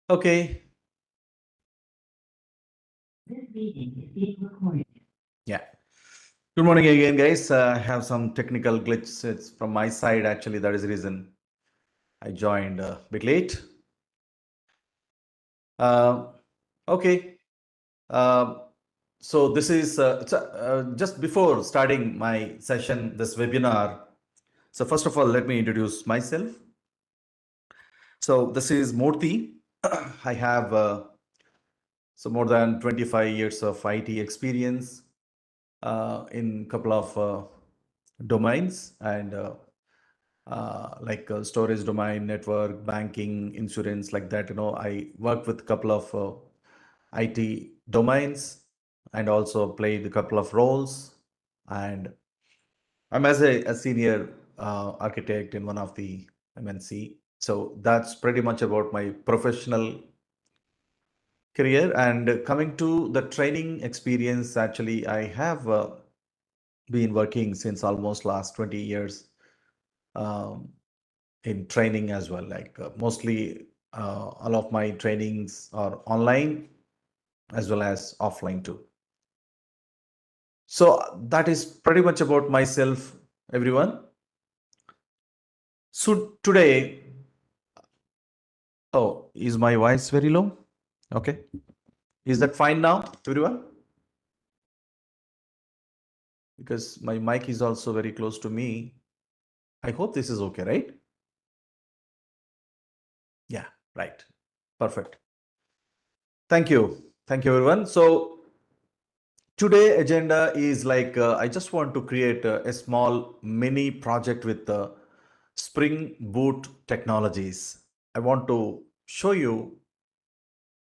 Okay. This meeting is being recorded. Yeah. Good morning again, guys. I have some technical glitches from my side. Actually, that is the reason I joined a bit late. Uh, okay. Uh, so this is just before starting my session, this webinar. So first of all, let me introduce myself. So this is Murthy. I have more than 25 years of IT experience in a couple of domains and like storage domain, network, banking, insurance, like that. I work with a couple of IT domains and also played a couple of roles. And I'm as a senior architect in one of the MNC. So that's pretty much about my professional career. And coming to the training experience, actually, I have been working since almost last 20 years um, in training as well. Like mostly all of my trainings are online as well as offline too. So that is pretty much about myself, everyone. So today, oh, is my voice very low? Okay. Is that fine now, everyone? Because my mic is also very close to me. I hope this is okay, right? Yeah, right. Perfect. Thank you. Thank you, everyone. So today agenda is like I just want to create a small mini project with Spring Boot technologies. I want to show you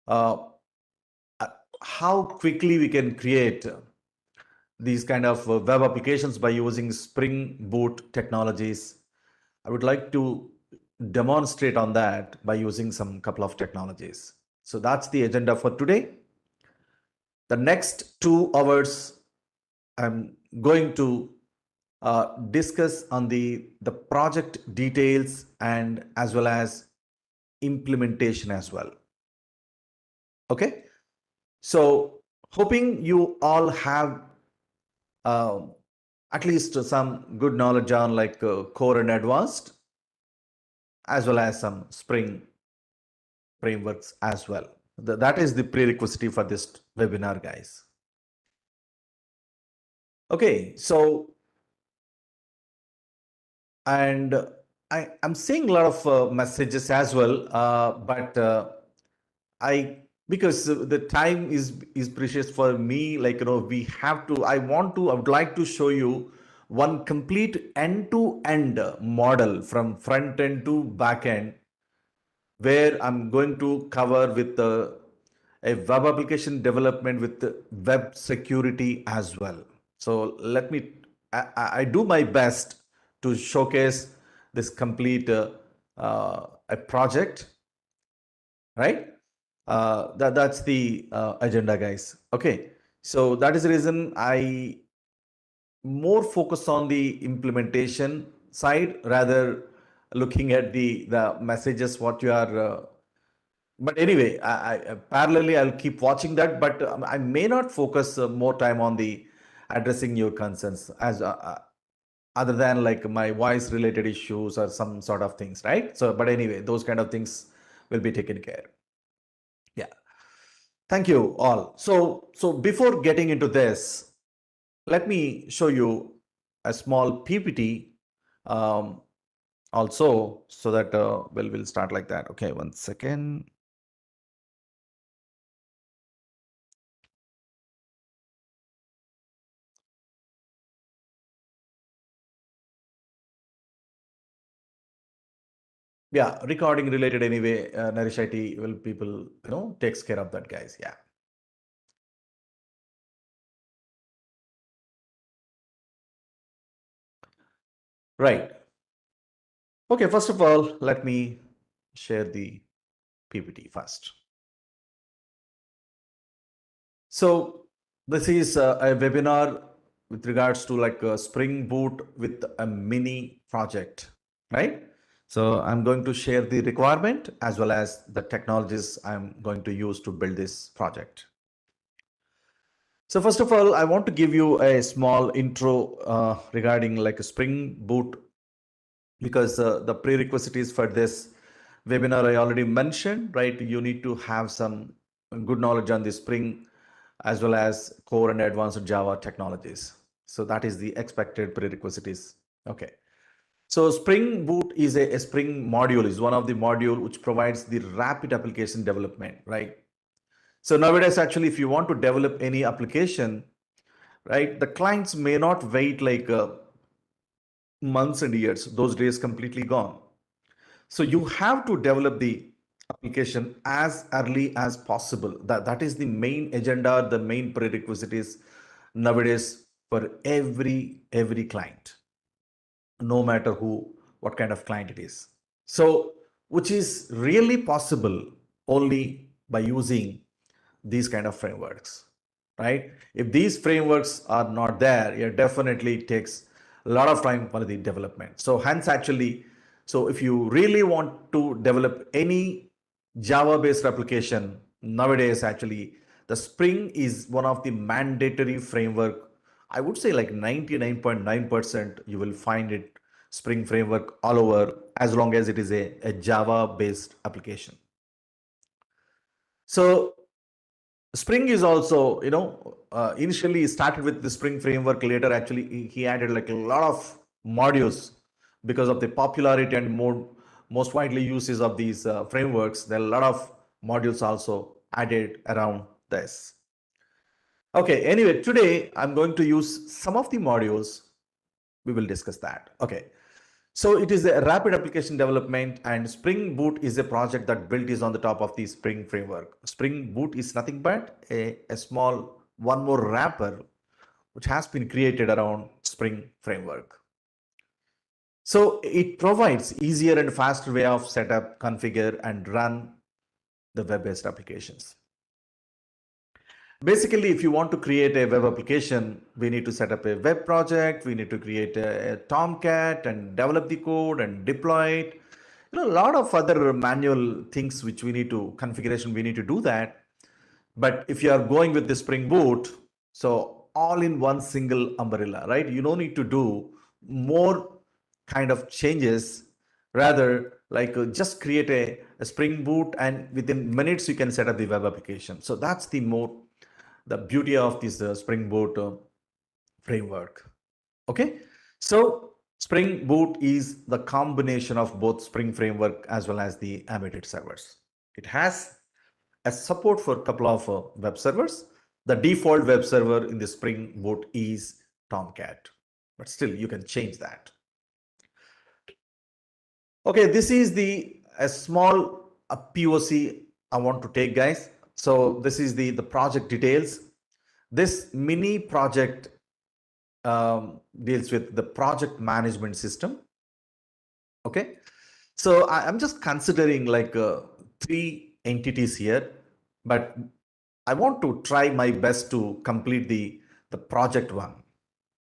uh, how quickly we can create these kind of web applications by using Spring Boot technologies. I would like to demonstrate on that by using some couple of technologies. So that's the agenda for today. The next 2 hours, I'm going to discuss on the project details and as well as implementation as well. Okay, so hoping you all have uh, at least some good knowledge on like core and advanced as well as some Spring frameworks as well. That is the prerequisite for this webinar, guys. Okay, so and I'm seeing a lot of messages as well, but I because the time is precious for me. Like we have to. I would like to show you one complete end-to-end model from front end to back end, where I'm going to cover with a web application development with the web security as well. So let me, I do my best to showcase this complete a project, right? That's the agenda, guys. Okay, so that is the reason I more focus on the implementation side rather looking at the messages what you are but anyway, I parallelly I'll keep watching that, but I may not focus more time on the addressing your concerns as other than like my voice related issues or some sort of things, right? So but anyway, those kind of things will be taken care. Yeah, thank you all. So before getting into this, let me show you a small PPT um, also, so that we'll start like that. Okay, 1 second. Yeah, recording related anyway. NareshIT will people takes care of that, guys. Yeah. Right. Okay. First of all, let me share the PPT first. So this is a webinar with regards to like a Spring Boot with a mini project, right? So I'm going to share the requirement as well as the technologies I'm going to use to build this project. So first of all, I want to give you a small intro regarding like a Spring Boot, because the prerequisites for this webinar I already mentioned, right? You need to have some good knowledge on the Spring as well as core and advanced Java technologies. So that is the expected prerequisites. Okay. So Spring Boot is a Spring module, is one of the module which provides the rapid application development, right? So nowadays, actually, if you want to develop any application, right, the clients may not wait like months and years. Those days completely gone. So you have to develop the application as early as possible. That is the main agenda, the main prerequisite is nowadays for every client, no matter who, what kind of client it is. So, which is really possible only by using these kind of frameworks, right? If these frameworks are not there, it definitely takes a lot of time for the development. So hence actually, so if you really want to develop any Java based application nowadays, actually the Spring is one of the mandatory framework. I would say like 99.9% you will find it Spring framework all over, as long as it is a Java based application. So Spring is also, initially started with the Spring framework. Later, actually, he added like a lot of modules because of the popularity and most widely uses of these frameworks. There are a lot of modules also added around this. Okay, anyway, today I'm going to use some of the modules. We will discuss that. Okay. So it is a rapid application development, and Spring Boot is a project that built is on the top of the Spring framework. Spring Boot is nothing but a small one more wrapper which has been created around Spring framework. So it provides easier and faster way of setup, configure, and run the web-based applications. Basically, if you want to create a web application, we need to set up a web project, we need to create a Tomcat and develop the code and deploy it. A lot of other manual things which we need to configuration, we need to do that. But if you are going with the Spring Boot, so all in one single umbrella, right? You don't need to do more kind of changes. Rather, like just create a Spring Boot, and within minutes you can set up the web application. So that's the beauty of this Spring Boot framework. Okay, so Spring Boot is the combination of both Spring framework as well as the embedded servers. It has a support for a couple of web servers. The default web server in the Spring Boot is Tomcat, but still you can change that. Okay, this is a small POC I want to take, guys. So this is the project details. This mini project deals with the project management system. Okay, so I'm just considering like 3 entities here, but I want to try my best to complete the project one.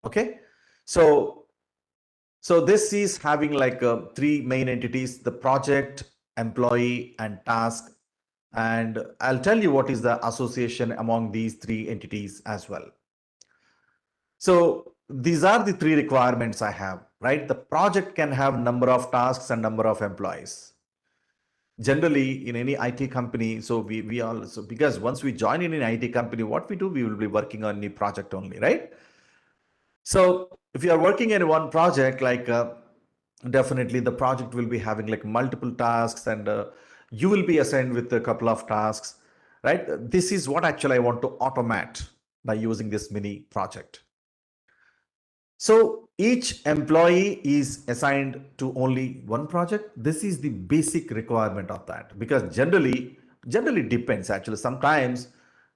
Okay, so this is having like 3 main entities: the project, employee, and task. And I'll tell you what is the association among these 3 entities as well. So these are the 3 requirements I have, right? The project can have number of tasks and number of employees. Generally, in any IT company, so we also, because once we join in an IT company, what we do, we will be working on the project only, right? So if you are working in one project, like definitely the project will be having like multiple tasks, and you will be assigned with a couple of tasks, right? This is what actually I want to automate by using this mini project. So each employee is assigned to only one project. This is the basic requirement of that, because generally depends actually. Sometimes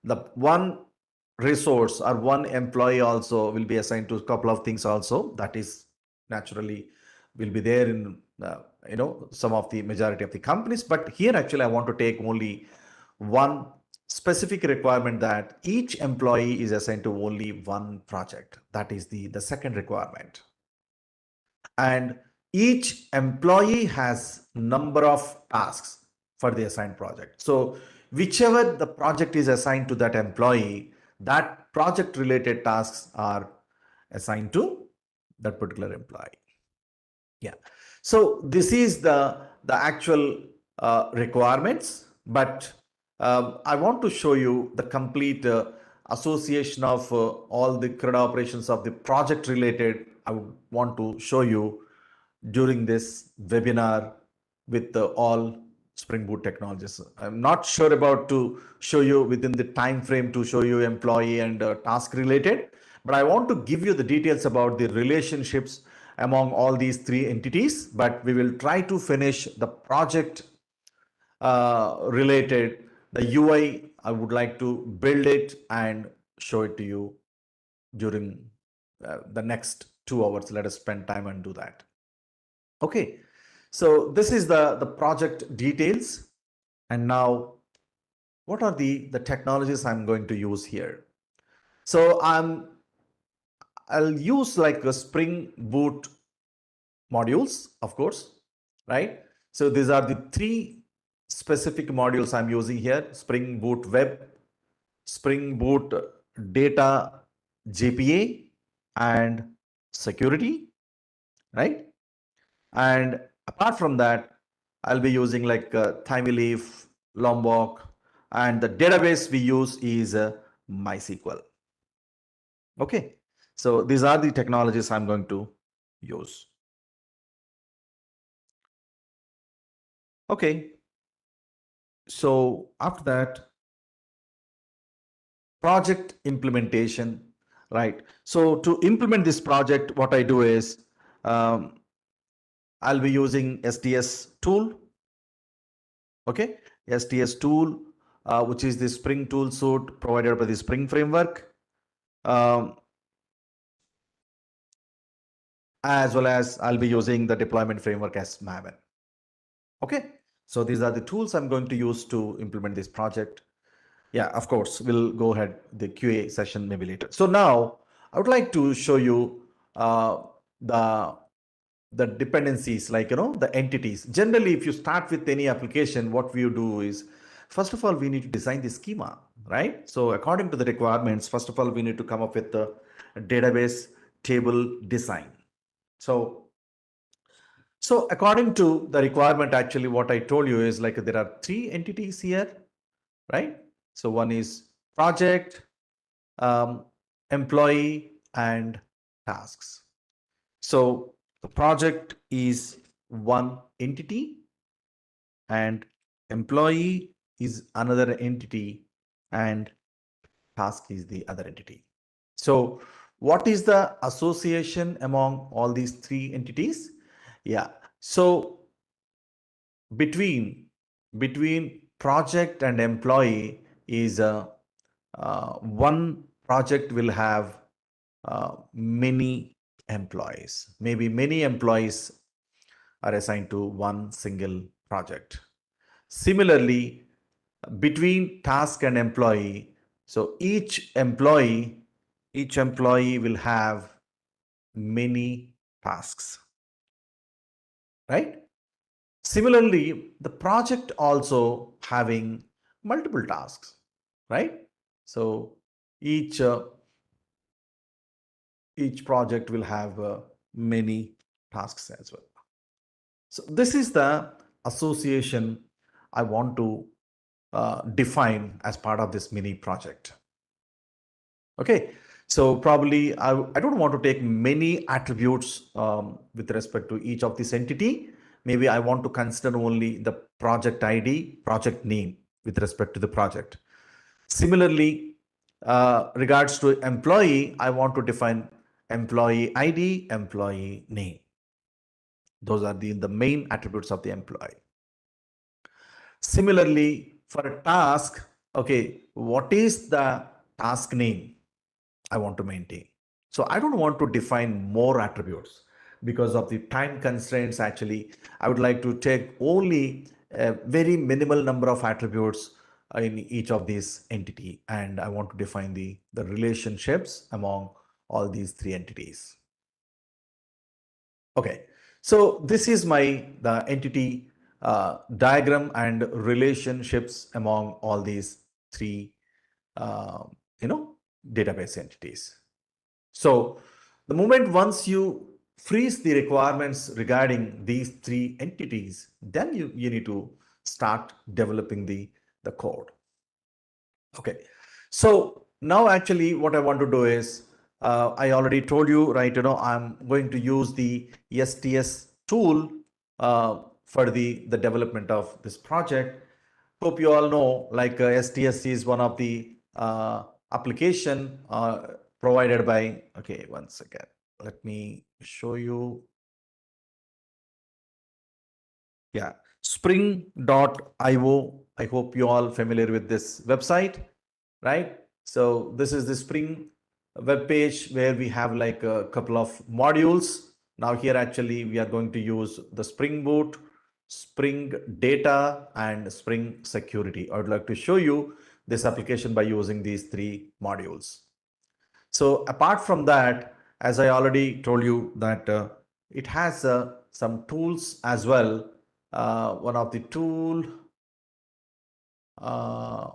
the one resource or one employee also will be assigned to a couple of things also. That is naturally will be there in some of the majority of the companies. But here actually I want to take only one specific requirement, that each employee is assigned to only one project. That is the second requirement. And each employee has number of tasks for the assigned project. So whichever the project is assigned to that employee, that project related tasks are assigned to that particular employee. Yeah. So this is the actual requirements, but I want to show you the complete association of all the CRUD operations of the project related. I would want to show you during this webinar with all Spring Boot technologies. I'm not sure about to show you within the time frame to show you employee and task related, but I want to give you the details about the relationships among all these three entities, but we will try to finish the project related. The UI, I would like to build it and show it to you during the next 2 hours. Let us spend time and do that. Okay, so this is the project details. And now what are the technologies I'm going to use here? So I'll use like a Spring Boot modules, of course, right? So these are the three specific modules I'm using here: Spring Boot Web, Spring Boot Data JPA, and Security, right? And apart from that, I'll be using like Timeleaf, Lombok, and the database we use is MySQL. Okay, so these are the technologies I'm going to use. Okay, so after that, project implementation, right? So to implement this project, what I do is I'll be using STS tool. Okay, STS tool, which is the Spring tool suite provided by the Spring framework, as well as I'll be using the deployment framework as Maven. Okay, so these are the tools I'm going to use to implement this project. Yeah, of course, we'll go ahead the QA session maybe later. So now I would like to show you the dependencies, like the entities. Generally, if you start with any application, what we do is, first of all, we need to design the schema, right? So according to the requirements, first of all, we need to come up with the database table design. So according to the requirement, actually what I told you is like there are three entities here, right? So one is project, employee, and tasks. So the project is one entity and employee is another entity and task is the other entity. So what is the association among all these three entities? Yeah, so between project and employee is one project will have many employees. Maybe many employees are assigned to one single project. Similarly, between task and employee, so each employee will have many tasks, right? Similarly, the project also having multiple tasks, right? So each project will have many tasks as well. So this is the association I want to define as part of this mini project. Okay, so probably I don't want to take many attributes with respect to each of this entity. Maybe I want to consider only the project ID, project name with respect to the project. Similarly, regards to employee, I want to define employee ID, employee name. Those are the main attributes of the employee. Similarly, for a task, okay, what is the task name I want to maintain? So I don't want to define more attributes because of the time constraints. Actually, I would like to take only a very minimal number of attributes in each of these entity, and I want to define the relationships among all these three entities. Okay, So this is the entity diagram and relationships among all these three, uh, database entities. So the moment once you freeze the requirements regarding these three entities, then you need to start developing the code. Okay. So now actually what I want to do is, I already told you, right, I'm going to use the STS tool for the development of this project. Hope you all know, like STS is one of the application provided by, okay, one second. Let me show you. Yeah, spring.io. I hope you all familiar with this website, right? So this is the Spring web page where we have like a couple of modules. Now here actually we are going to use the Spring Boot, Spring Data, and Spring Security. I would like to show you this application by using these three modules. So apart from that, as I already told you that it has some tools as well. One of the tool, uh,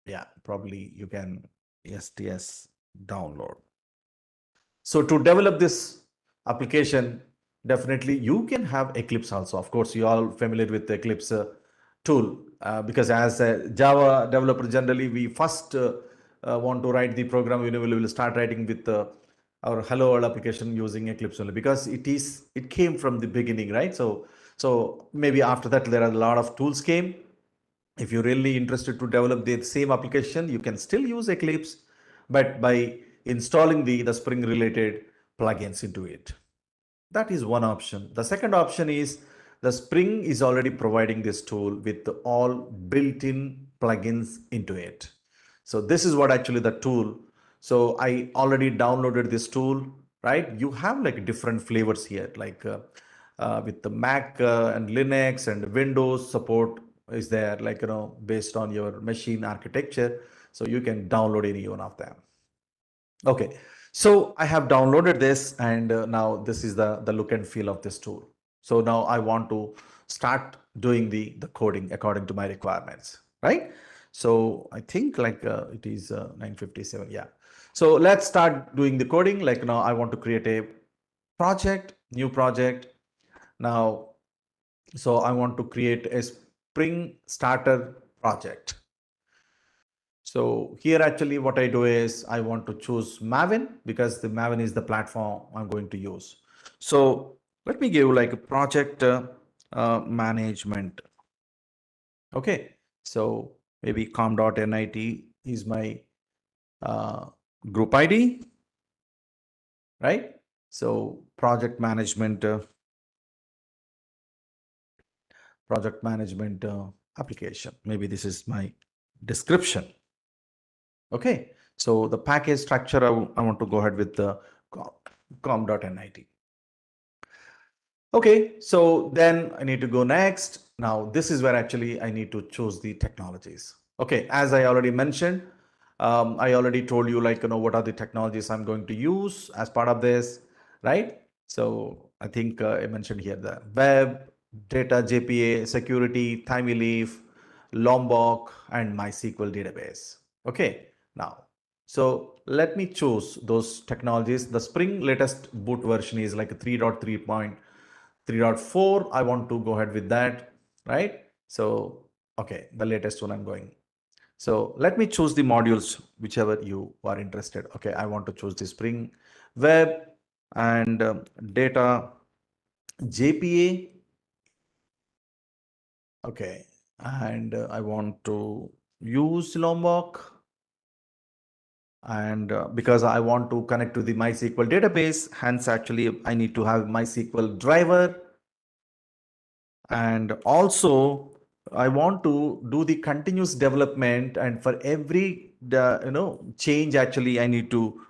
yeah, probably you can STS download. So to develop this application, definitely you can have Eclipse also. Of course, you all familiar with the Eclipse tool because as a Java developer, generally we first want to write the program. We will start writing with our Hello World application using Eclipse only because it came from the beginning, right? So maybe after that there are a lot of tools came. If you're really interested to develop the same application, you can still use Eclipse, but by installing the Spring related plugins into it. That is one option. The second option is the Spring is already providing this tool with all built-in plugins into it. So this is what actually the tool. So I already downloaded this tool, right? You have like different flavors here, like with the Mac and Linux and Windows support is there, like, based on your machine architecture. So you can download any one of them. Okay, so I have downloaded this and now this is the look and feel of this tool. So now I want to start doing the coding according to my requirements, right? So I think like it is 9:57, yeah. So let's start doing the coding. Like now I want to create a project, new project. Now, so I want to create a Spring Starter project. So here actually what I do is I want to choose Maven because the Maven is the platform I'm going to use. So let me give like a project management. Okay, so maybe com.nit is my group ID, right? So project management application. Maybe this is my description. Okay, so the package structure, I want to go ahead with the com.nit. Okay, so then I need to go next. Now this is where actually I need to choose the technologies. Okay, as I already mentioned, I already told you like, what are the technologies I'm going to use as part of this, right? So I think I mentioned here the web, data, JPA, security, Timeleaf, Lombok, and MySQL database. Okay, now, so let me choose those technologies. The Spring latest boot version is like 3.3.4. I want to go ahead with that, right? So, okay, the latest one I'm going. So let me choose the modules, whichever you are interested. Okay, I want to choose the Spring Web and data JPA. Okay, and I want to use Lombok. And because I want to connect to the MySQL database, hence actually I need to have MySQL driver. And also I want to do the continuous development, and for every change actually I need to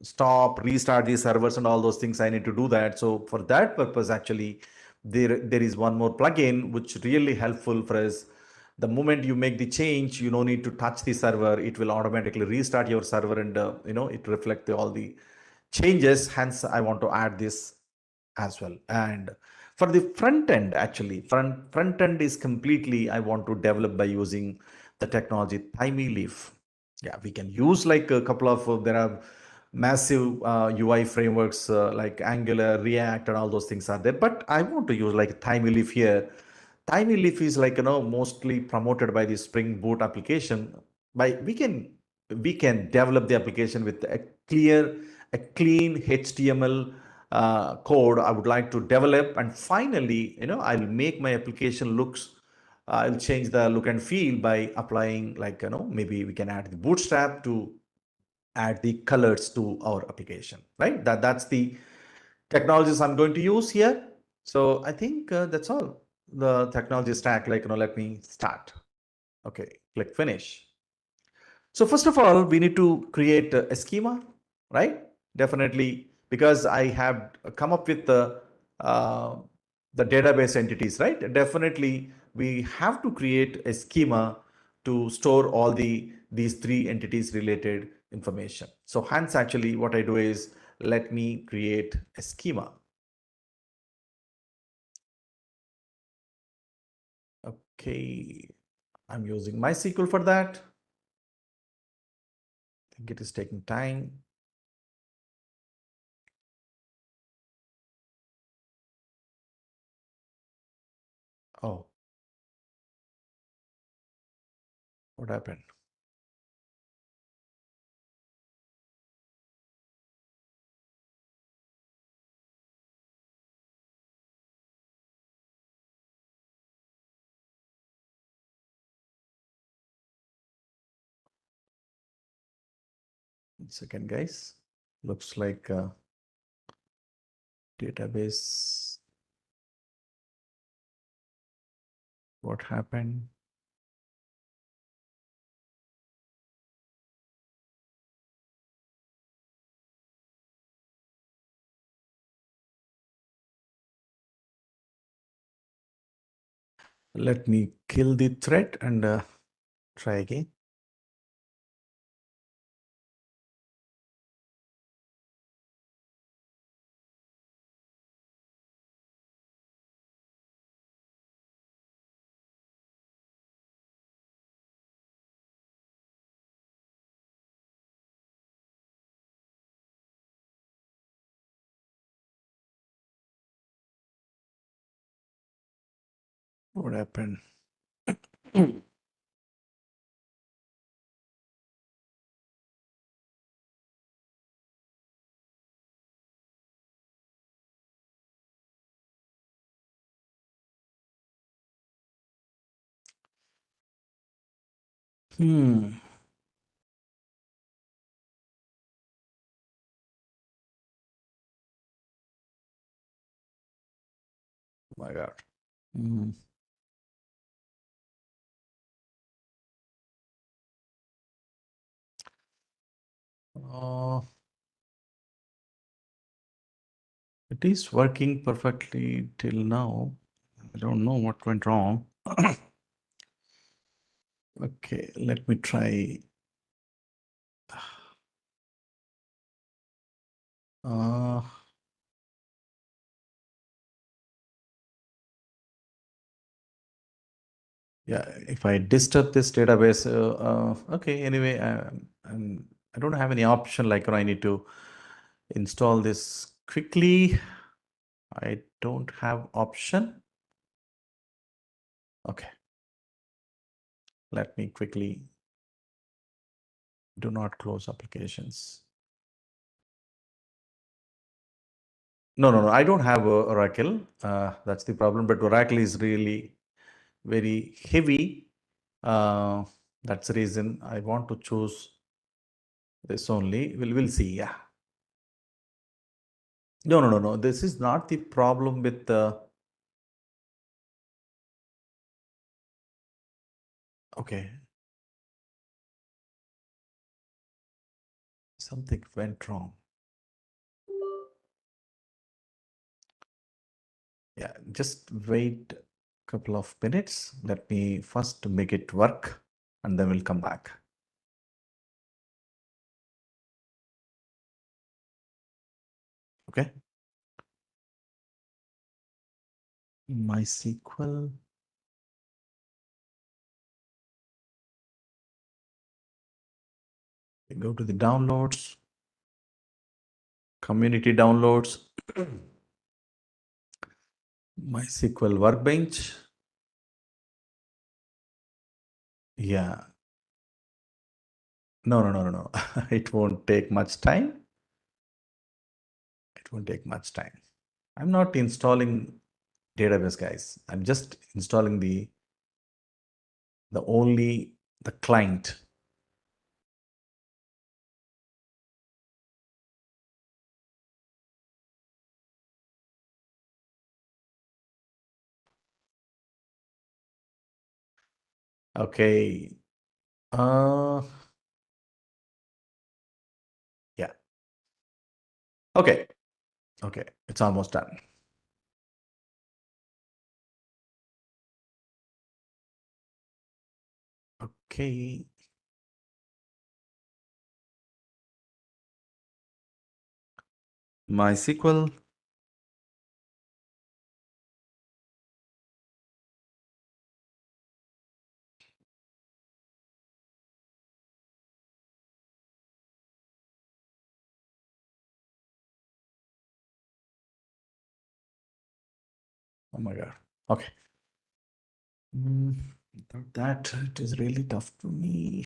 stop, restart the servers and all those things. I need to do that. So for that purpose actually there is one more plugin which really helpful for us. The moment you make the change, you don't need to touch the server. It will automatically restart your server, and it reflect all the changes. Hence, I want to add this as well. And for the front end, actually, front end is completely I want to develop by using the technology Timey Leaf. Yeah, we can use like a couple of there are massive UI frameworks like Angular, React, and all those things are there. But I want to use like Timey Leaf here. Timey Leaf is like mostly promoted by the Spring Boot application. By we can develop the application with a clean HTML code I would like to develop, and finally, I'll make my application looks. I'll change the look and feel by applying like maybe we can add the Bootstrap to add the colors to our application, right? That's the technologies I'm going to use here. So I think that's all the technology stack. Like let me start. Okay, click finish. So first of all, we need to create a schema, right? Definitely, because I have come up with the database entities, right? Definitely, we have to create a schema to store all these three entities related information. So hence, actually, what I do is let me create a schema. Okay, I'm using MySQL for that. I think it is taking time. Oh, what happened? One second, guys. Looks like database. What happened? Let me kill the thread and try again. What happened? Hmm. Oh my God. Hmm. Uh, it is working perfectly till now. I don't know what went wrong. Okay, let me try. Uh, yeah, if I disturb this database, okay, anyway, I don't have any option like I need to install this quickly. I don't have option. Okay, let me quickly do not close applications. No, I don't have Oracle. That's the problem, but Oracle is really very heavy. That's the reason I want to choose this only. We'll see. Yeah. No. This is not the problem with the. Okay. Something went wrong. Yeah, just wait a couple of minutes. Let me first make it work and then we'll come back. Okay. MySQL. Go to the downloads, community downloads, MySQL Workbench. Yeah. No. It won't take much time. It won't take much time. I'm not installing database, guys. I'm just installing the only the client. Okay. Yeah. Okay. Okay. It's almost done. Okay. MySQL. Oh my God. Okay. Without that, it is really tough for me.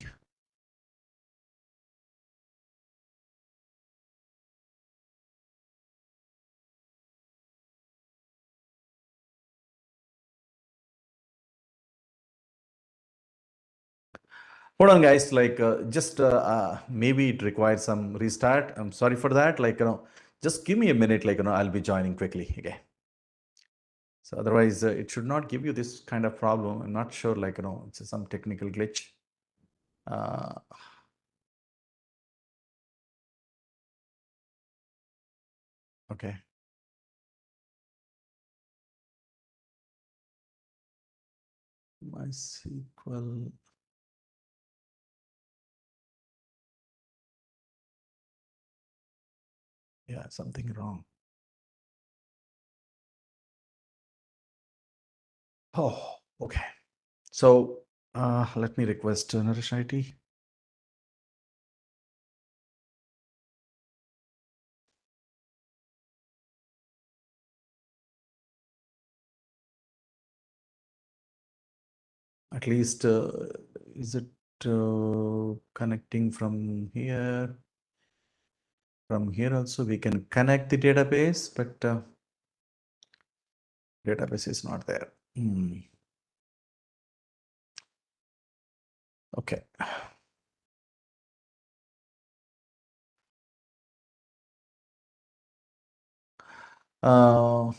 Hold on, guys. Like, just maybe it requires some restart. I'm sorry for that. Like, just give me a minute. Like, I'll be joining quickly. Okay. So otherwise, it should not give you this kind of problem. I'm not sure. Like, it's some technical glitch. Uh, okay. MySQL. Yeah, something wrong. Oh, okay. So let me request NareshIT. At least, is it connecting from here? From here also, we can connect the database, but database is not there. Okay. Uh,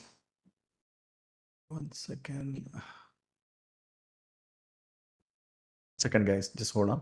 1 second. Second, guys, just hold on.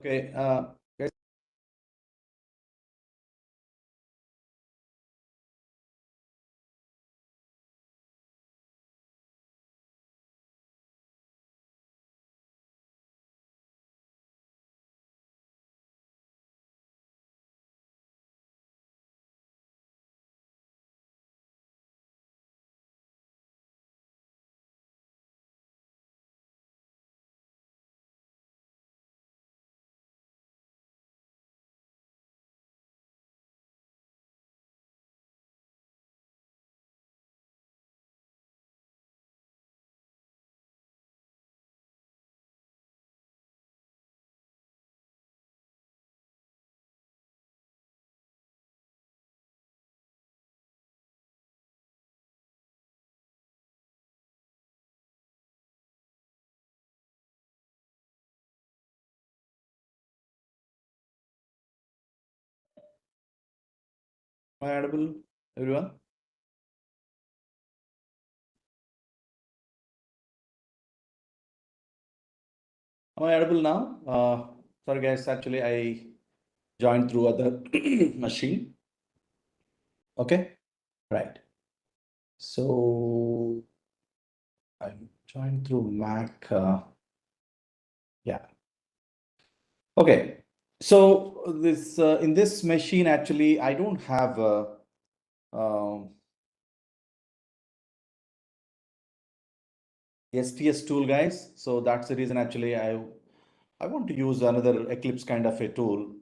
Okay, guys. Am I audible, everyone? Am I audible now? Sorry, guys. Actually, I joined through other machine. Okay, right. So I'm joined through Mac. Yeah. Okay. So this in this machine, actually, I don't have um, STS tool, guys. So that's the reason actually I want to use another Eclipse kind of a tool,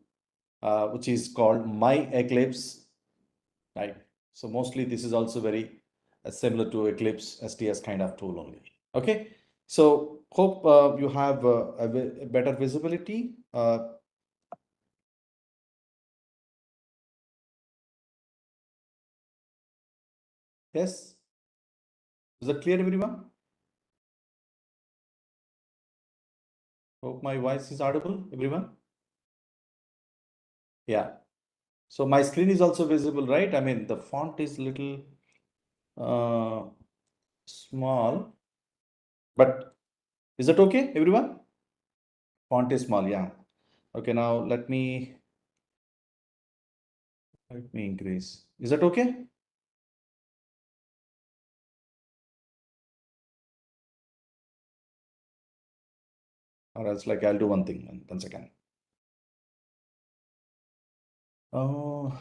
which is called My Eclipse, right? So mostly this is also very similar to Eclipse STS kind of tool only. Okay. So hope you have a better visibility. Yes. Is that clear, everyone? Hope my voice is audible, everyone. Yeah. So my screen is also visible, right? I mean, the font is little uh, small, but is that okay, everyone? Font is small, yeah. Okay, now let me increase. Is that okay? Or else, like, I'll do one thing. One second. Oh,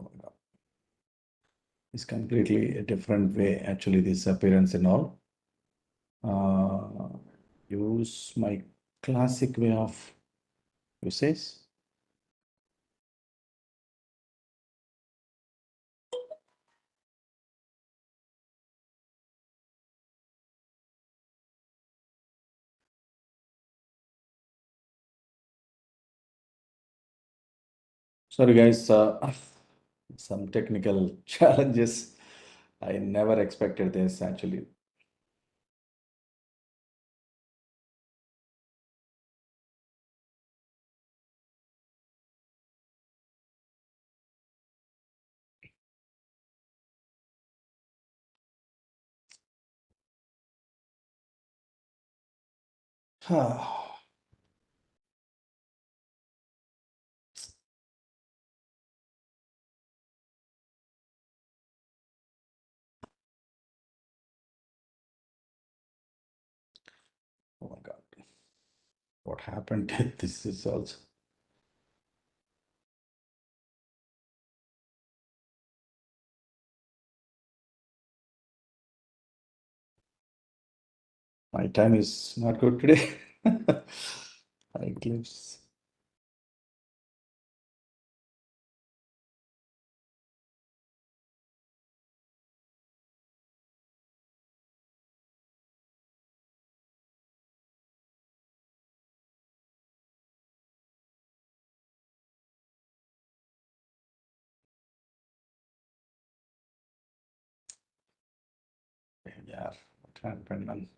oh my God. It's completely a different way, actually, this appearance and all. Use my classic way of usage. Sorry, guys, some technical challenges. I never expected this, actually. Oh my God. What happened? This is also. My time is not good today. Eclipse. Yeah, what happened, man?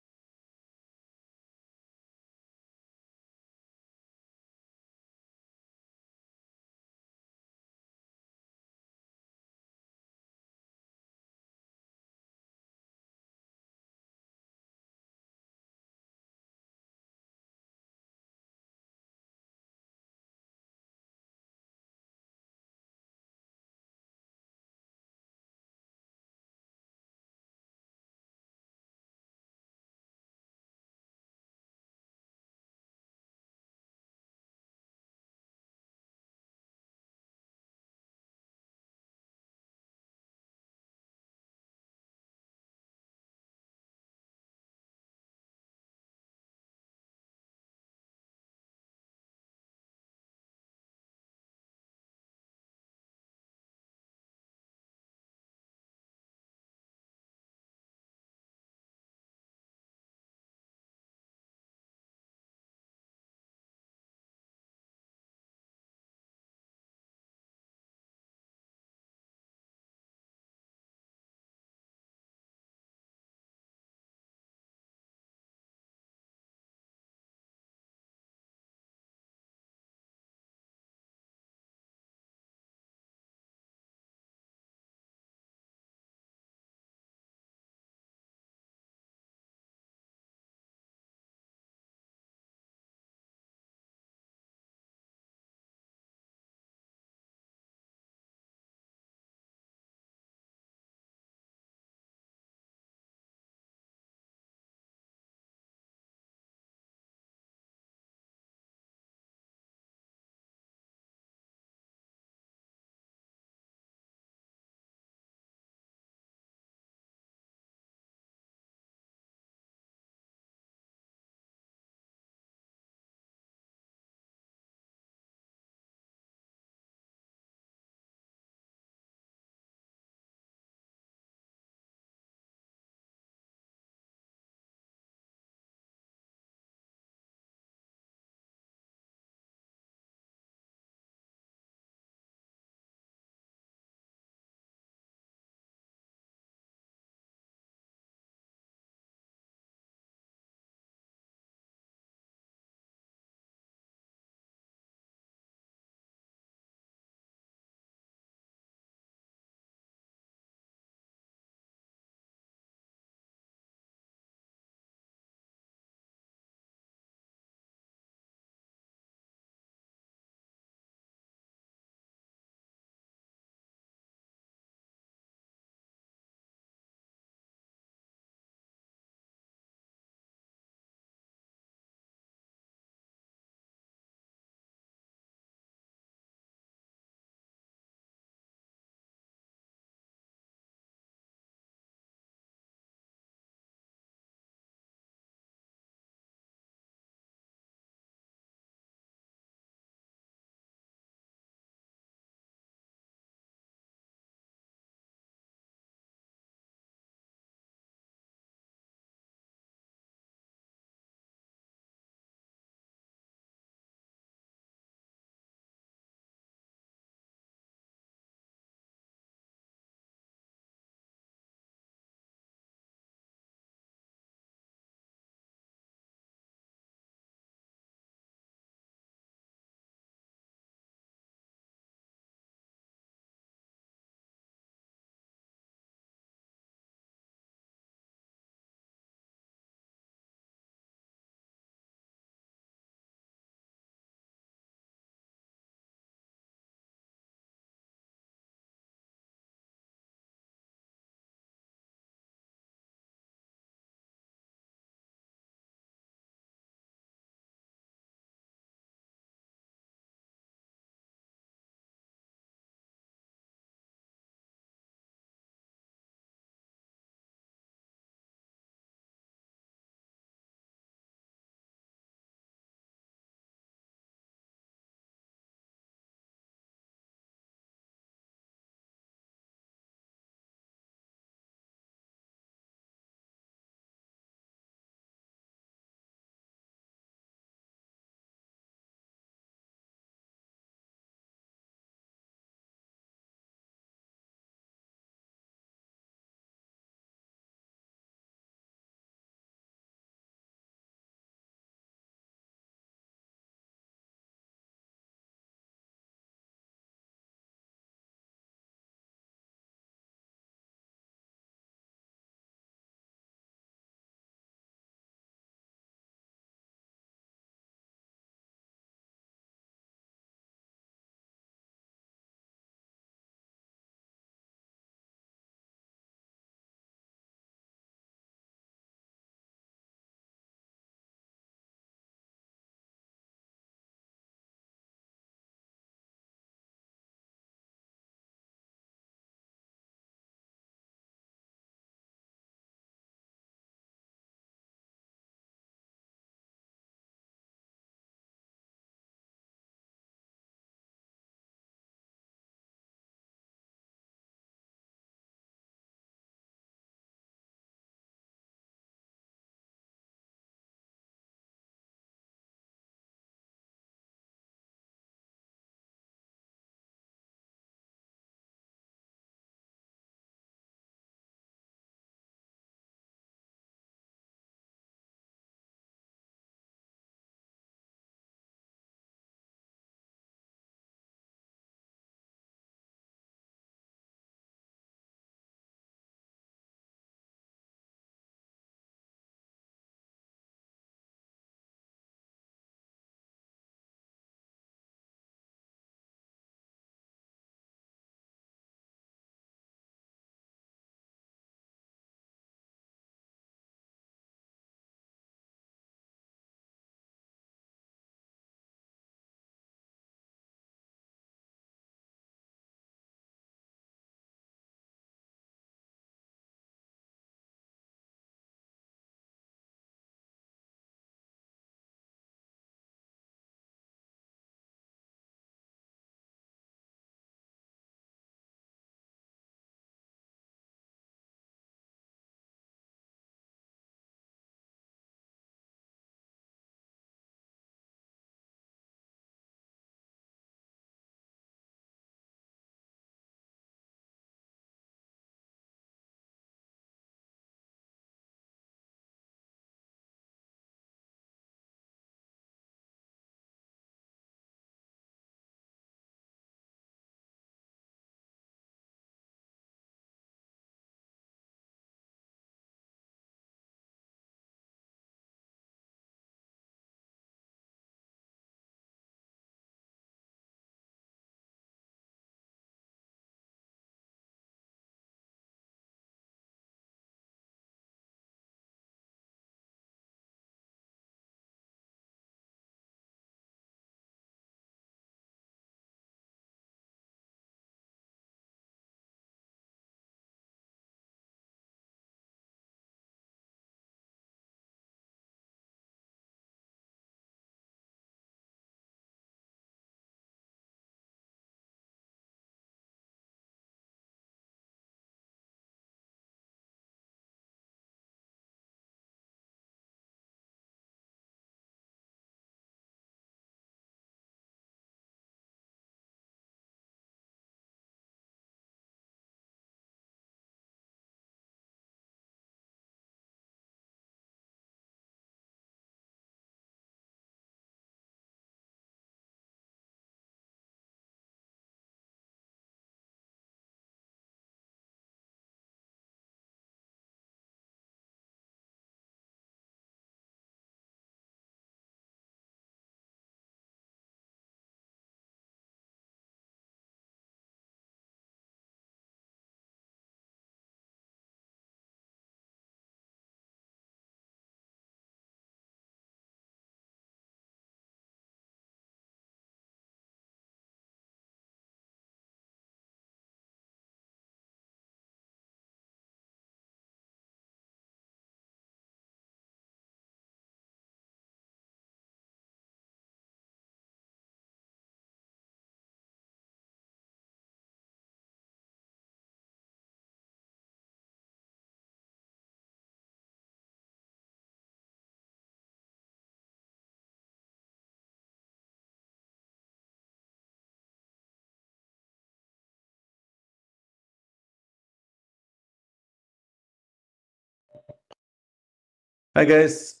Hi guys.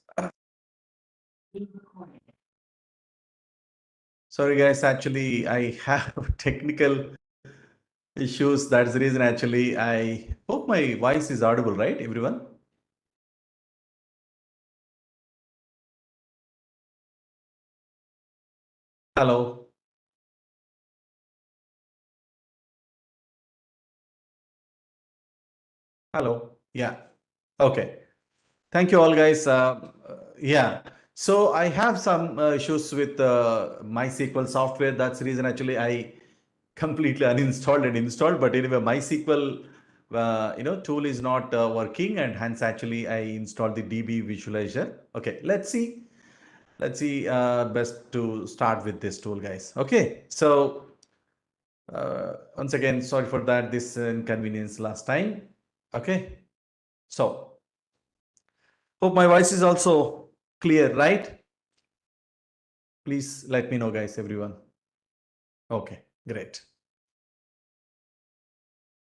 Being recorded. Sorry guys, actually I have technical issues. That's the reason actually I hope my voice is audible, right, everyone? Hello. Hello. Yeah. Okay. Thank you all guys. Yeah. So I have some issues with MySQL software. That's the reason actually I completely uninstalled and installed. But anyway, MySQL tool is not working, and hence actually I installed the DB visualizer. Okay, let's see. Let's see. Best to start with this tool, guys. Okay. So once again, sorry for that. This inconvenience last time. Okay. So hope my voice is also clear, right? Please let me know, guys, everyone. Okay, great.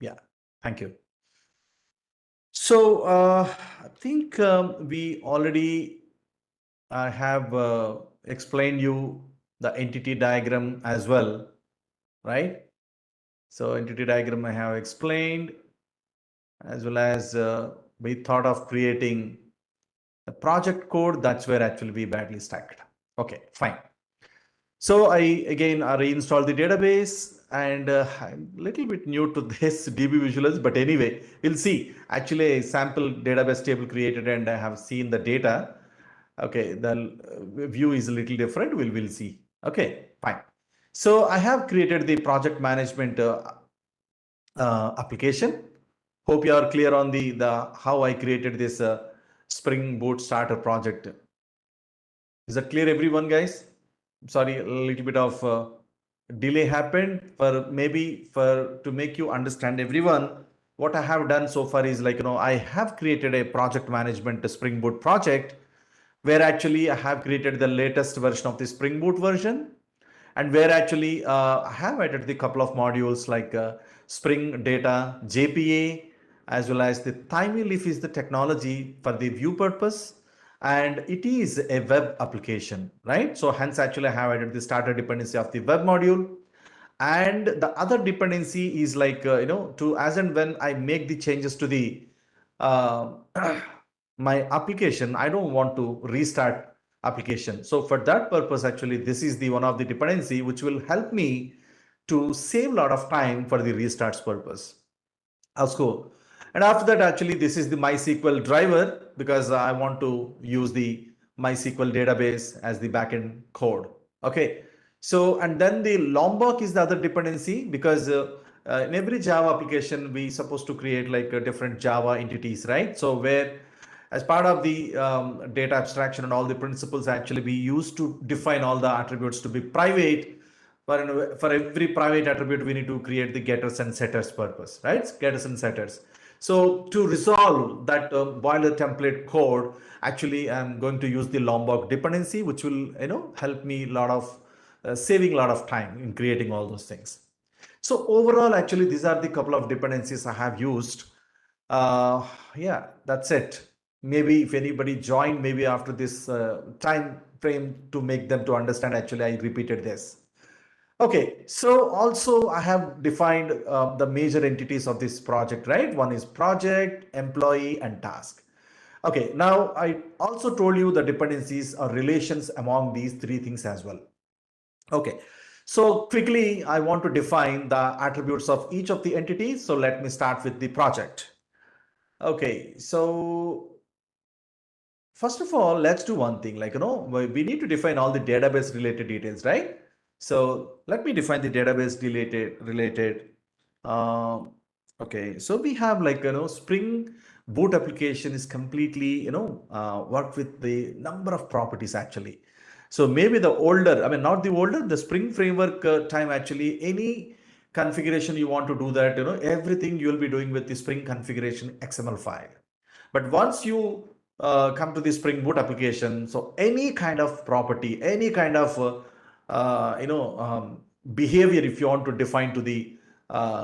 Yeah, thank you. So I think we already have explained you the entity diagram as well, right? So entity diagram I have explained, as well as we thought of creating the project code. That's where actually we badly stacked. Okay, fine. So I again reinstall the database, and I'm a little bit new to this DB visualizer, but anyway, we'll see. Actually, a sample database table created, and I have seen the data. Okay, the view is a little different. We'll see. Okay, fine. So I have created the project management application. Hope you are clear on the how I created this Spring Boot starter project. Is that clear, everyone, guys? Sorry, a little bit of delay happened for maybe for to make you understand, everyone. What I have done so far is like, I have created a project management Spring Boot project where actually I have created the latest version of the Spring Boot version, and where actually I have added the couple of modules like Spring Data, JPA, as well as the Timely Leaf is the technology for the view purpose, and it is a web application, right? So hence actually I have added the starter dependency of the web module, and the other dependency is like to as and when I make the changes to the uh, my application, I don't want to restart application. So for that purpose, actually, this is the one of the dependency which will help me to save a lot of time for the restarts purpose. That's cool. And after that, actually, this is the MySQL driver because I want to use the MySQL database as the backend code. Okay. So, and then the Lombok is the other dependency because in every Java application, we supposed to create like different Java entities, right? So where as part of the data abstraction and all the principles, actually, we used to define all the attributes to be private. For every private attribute, we need to create the getters and setters purpose, right? Getters and setters. So to resolve that boiler template code, actually, I'm going to use the Lombok dependency, which will help me a lot of saving a lot of time in creating all those things. So overall, actually, these are the couple of dependencies I have used. Yeah, that's it. Maybe if anybody joined, maybe after this time frame to make them to understand, actually, I repeated this. Okay, so also I have defined the major entities of this project, right? One is project, employee, and task. Okay, now I also told you the dependencies or relations among these three things as well. Okay, so quickly I want to define the attributes of each of the entities. So let me start with the project. Okay, so first of all, let's do one thing, like, we need to define all the database related details, right? So let me define the database related. Um, okay, so we have like, Spring Boot application is completely, work with the number of properties actually. So maybe the older, I mean, not the older, the Spring framework time actually, any configuration you want to do that, everything you'll be doing with the Spring configuration XML file. But once you come to the Spring Boot application, so any kind of property, any kind of behavior, if you want to define to the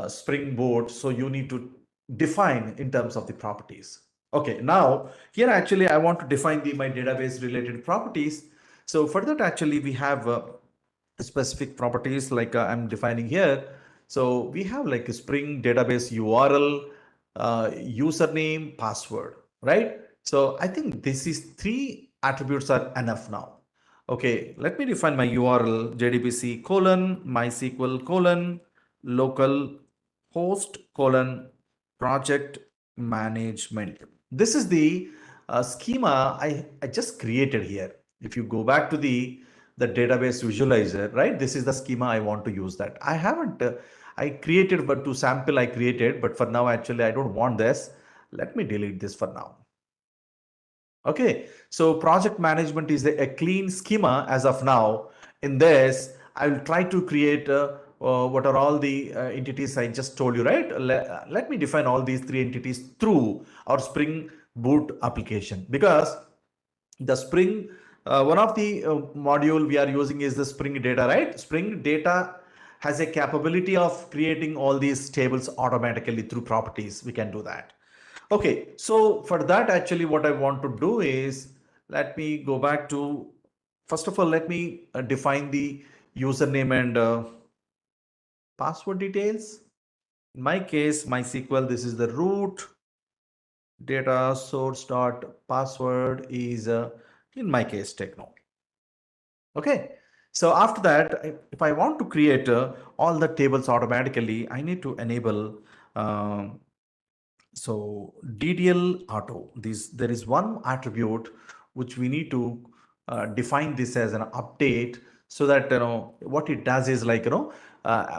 Spring Boot, so you need to define in terms of the properties. Okay, now here actually I want to define my database related properties. So for that actually we have specific properties like I'm defining here. So we have like a Spring database URL, username, password, right? So I think this is three attributes are enough now. Okay, let me define my URL JDBC colon MySQL colon local host colon project management. This is the schema I just created here. If you go back to the database visualizer, right? This is the schema I want to use that. I haven't, I created, but to sample I created, but for now, actually, I don't want this. Let me delete this for now. Okay, so project management is a clean schema as of now. In this, I will try to create what are all the entities I just told you, right? Let me define all these three entities through our Spring Boot application, because the Spring, one of the module we are using is the Spring Data, right? Spring Data has a capability of creating all these tables automatically through properties. We can do that. Okay, so for that, actually, what I want to do is, let me go back to, first of all, let me define the username and password details. In my case, MySQL, this is the root data source dot password is, in my case, techno. Okay, so after that, if I want to create all the tables automatically, I need to enable so DDL auto. This, there is one attribute which we need to define this as an update, so that what it does is like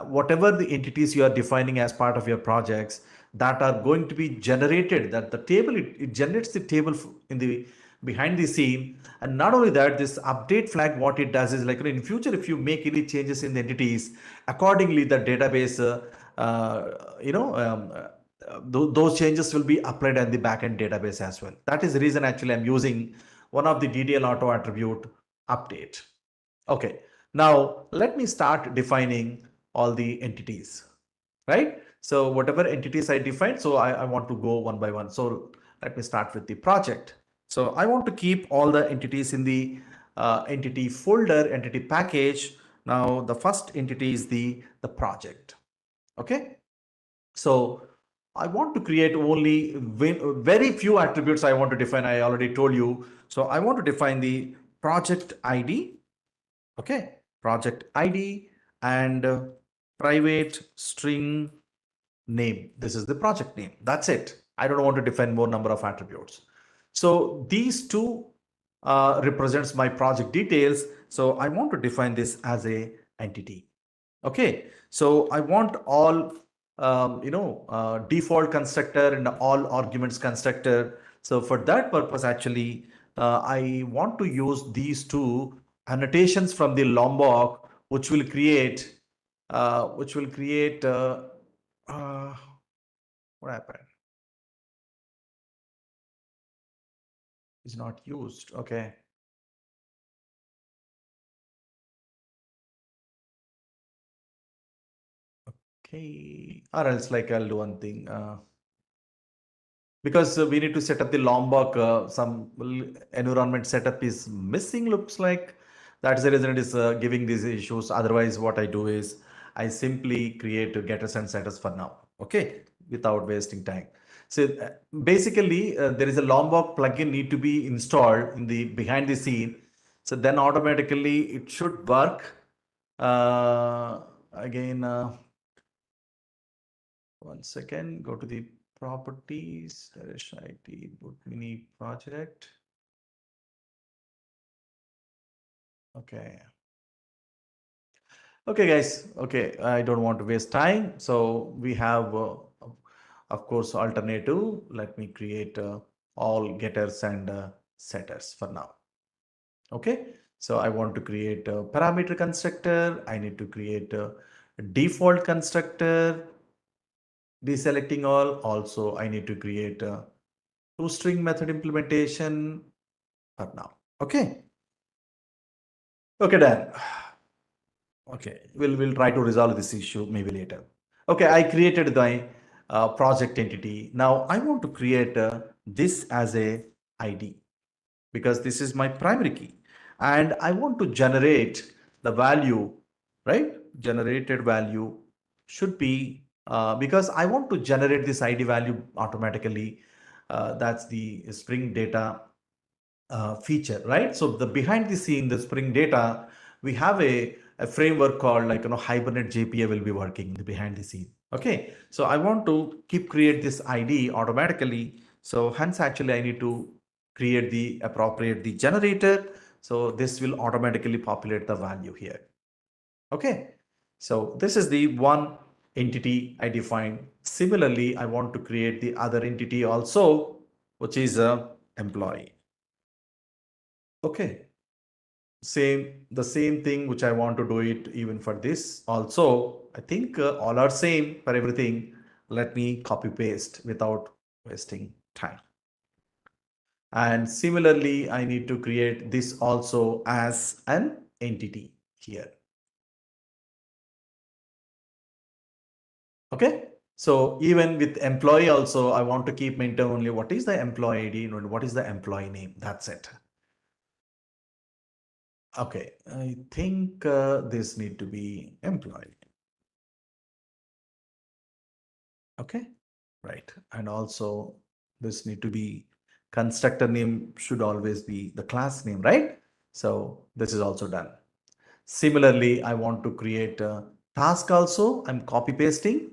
whatever the entities you are defining as part of your projects that are going to be generated, that the table, it generates the table in the behind the scene. And not only that, this update flag, what it does is like in future, if you make any changes in the entities, accordingly the database those changes will be applied at the backend database as well. That is the reason actually I'm using one of the DDL auto attribute update. Okay, now let me start defining all the entities, right? So whatever entities I defined, so I want to go one by one. So let me start with the project. So I want to keep all the entities in the entity folder, entity package. Now the first entity is the project. Okay, so I want to create only very few attributes I want to define. I already told you. So I want to define the project ID. Okay, project ID and private string name. This is the project name. That's it. I don't want to define more number of attributes. So these two represents my project details. So I want to define this as a entity. Okay, so I want all default constructor and all arguments constructor. So for that purpose, actually, I want to use these two annotations from the Lombok, which will create uh, what happened? Is not used. Okay. Okay. Or else like I'll do one thing. Because we need to set up the Lombok, some environment setup is missing, looks like. That's the reason it is giving these issues. Otherwise, what I do is I simply create getters and setters for now. Okay, without wasting time. So basically, there is a Lombok plugin need to be installed in the behind the scene. So then automatically it should work. Again, one second, go to the properties, NareshIT boot mini project. Okay. Okay, guys. Okay, I don't want to waste time. So we have, of course, alternative. Let me create all getters and setters for now. Okay. So I want to create a parameter constructor. I need to create a default constructor. Deselecting all. Also, I need to create a toString method implementation for now. Okay. Okay, Dan. Okay, we'll try to resolve this issue maybe later. Okay, I created the project entity. Now I want to create this as a ID because this is my primary key. And I want to generate the value, right? Generated value should be, because I want to generate this ID value automatically. That's the Spring Data feature, right? So the behind the scene, the Spring Data, we have a framework called like, Hibernate JPA will be working in the behind the scene. Okay, so I want to keep create this ID automatically. So hence actually I need to create the appropriate the generator. So this will automatically populate the value here. Okay, so this is the one entity I defined. Similarly, I want to create the other entity also, which is a employee. Okay, the same thing which I want to do it even for this also. I think all are same for everything. Let me copy paste without wasting time. And similarly, I need to create this also as an entity here. Okay, so even with employee also, I want to keep maintain only what is the employee ID and what is the employee name. That's it. Okay, I think this need to be employee. Okay, right. And also this need to be constructor name should always be the class name, right? So this is also done. Similarly, I want to create a task also. I'm copy pasting.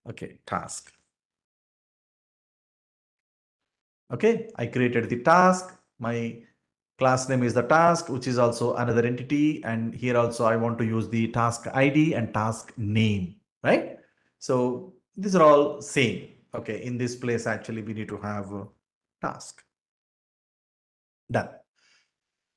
Okay, task. Okay, I created the task. My class name is the task, which is also another entity. And here also I want to use the task ID and task name, right? So these are all same. Okay, in this place, actually, we need to have a task. Done.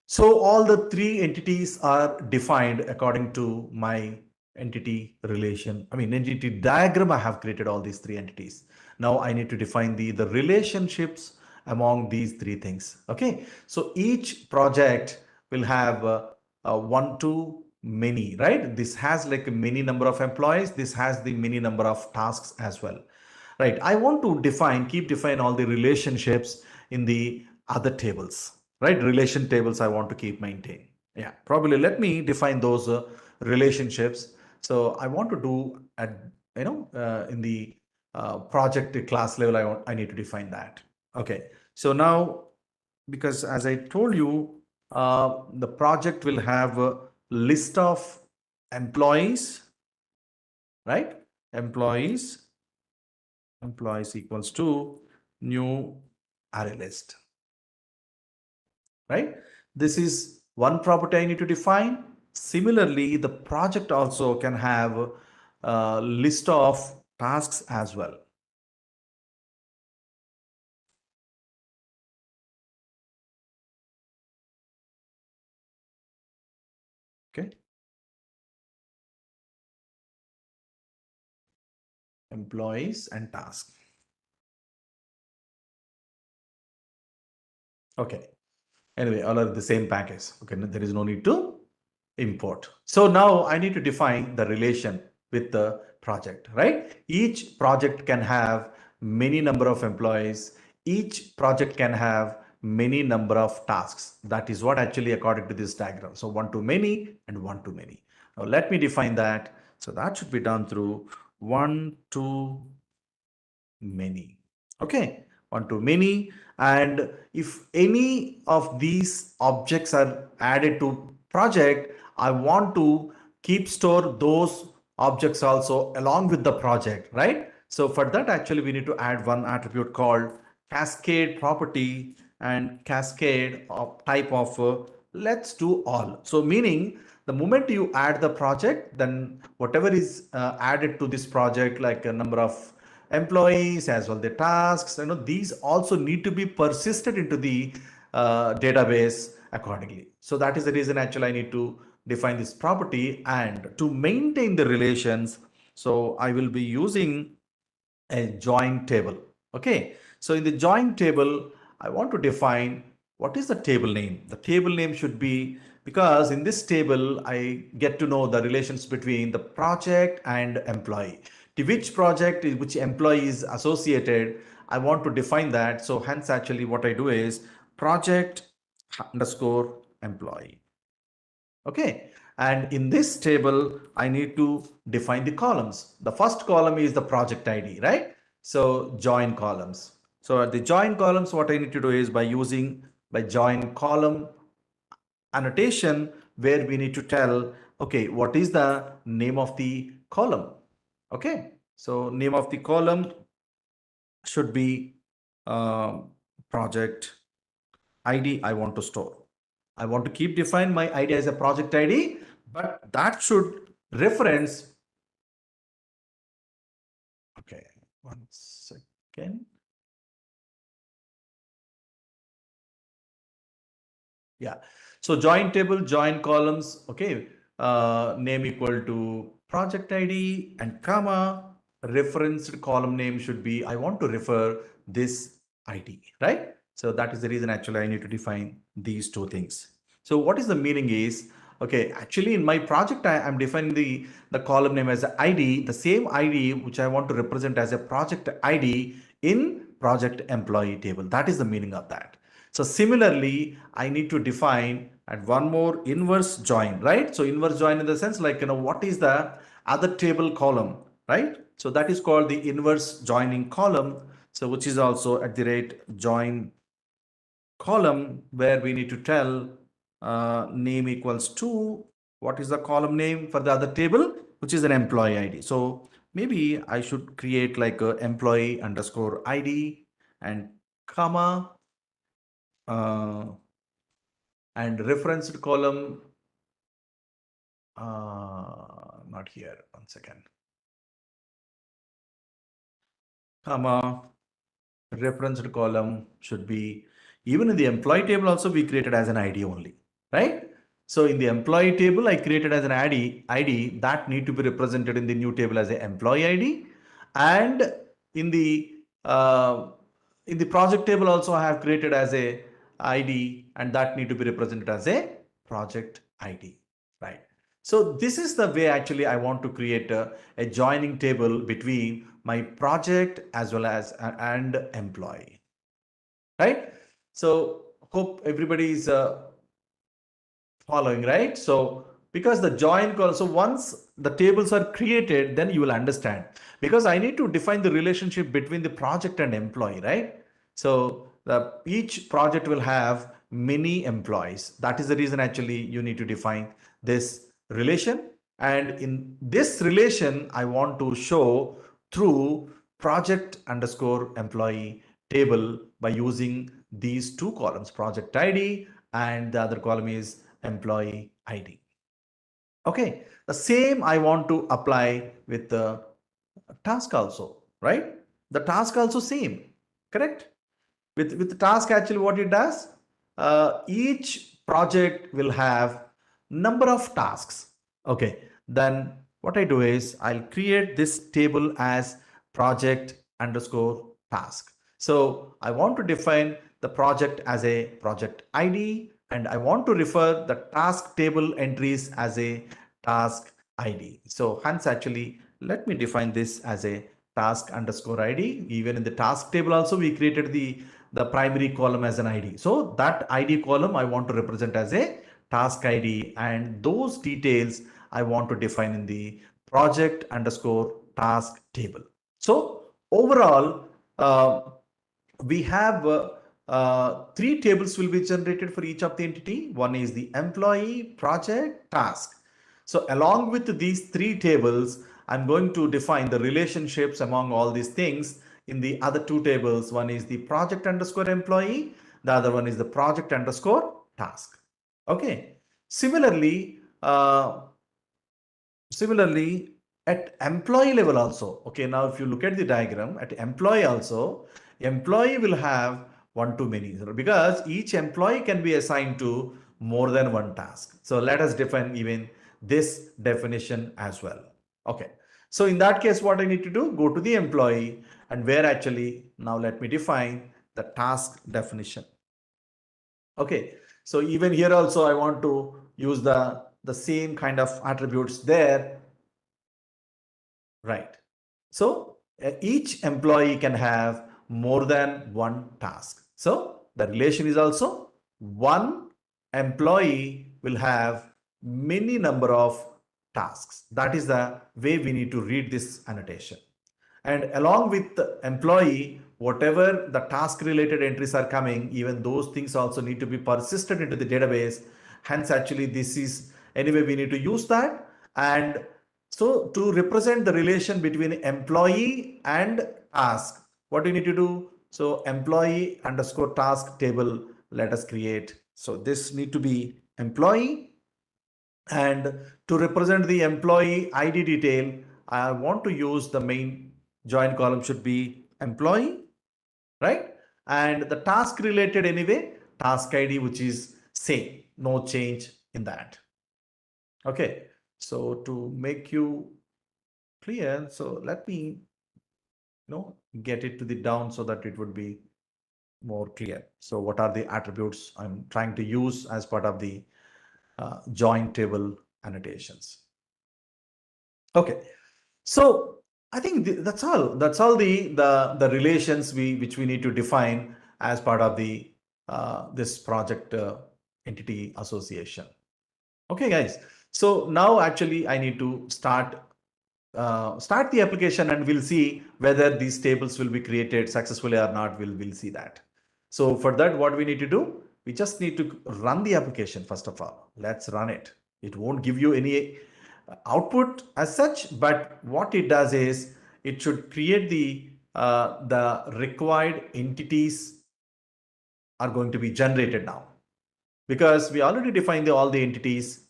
So all the three entities are defined according to my entity relation. I mean, entity diagram, I have created all these three entities. Now I need to define the relationships among these three things. Okay. So each project will have one to many, right? This has like a many number of employees. This has the many number of tasks as well. Right. I want to define all the relationships in the other tables, right? Relation tables I want to keep maintain. Yeah, probably let me define those relationships. So I want to do at, in the project class level, I need to define that. Okay. So now, because as I told you, the project will have a list of employees, right? Employees equals to new array list, right? This is one property I need to define. Similarly, the project also can have a list of tasks as well. Okay. Employees and tasks. Okay. Anyway, all are the same package. Okay, there is no need to import. So now I need to define the relation with the project, right? Each project can have many number of employees. Each project can have many number of tasks. That is what actually according to this diagram. So one to many and one to many. Now let me define that. So that should be done through one to many. Okay, one to many. And if any of these objects are added to project, I want to keep store those objects also along with the project, right? So for that, actually, we need to add one attribute called cascade property and cascade of type of let's do all. So meaning the moment you add the project, then whatever is added to this project, like a number of employees as well the tasks, these also need to be persisted into the database accordingly. So that is the reason actually I need to define this property. And to maintain the relations, so I will be using a join table. Okay, so in the join table, I want to define what is the table name. The table name should be, because in this table I get to know the relations between the project and employee. To which project is which employee is associated, I want to define that. So hence actually what I do is project underscore employee. Okay. And in this table, I need to define the columns. The first column is the project ID, right? So join columns. So at the join columns, what I need to do is by join column annotation, where we need to tell, okay, what is the name of the column? Okay. So name of the column should be project ID I want to store. I want to keep define my ID as a project ID, but that should reference. Okay, one second. Yeah. So join table, join columns. Okay. Name equal to project ID and comma. Referenced column name should be, I want to refer this ID, right? So that is the reason actually I need to define these two things. So what is the meaning is, okay, actually in my project, I'm defining the column name as ID, the same ID which I want to represent as a project ID in project employee table. That is the meaning of that. So similarly, I need to define and one more inverse join, right? So inverse join in the sense like, what is the other table column, right? So that is called the inverse joining column. So which is also at the rate join column, where we need to tell name equals to what is the column name for the other table, which is an employee ID. So maybe I should create like a employee underscore ID and comma and referenced column, not here, one second, comma, referenced column should be, even in the employee table also we created as an ID only, right? So in the employee table, I created as an ID that need to be represented in the new table as an employee ID. And in the project table also I have created as a ID, and that need to be represented as a project ID, right? So this is the way actually I want to create a joining table between my project as well as and employee, right? So hope everybody is following, right? So because the join call, so once the tables are created, then you will understand, because I need to define the relationship between the project and employee, right? So each project will have many employees. That is the reason actually you need to define this relation. And in this relation, I want to show through project underscore employee table by using these two columns, project ID, and the other column is employee ID. Okay, the same I want to apply with the task also, right? The task also same, correct? With the task, actually what it does, each project will have number of tasks. Okay, then what I do is I'll create this table as project underscore task. So I want to define the project as a project ID, and I want to refer the task table entries as a task ID. So hence actually let me define this as a task underscore ID. Even in the task table also we created the primary column as an ID. So that ID column I want to represent as a task ID, and those details I want to define in the project underscore task table. So overall, we have three tables will be generated for each of the entity. One is the employee, project, task. So along with these three tables, I'm going to define the relationships among all these things in the other two tables. One is the project underscore employee. The other one is the project underscore task. Okay. Similarly, at employee level also, okay, now if you look at the diagram, at employee also, employee will have one to many, because each employee can be assigned to more than one task. So let us define even this definition as well. Okay. So in that case, what I need to do, go to the employee, and where actually, now let me define the task definition. Okay. So even here also, I want to use the same kind of attributes there. Right. So each employee can have more than one task. So the relation is also one employee will have many number of tasks. That is the way we need to read this annotation. And along with the employee, whatever the task related entries are coming, even those things also need to be persisted into the database. Hence, actually, this is anyway, we need to use that. And so to represent the relation between employee and task, what we need to do? So employee underscore task table, let us create. So this need to be employee, and to represent the employee ID detail, I want to use the main join column should be employee, right? And the task related anyway, task ID, which is same, no change in that. Okay, so to make you clear, so let me get it to the down so that it would be more clear. So what are the attributes I'm trying to use as part of the join table annotations? Okay, so I think that's all. That's all the relations which we need to define as part of the this project entity association. Okay, guys. So now actually I need to start the application, and we'll see whether these tables will be created successfully or not. We'll see that. So for that, what we need to do, we just need to run the application first of all. Let's run it. It won't give you any output as such, but what it does is it should create the required entities are going to be generated now, because we already defined all the entities.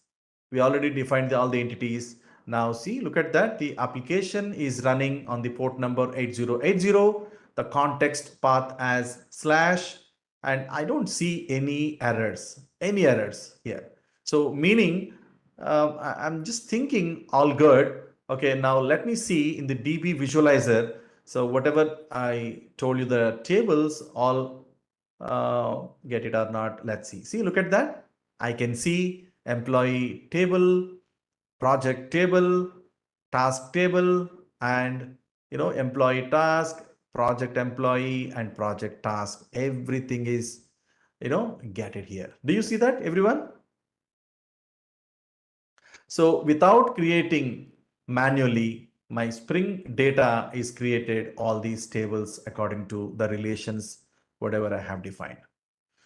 Now see, look at that. The application is running on the port number 8080, the context path as slash, and I don't see any errors here. So meaning, I'm just thinking all good. Okay, now let me see in the DB visualizer. So whatever I told you, the tables all get it or not. Let's see, look at that. I can see employee table, project table, task table, and employee task, project employee, and project task. Everything is get it here. Do you see that, everyone? So without creating manually, my Spring data is created all these tables according to the relations whatever I have defined.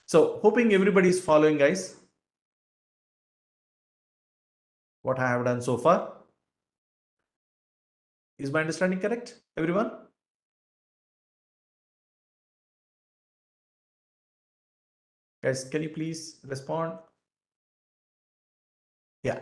So hoping everybody is following, guys, what I have done so far. Is my understanding correct, everyone? Guys, can you please respond? Yeah.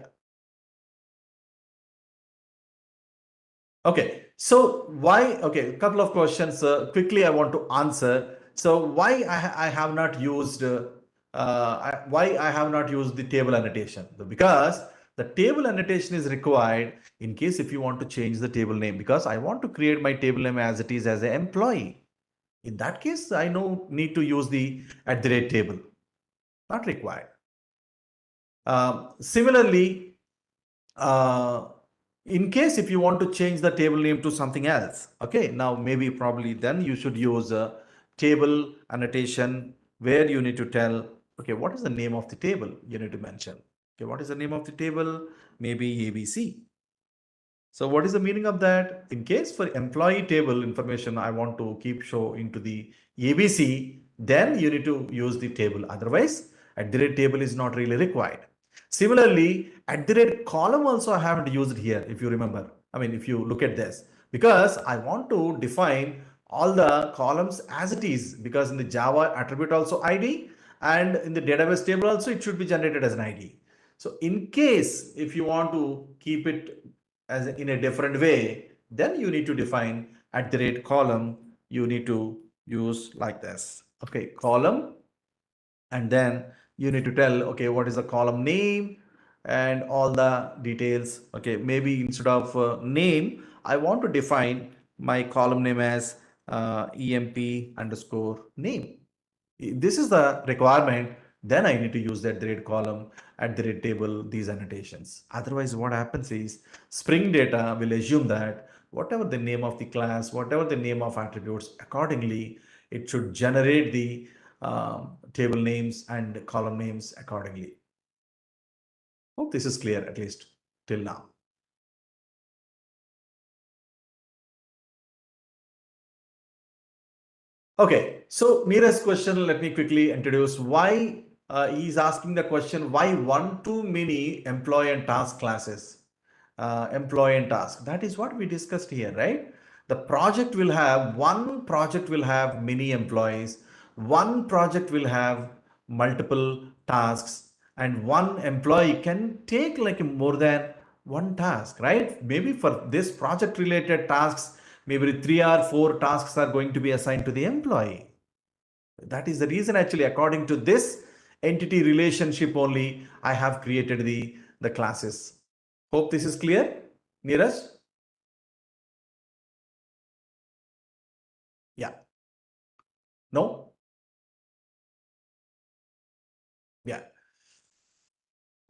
Okay. So why? Okay, a couple of questions quickly I want to answer. So why I have not used why I have not used the table annotation? Because the table annotation is required in case if you want to change the table name, because I want to create my table name as it is as an employee. In that case, I need to use the @ table. Not required. Similarly, in case if you want to change the table name to something else, okay, now maybe probably then you should use a table annotation where you need to tell, okay, what is the name of the table you need to mention. Okay, what is the name of the table? Maybe ABC. So what is the meaning of that? In case for employee table information, I want to keep show into the ABC, then you need to use the table. Otherwise, @ table is not really required. Similarly, @ column also I haven't used here, if you remember. I mean, if you look at this, because I want to define all the columns as it is, because in the Java attribute also ID, and in the database table also it should be generated as an ID. So in case if you want to keep it as in a different way, then you need to define @ column. You need to use like this. Okay, column, and then you need to tell, okay, what is the column name and all the details. Okay, maybe instead of name, I want to define my column name as emp underscore name. This is the requirement. Then I need to use that @ column, @ table, these annotations. Otherwise, what happens is Spring data will assume that whatever the name of the class, whatever the name of attributes, accordingly, it should generate the table names and column names accordingly. Hope this is clear, at least till now. Okay, so Neeraj's question, let me quickly introduce why he's asking the question, why one too many employee and task classes? Employee and task, that is what we discussed here, right? The project will have, one project will have many employees, one project will have multiple tasks, and one employee can take like more than one task, right? Maybe for this project related tasks, maybe 3 or 4 tasks are going to be assigned to the employee. That is the reason, actually, according to this entity relationship only, I have created the classes. Hope this is clear, Neeraj? Yeah. No? Yeah.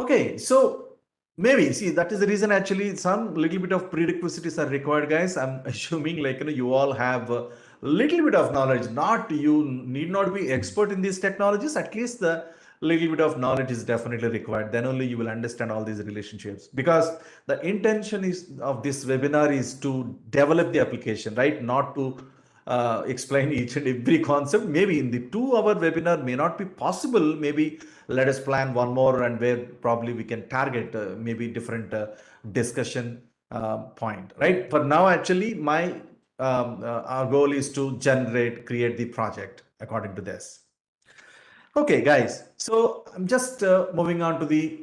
Okay, so maybe see that is the reason, actually some little bit of prerequisites are required, guys. I'm assuming like you all have a little bit of knowledge. Not you need not be expert in these technologies. At least the little bit of knowledge is definitely required. Then only you will understand all these relationships. Because the intention is of this webinar is to develop the application, right? Not to explain each and every concept. Maybe in the 2-hour webinar may not be possible. Maybe let us plan one more, and where probably we can target maybe different discussion point, right? For now, actually, my our goal is to create the project according to this. Okay, guys. So I'm just moving on to the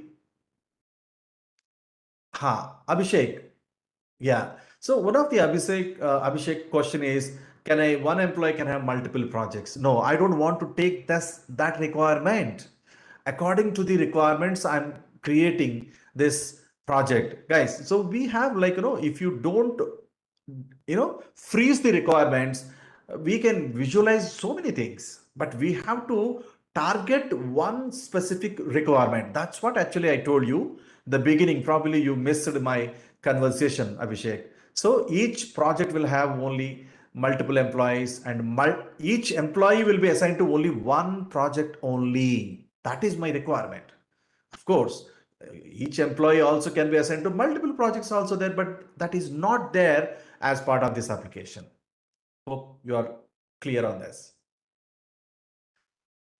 Abhishek. Yeah. So one of the Abhishek question is, one employee can have multiple projects? No, I don't want to take that requirement. According to the requirements, I'm creating this project, guys. So we have like, if you don't, freeze the requirements, we can visualize so many things, but we have to target one specific requirement. That's what actually I told you the beginning. Probably you missed my conversation, Abhishek. So each project will have only multiple employees, and each employee will be assigned to only one project only. That is my requirement. Of course, each employee also can be assigned to multiple projects also there, but that is not there as part of this application. Hope you are clear on this.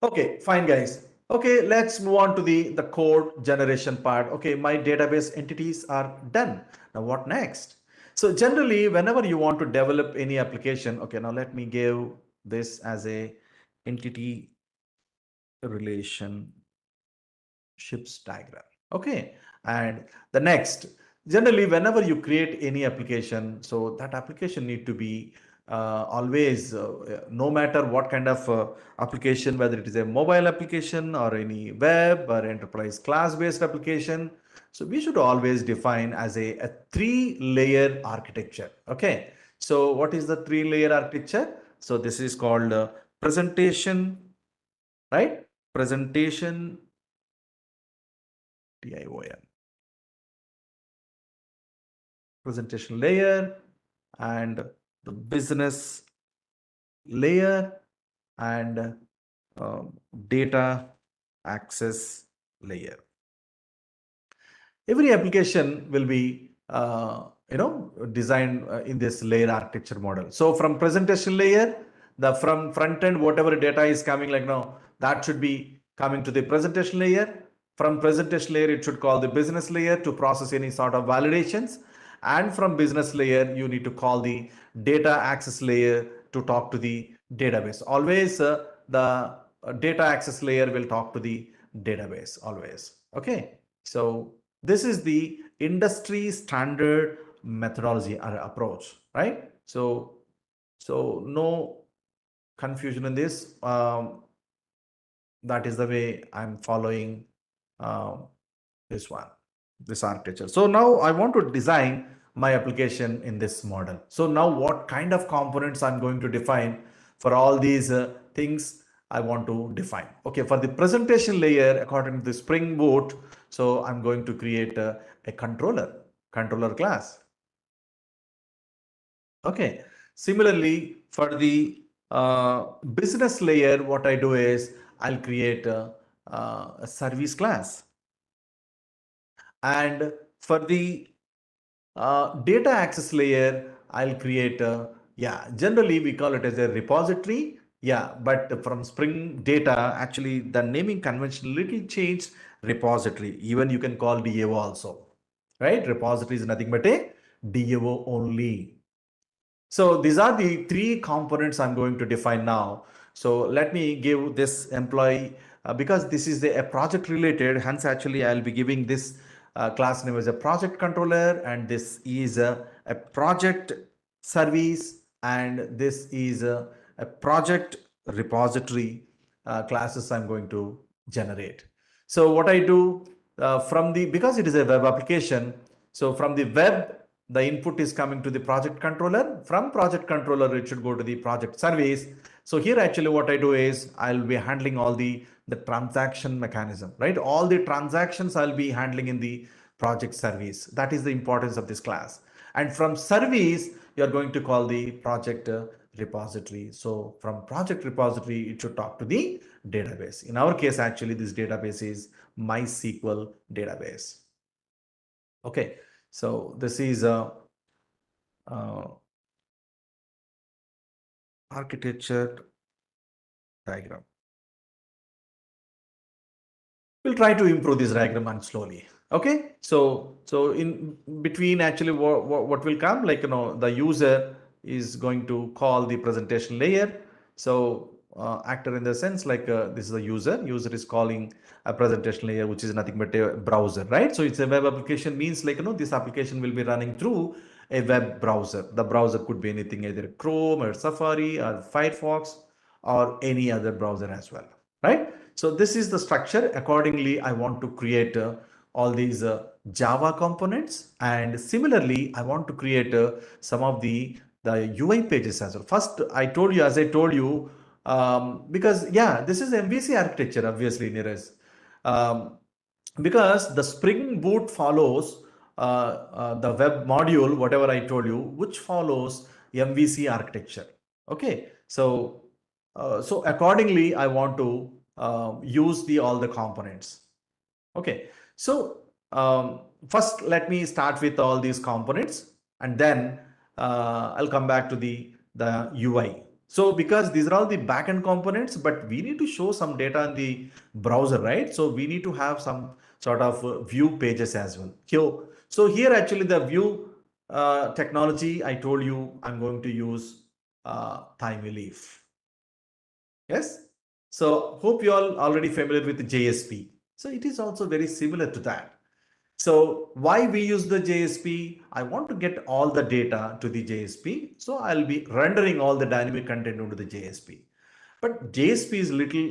Okay, fine, guys. Okay, let's move on to the code generation part. Okay, my database entities are done. Now what next? So generally, whenever you want to develop any application, okay, now let me give this as a entity relationships diagram. Okay, and the next, generally, whenever you create any application, so that application need to be always, no matter what kind of application, whether it is a mobile application or any web or enterprise class based application, so we should always define as a 3-layer architecture. Okay, so what is the 3-layer architecture? So this is called presentation, right? Presentation, DIOM, presentation layer, and the business layer, and data access layer. Every application will be designed in this layer architecture model. So from presentation layer, from front end, whatever data is coming like now, that should be coming to the presentation layer. From presentation layer, it should call the business layer to process any sort of validations. And from business layer, you need to call the data access layer to talk to the database. Always the data access layer will talk to the database always. Okay. So this is the industry standard methodology or approach, right? So no confusion in this. That is the way I'm following this architecture. So now I want to design my application in this model. So now what kind of components I'm going to define for all these things I want to define. Okay, for the presentation layer, according to the Spring Boot, so I'm going to create a controller class. Okay. Similarly, for the business layer, what I do is I'll create a service class. And for the data access layer, I'll create generally we call it as a repository. Yeah, but from Spring Data, actually the naming convention little changed repository. Even you can call DAO also, right? Repository is nothing but a DAO only. So these are the three components I'm going to define now. So let me give this employee, because this is a project related, hence actually I'll be giving this class name as a project controller, and this is a project service, and this is a project repository classes I'm going to generate. So what I do from the, because it is a web application, so from the web, the input is coming to the project controller. From project controller, it should go to the project service. So here actually what I do is I'll be handling all the transaction mechanism, right? All the transactions I'll be handling in the project service. That is the importance of this class. And from service, you're going to call the project repository. So from project repository, it should talk to the database. In our case, actually, this database is MySQL database. Okay, so this is a architecture diagram. We'll try to improve this diagram and slowly. Okay, so in between actually what will come, like, the user is going to call the presentation layer. So actor in the sense, like, this is a user is calling a presentation layer, which is nothing but a browser, right? So it's a web application, means like, this application will be running through a web browser. The browser could be anything, either Chrome or Safari or Firefox or any other browser as well, right? So this is the structure. Accordingly, I want to create all these Java components, and similarly, I want to create some of the UI pages as well. First, as I told you, because yeah, this is MVC architecture, obviously, Neeraj. Um, because the Spring Boot follows the web module, whatever I told you, which follows MVC architecture. Okay, so accordingly, I want to use all the components. Okay, so first let me start with all these components, and then I'll come back to the UI. So because these are all the backend components, but we need to show some data in the browser, right? So we need to have some sort of view pages as well. So here actually the view technology, I told you I'm going to use Leaf. Yes. So hope you all already familiar with the JSP. So it is also very similar to that. So why we use the JSP? I want to get all the data to the JSP. So I'll be rendering all the dynamic content into the JSP. But JSP is little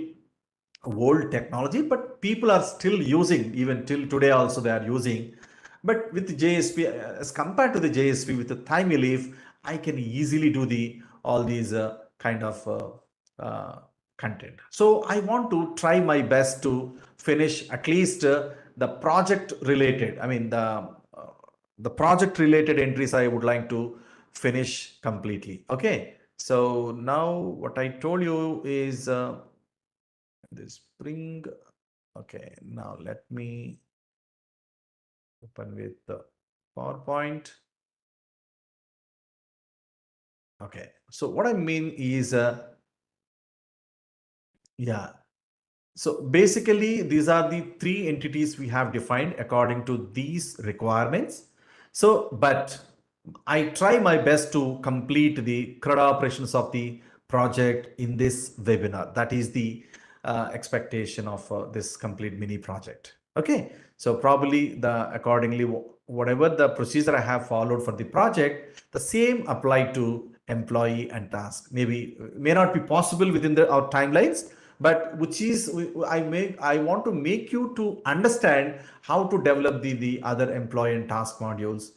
old technology, but people are still using, even till today also they are using. But with JSP, as compared to the JSP with the Leaf, I can easily do all these kind of content. So I want to try my best to finish at least the project related. I mean the project related entries I would like to finish completely. Okay. So now what I told you is this Spring. Okay, now let me open with the PowerPoint. Okay, so what I mean is, yeah. So basically, these are the three entities we have defined according to these requirements. So, but I try my best to complete the CRUD operations of the project in this webinar. That is the expectation of this complete mini project. Okay, so probably accordingly, whatever the procedure I have followed for the project, the same apply to employee and task. Maybe may not be possible within our timelines, but which is I want to make you to understand how to develop the other employee and task modules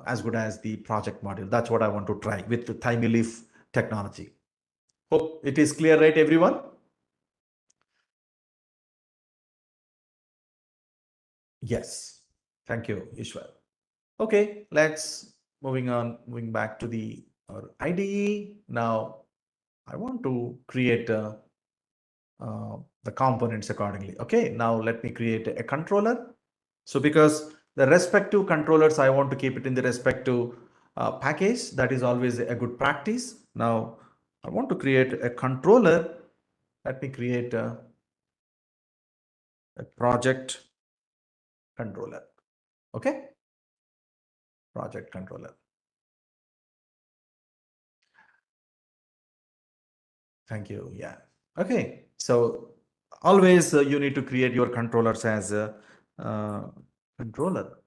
as good as the project module. That's what I want to try with the Leaf technology. Hope it is clear, right, everyone? Yes. Thank you, Ishwar. Okay, let's moving back to the IDE. Now I want to create the components accordingly. Okay, now let me create a controller. So because the respective controllers, I want to keep it in the respective package. That is always a good practice. Now I want to create a controller. Let me create a project controller. Okay, project controller. Thank you. Yeah. Okay. So always you need to create your controllers as a controller,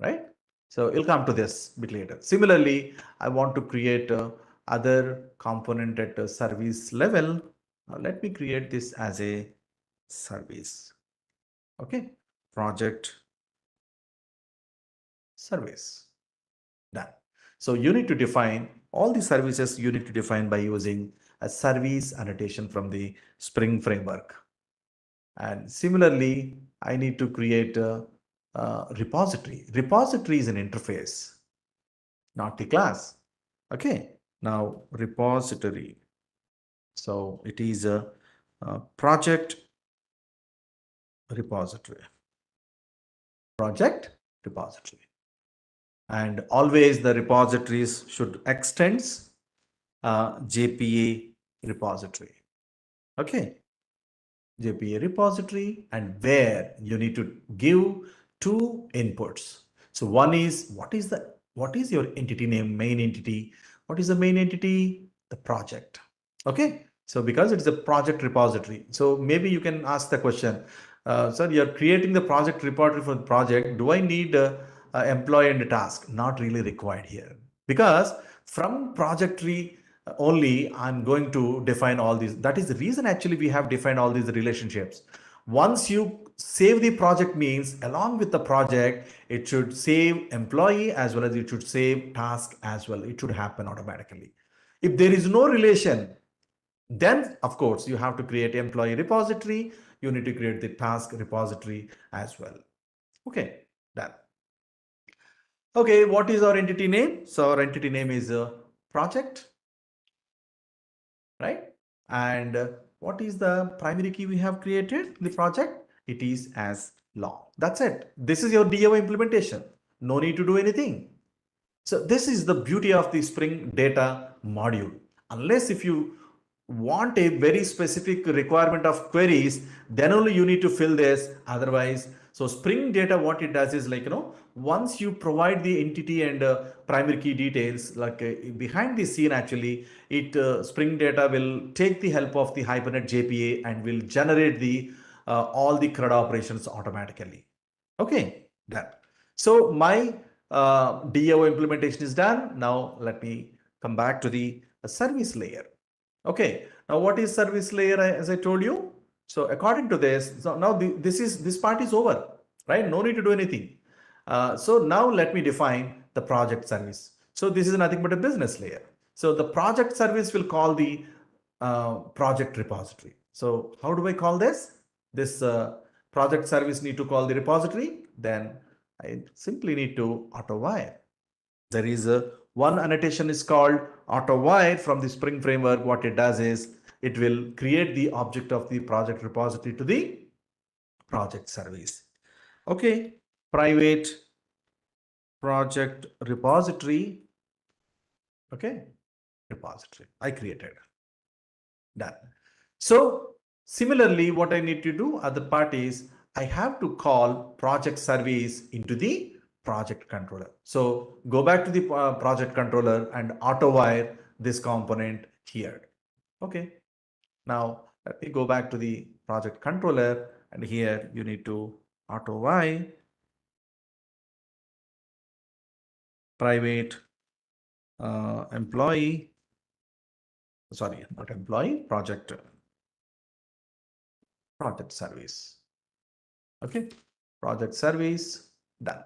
right? So you'll come to this bit later. Similarly, I want to create other component at a service level. Let me create this as a service. Okay. Project service. Done. So you need to define all the services you need to define by using a service annotation from the Spring framework. And similarly, I need to create a repository. Repository is an interface, not the class. Okay. Now repository. So it is a project repository. Project repository. And always the repositories should extends JPA repository. Okay. JPA repository, and where you need to give two inputs. So one is what is your entity name, main entity. What is the main entity? The project. Okay. So because it's a project repository, so maybe you can ask the question, sir, you're creating the project repository for the project. Do I need a employee and a task? Not really required here, because from project tree only I'm going to define all these. That is the reason actually we have defined all these relationships. Once you save the project means along with the project, it should save employee as well as it should save task as well. It should happen automatically. If there is no relation, then of course you have to create employee repository. You need to create the task repository as well. Okay, done. Okay, what is our entity name? So our entity name is project, right? And what is the primary key we have created in the project? It is as long. That's it. This is your DAO implementation. No need to do anything. So this is the beauty of the Spring Data module. Unless if you want a very specific requirement of queries, then only you need to fill this. Otherwise, so Spring Data, what it does is like, once you provide the entity and primary key details, like behind the scene, actually, it Spring Data will take the help of the Hibernate JPA and will generate the all the CRUD operations automatically. Okay, done. So my DAO implementation is done. Now let me come back to the service layer. Okay, now what is service layer as I told you? So according to this, so now this part is over, right? No need to do anything. So now let me define the project service. So this is nothing but a business layer. So the project service will call the project repository. So how do I call this? This project service need to call the repository. Then I simply need to auto wire. There is a one annotation is called auto wire from the Spring framework. What it does is it will create the object of the project repository to the project service. Okay, private project repository. Okay, repository I created. Done. So similarly, what I need to do other part is I have to call project service into the project controller. So go back to the project controller and auto wire this component here. Okay. Now let me go back to the project controller, and here you need to auto wire private employee, sorry, not employee, project service. Okay, project service, done.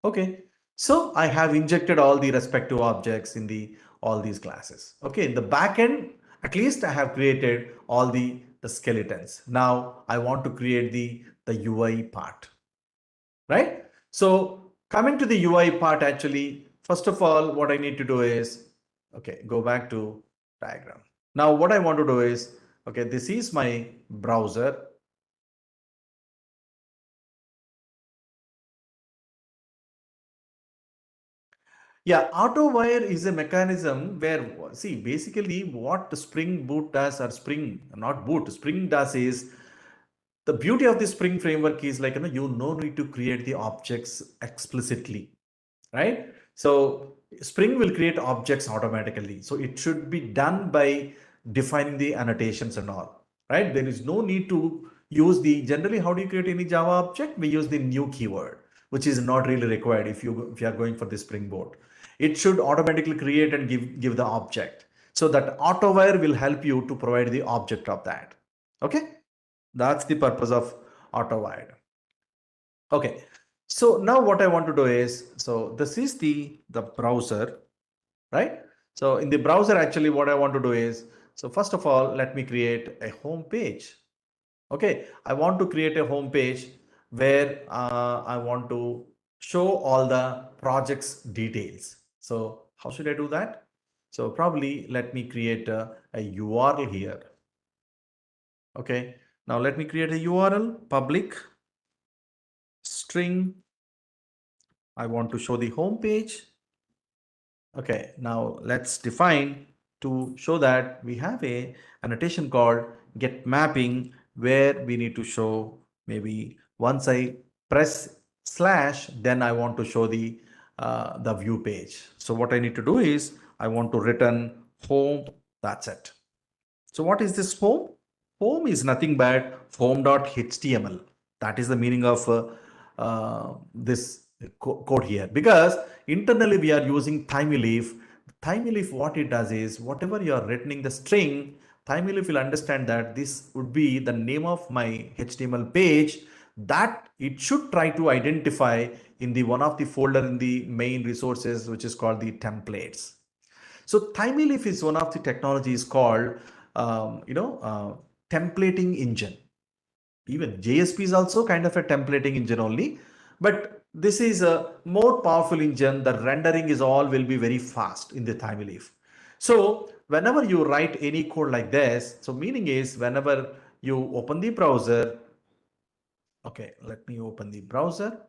Okay, so I have injected all the respective objects in the all these classes. Okay, in the back end, at least I have created all the skeletons. Now I want to create the UI part, right? So Coming to the UI part, actually, first of all, what I need to do is, okay, go back to diagram. Now, what I want to do is, okay, this is my browser. Yeah, AutoWire is a mechanism where, see, basically what Spring Boot does, or Spring, not Boot, Spring does is, the beauty of the Spring framework is like, you no need to create the objects explicitly, right? So Spring will create objects automatically. So it should be done by defining the annotations and all, right? There is no need to use the, generally, how do you create any Java object? We use the new keyword, which is not really required if you are going for the Spring Boot. It should automatically create and give the object. So that AutoWire will help you to provide the object of that. Okay. That's the purpose of AutoWire. Okay, so now what I want to do is, so this is the browser, right? So in the browser, actually, what I want to do is, so first of all, let me create a home page. Okay, I want to create a home page where I want to show all the project's details. So how should I do that? So probably let me create a URL here. Okay, now let me create a URL, public string. I want to show the home page. Okay, now let's define to show that we have a annotation called get mapping, where we need to show, maybe once I press slash, then I want to show the view page. So what I need to do is I want to return home. That's it. So what is this home? Home is nothing but home.html. That is the meaning of this code here. Because internally we are using TinyLeaf. TinyLeaf, what it does is, whatever you are returning the string, TinyLeaf will understand that this would be the name of my HTML page, that it should try to identify in the one of the folder in the main resources, which is called the templates. So TinyLeaf is one of the technologies called, templating engine. Even JSP is also kind of a templating engine only, but this is a more powerful engine. The rendering is all will be very fast in the TinyLeaf. So whenever you write any code like this, so meaning is whenever you open the browser, okay, let me open the browser.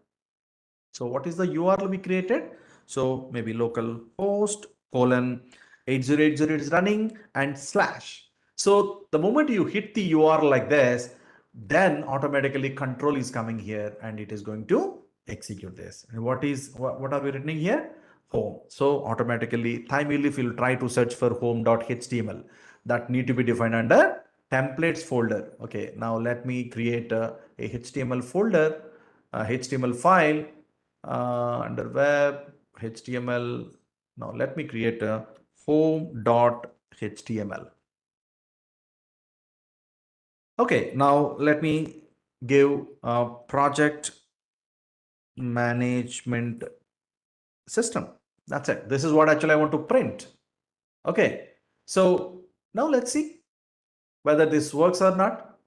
So what is the URL we created? So maybe local host colon 8080 is running and slash. So the moment you hit the URL like this, then automatically control is coming here and it is going to execute this. And what are we written here? Home. So automatically TinyLeaf will try to search for home.html. That need to be defined under templates folder. Okay, now let me create a HTML folder, HTML file under web HTML. Now let me create a home.html. Okay, now let me give a project management system. That's it. This is what actually I want to print. Okay, so now let's see whether this works or not.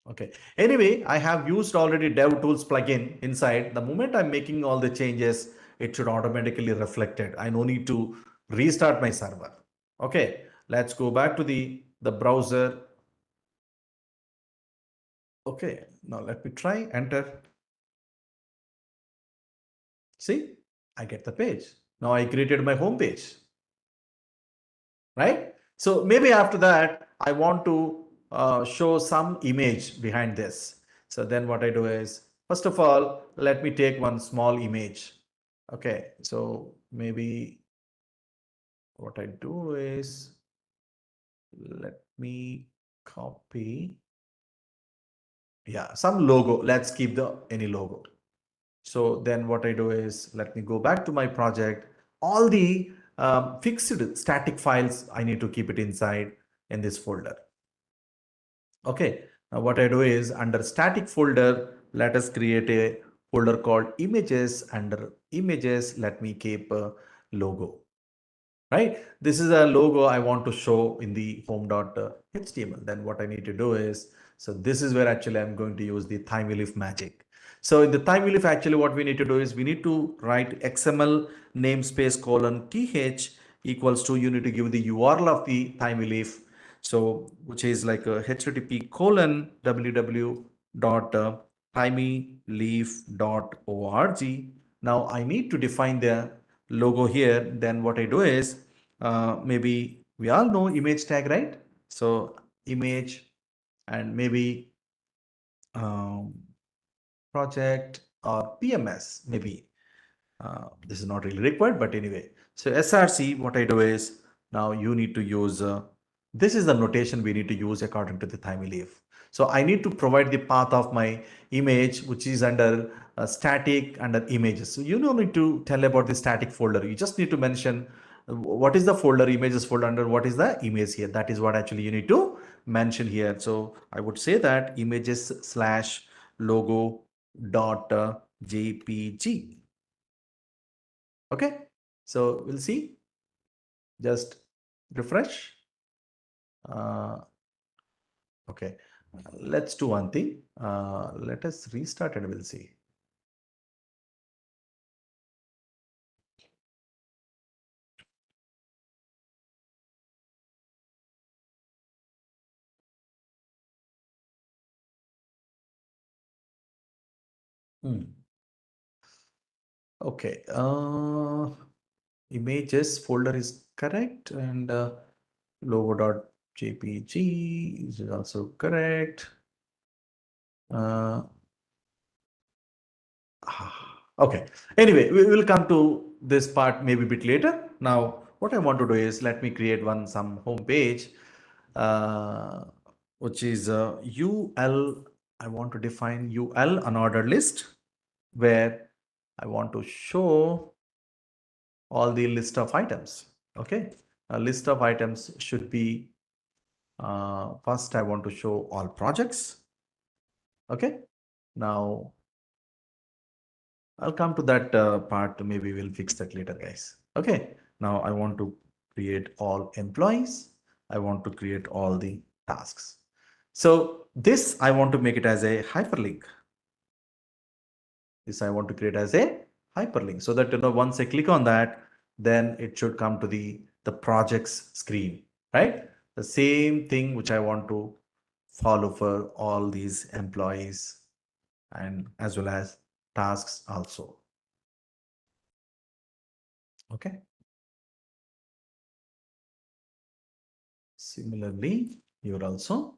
Okay. Anyway, I have used already DevTools plugin inside. The moment I'm making all the changes, it should automatically reflect it. I no need to restart my server. Okay. Let's go back to the browser. Okay. Now let me try enter. See, I get the page. Now I created my home page, right? So maybe after that, I want to show some image behind this. So then what I do is, first of all, let me take one small image. Okay, so maybe what I do is, let me copy, yeah, some logo. Let's keep any logo. So then what I do is, let me go back to my project. All the fixed static files, I need to keep it inside in this folder. Okay, now what I do is, under static folder, let us create a folder called images. Under images, let me keep a logo, right? This is a logo I want to show in the home.html. Then what I need to do is, so this is where actually I'm going to use the TinyLeaf magic. So in the time leaf, actually what we need to do is we need to write XML namespace colon th equals to, you need to give the URL of the time leaf. So which is like a http colon www dot timeleaf.org. Now I need to define the logo here. Then what I do is maybe we all know image tag, right? So image and maybe um, project or PMS maybe. This is not really required, but anyway. So SRC, what I do is now you need to use, this is the notation we need to use according to the time leaf. So I need to provide the path of my image, which is under static under images. So you don't need to tell about the static folder. You just need to mention what is the folder, images folder under what is the image here. That is what actually you need to mention here. So I would say that images slash logo dot jpg. Okay, so we'll see. Just refresh. Okay, let's do one thing. Let us restart and we'll see. Okay, images folder is correct, and logo.jpg is also correct. Okay, anyway, we will come to this part maybe a bit later. Now what I want to do is let me create some home page, uh, which is ul. I want to define ul unordered list, where I want to show all the list of items. Okay, a list of items should be first I want to show all projects. Okay, now I'll come to that part. Maybe we'll fix that later, guys. Okay, now I want to create all employees. I want to create all the tasks. So this I want to make it as a hyperlink. This I want to create as a hyperlink, so that once I click on that, then it should come to the projects screen, right? The same thing which I want to follow for all these employees and as well as tasks also. Okay. Similarly, you're also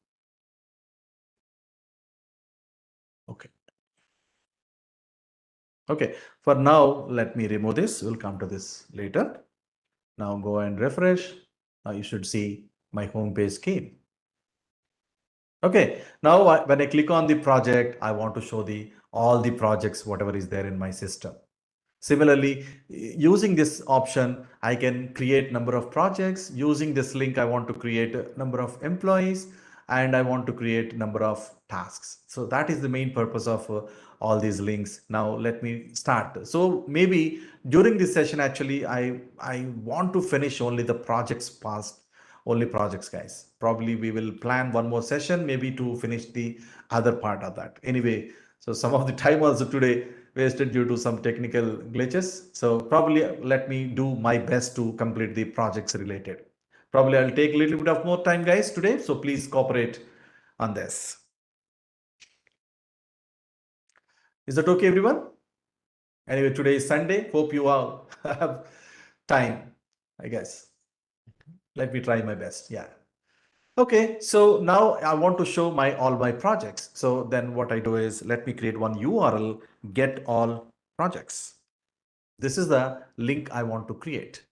okay. Okay, for now, let me remove this. We'll come to this later. Now go and refresh. Now you should see my home page came. Okay, now when I click on the project, I want to show all the projects, whatever is there in my system. Similarly, using this option, I can create number of projects. Using this link, I want to create a number of employees and I want to create number of tasks. So that is the main purpose of all these links. Now let me start. So maybe during this session, actually, I want to finish only the projects past, only projects, guys. Probably we will plan one more session, maybe to finish the other part of that. Anyway, so some of the time also today wasted due to some technical glitches. So probably let me do my best to complete the projects related. Probably I'll take a little bit of more time, guys, today. So please cooperate on this. Is that okay, everyone? Anyway, today is Sunday. Hope you all have time, I guess. Let me try my best. Yeah. Okay, so now I want to show all my projects. So then what I do is let me create one URL, get all projects. This is the link I want to create.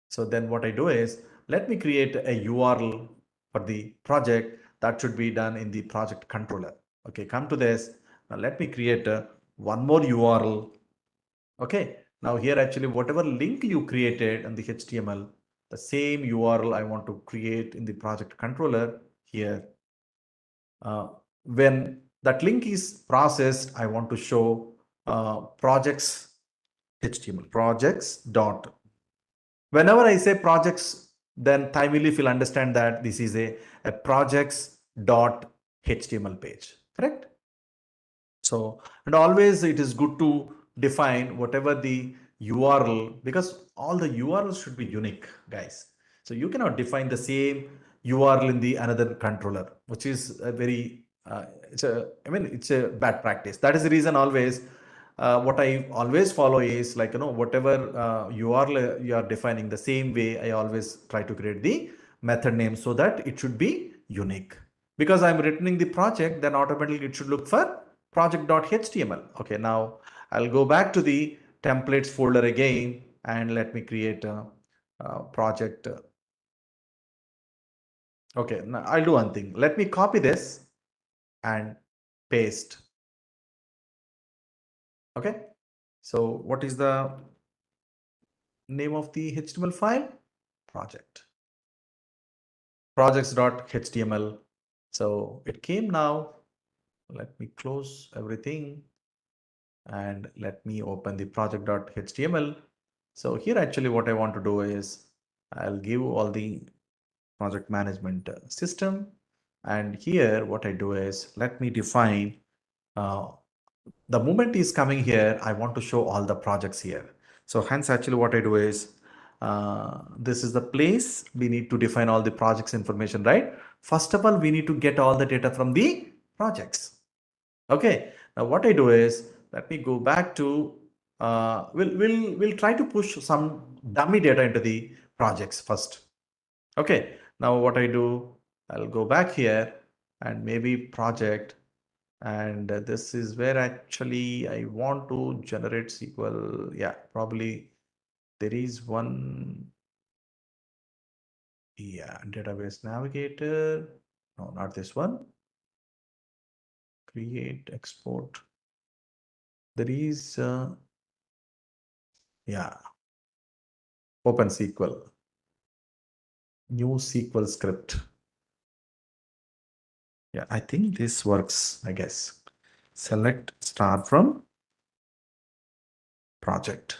So then what I do is let me create a URL for the project that should be done in the project controller. Okay, come to this. Now let me create one more URL. Okay, now here actually whatever link you created in the HTML, the same URL I want to create in the project controller here. When that link is processed, I want to show projects HTML projects dot. Whenever I say projects, then TimeLeaf will understand that this is a projects dot HTML page, correct? So, and always it is good to define whatever the URL, because all the URLs should be unique, guys. So you cannot define the same URL in the another controller, which is a very, it's a bad practice. That is the reason always, what I always follow is like, whatever URL you are defining the same way, I always try to create the method name so that it should be unique. Because I'm returning the project, then automatically it should look for project.html. Okay, now I'll go back to the templates folder again and let me create a project. Okay, now I'll do one thing. Let me copy this and paste. Okay, so what is the name of the HTML file? projects.html. So it came now. Let me close everything and let me open the project.html. So here actually what I want to do is I'll give all the project management system, and here what I do is let me define the moment is coming here, I want to show all the projects here. So hence actually what I do is this is the place we need to define all the projects information, right? First of all, we need to get all the data from the projects. Okay, now what I do is let me go back to we'll try to push some dummy data into the projects first. Okay, now what I do, I'll go back here and maybe project, and this is where actually I want to generate SQL. Yeah, probably there is one. Yeah, database navigator. No, not this one. Create, export. There is, yeah, Open SQL. New SQL script. Yeah, I think this works, I guess. Select star from project.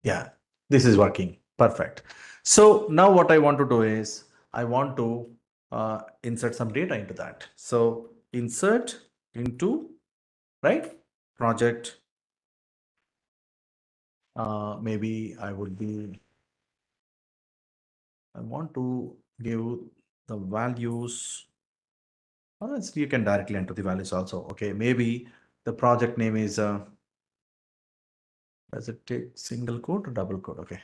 Yeah, this is working. Perfect. So now what I want to do is I want to insert some data into that. So insert into, right, project. Maybe I want to give the values. You can directly enter the values also. Okay, maybe the project name is, does it take single quote or double quote? Okay,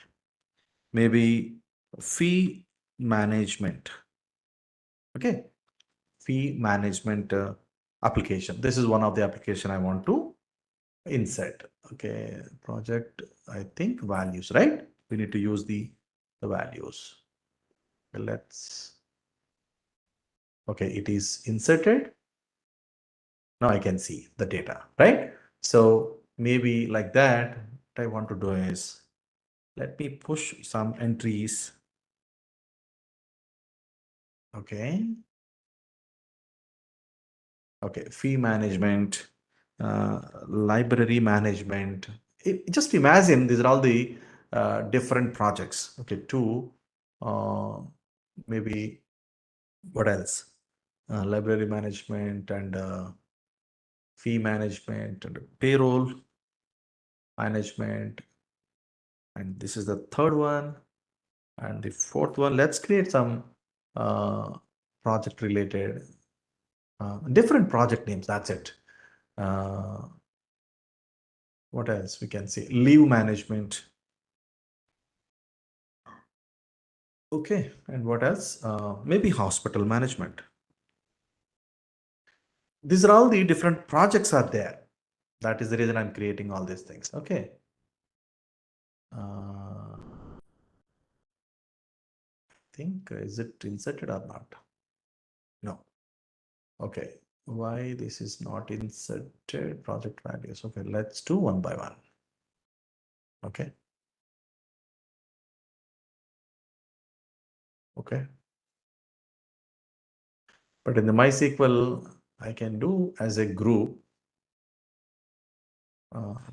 maybe fee management. Okay, fee management application. This is one of the application I want to insert. Okay, project, I think values, right? We need to use the values. Let's, okay, it is inserted. Now I can see the data, right? So maybe like that, what I want to do is let me push some entries. Okay. Okay, fee management, library management. Just imagine these are all the different projects. Okay, two, maybe what else? Library management and fee management and payroll management. And this is the third one. And the fourth one, let's create some project related, different project names. That's it. What else we can see? Leave management. Okay, and what else? Maybe hospital management. These are all the different projects are there. That is the reason I'm creating all these things. Okay. I think, is it inserted or not? No. Okay. Why this is not inserted? Project values. Okay, let's do one by one. Okay. Okay. But in the MySQL, I can do as a group.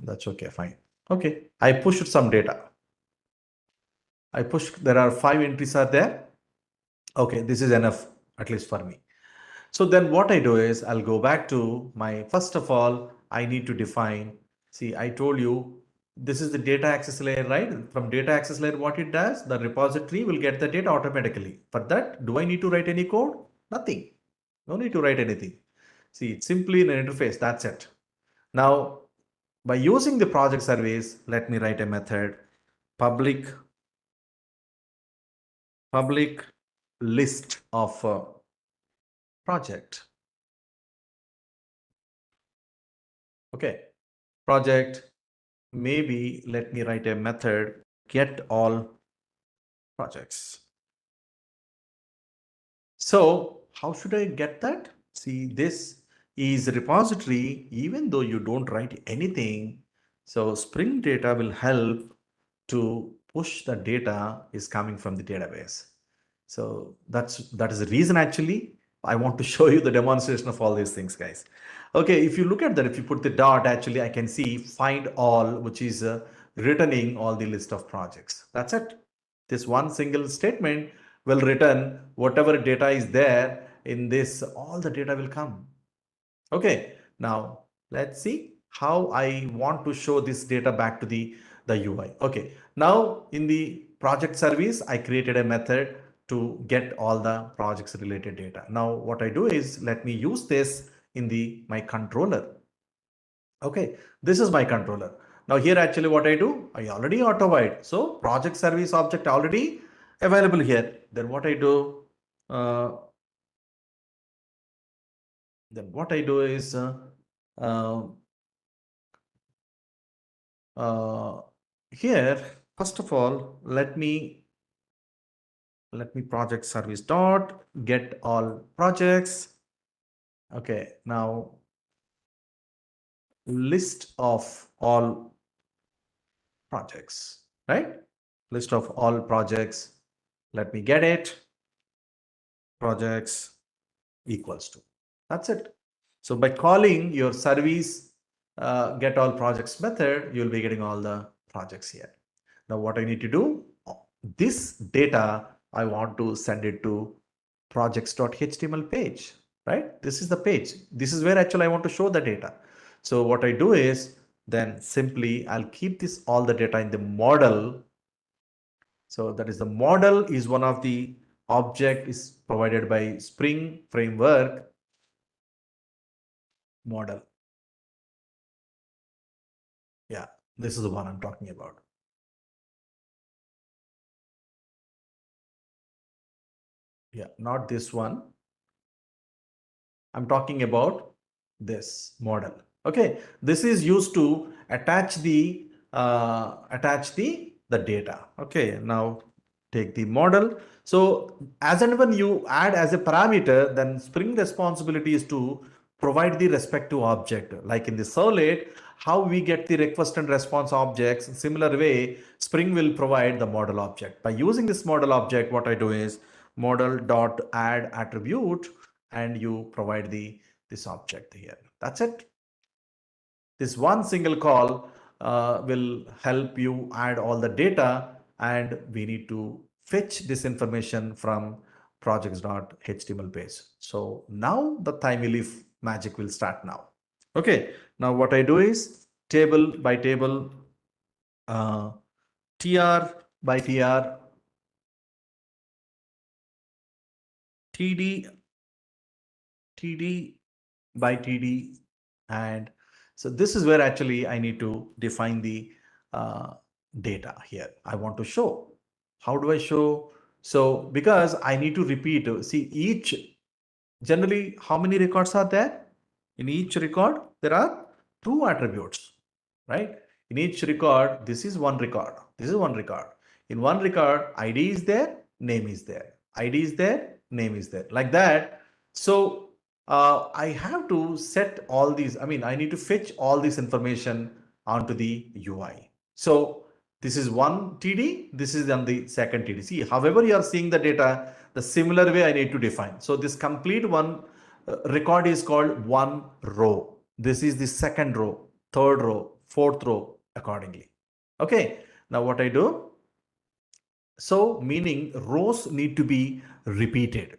That's okay, fine. Okay, I pushed some data. There are 5 entries are there. Okay, this is enough, at least for me. So then what I do is I'll go back to my, first of all, I need to define, see, I told you this is the data access layer, right? From data access layer, what it does, the repository will get the data automatically. For that, do I need to write any code? Nothing. No need to write anything. See, it's simply an interface. That's it. Now, by using the project service, let me write a method, public list of project. Okay, project. Maybe let me write a method, get all projects. So how should I get that? See, this is a repository, even though you don't write anything. So Spring Data will help to push the data is coming from the database. So that is the reason actually I want to show you the demonstration of all these things, guys. Okay, if you look at that, if you put the dot, actually I can see find all, which is returning all the list of projects. That's it. This one single statement will return whatever data is there in this, all the data will come. Okay, now let's see how I want to show this data back to the UI. Okay, now in the project service, I created a method to get all the projects related data. Now what I do is let me use this in my controller. Okay, this is my controller. Now here actually what I do, I already auto-write. So project service object already available here. Then what I do, uh, is uh, uh, here, first of all, let me project service dot get all projects. Okay, now list of all projects, right? List of all projects. Let me get it. Projects equals to. That's it. So by calling your service get all projects method, you'll be getting all the projects here. Now what I need to do, this data, I want to send it to projects.html page, right? This is the page. This is where actually I want to show the data. So what I do is then simply I'll keep this all the data in the model. So that is the model is one of the object is provided by Spring framework model. Yeah, this is the one I'm talking about. Yeah, not this one. I'm talking about this model. Okay, this is used to attach the data. Okay, now take the model. So as and when you add as a parameter, then Spring responsibility is to provide the respective object. Like in the servlet, how we get the request and response objects. Similar way, Spring will provide the model object. By using this model object, what I do is model dot add attribute, and you provide this object here. That's it. This one single call will help you add all the data, and we need to fetch this information from projects.html page. So now the time leaf magic will start now. Okay, now what I do is table by table, tr by tr, td by td, and so this is where actually I need to define the data here. I want to show. How do I show? So because I need to repeat, see each, generally how many records are there? In each record, there are two attributes, right? In each record, this is one record. This is one record. In one record, ID is there, name is there. ID is there, name is there. Like that. So I have to set all these. I mean, I need to fetch all this information onto the UI. So this is one TD. This is on the second TD. See, however you are seeing the data, the similar way I need to define. So this complete one record is called one row. This is the second row, third row, fourth row accordingly. Okay. Now what I do? So meaning rows need to be repeated.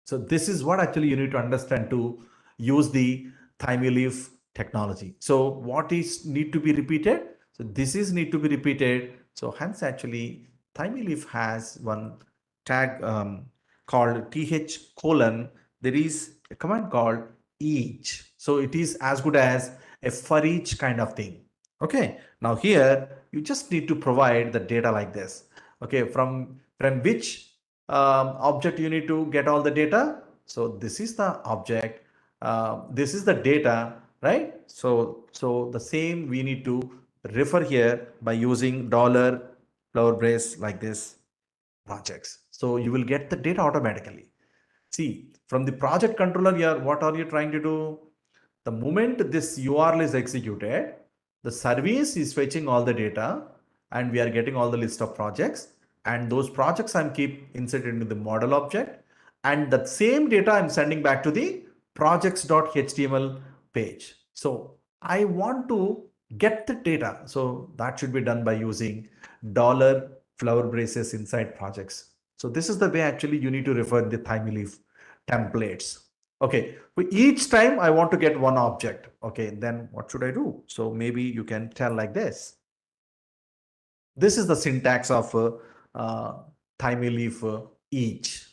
So this is what actually you need to understand to use the timely leaf technology. So what is need to be repeated? So this is need to be repeated. So hence actually timely leaf has one tag called th colon. There is a command called each. So it is as good as a for each kind of thing. Okay. Now here you just need to provide the data like this. Okay. From which object you need to get all the data. So this is the object, this is the data, right? So the same we need to refer here by using dollar flower brace like this projects. So you will get the data automatically. See, from the project controller here, what are you trying to do? The moment this URL is executed, the service is fetching all the data and we are getting all the list of projects, and those projects I'm keep inserted into the model object, and that same data I'm sending back to the projects.html page. So I want to get the data. So that should be done by using dollar flower braces inside projects. So this is the way actually you need to refer the Thymeleaf templates. Okay, each time I want to get one object. Okay, then what should I do? So maybe you can tell like this. This is the syntax of Thymeleaf each.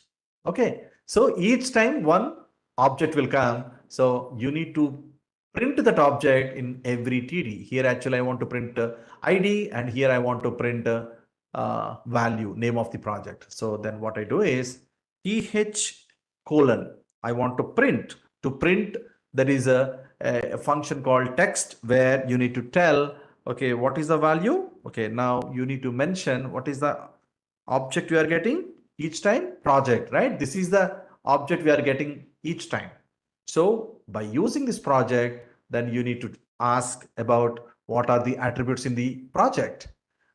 Okay, so each time one object will come. So you need to print that object in every TD. Here actually I want to print ID, and here I want to print value, name of the project. So then what I do is th colon. I want to print. To print, there is a function called text where you need to tell, okay, what is the value? Okay, now you need to mention what is the object we are getting each time, project, right? This is the object we are getting each time. So by using this project, then you need to ask about what are the attributes in the project.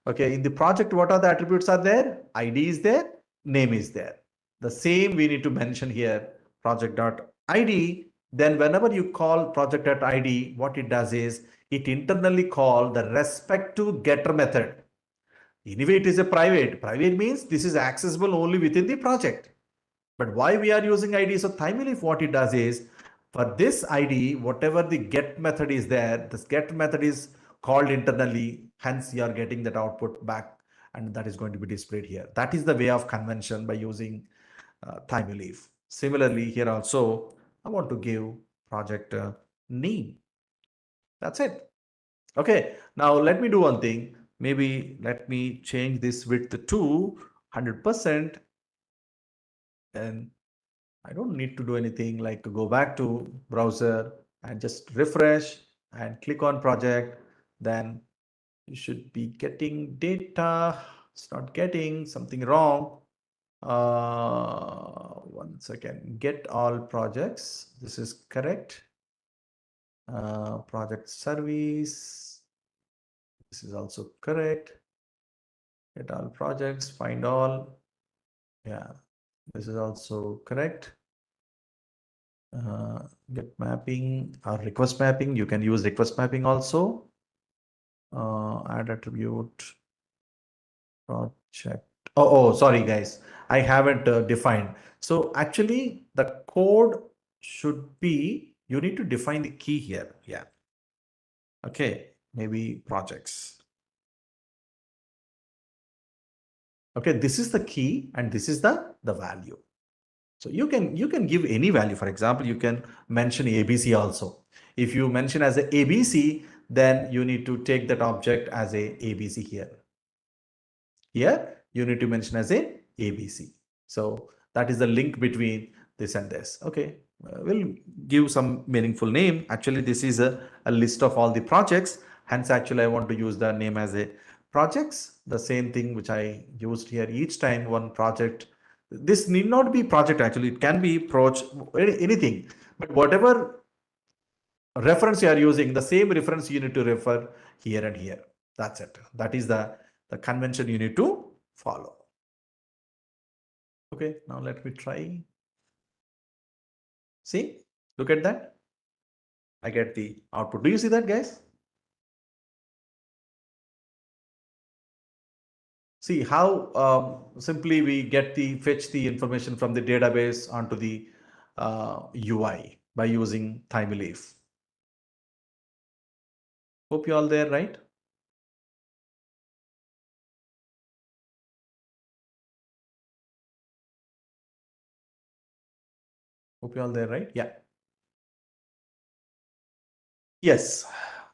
Okay, in the project, what are the attributes are there? ID is there, name is there. The same we need to mention here, project.id. Then whenever you call project.id, what it does is it internally call the respective getter method. Anyway, it is a private. Private means this is accessible only within the project. But why we are using ID? So Thymeleaf, what it does is, for this ID, whatever the get method is there, this get method is called internally. Hence, you are getting that output back, and that is going to be displayed here. That is the way of convention by using Thymeleaf. Similarly, here also, I want to give project name. That's it. Okay, now let me do one thing. Maybe let me change this width to 100%, and I don't need to do anything like to go back to browser and just refresh and click on project. Then you should be getting data. It's not getting something wrong. One second, get all projects. This is correct. Project service. This is also correct. Get all projects, find all. Yeah, this is also correct. Get mapping or request mapping. You can use request mapping also. Add attribute project. Oh, sorry guys, I haven't defined. So actually the code should be, you need to define the key here. Yeah. Okay, maybe projects. Okay, this is the key and this is the value. So you can give any value. For example, you can mention ABC also. If you mention as a ABC, then you need to take that object as a ABC here. Here you need to mention as a ABC. So that is the link between this and this. Okay, we'll give some meaningful name. Actually, this is a list of all the projects. Hence, actually, I want to use the name as a projects. The same thing which I used here each time one project. This need not be project actually. It can be anything, but whatever reference you are using, the same reference you need to refer here and here. That's it. That is the convention you need to follow. Okay, now let me try. See, look at that. I get the output. Do you see that, guys? see how simply we get the fetch the information from the database onto the UI by using TimeLeaf. Hope you all there, right? Hope you all there, right? Yeah. Yes.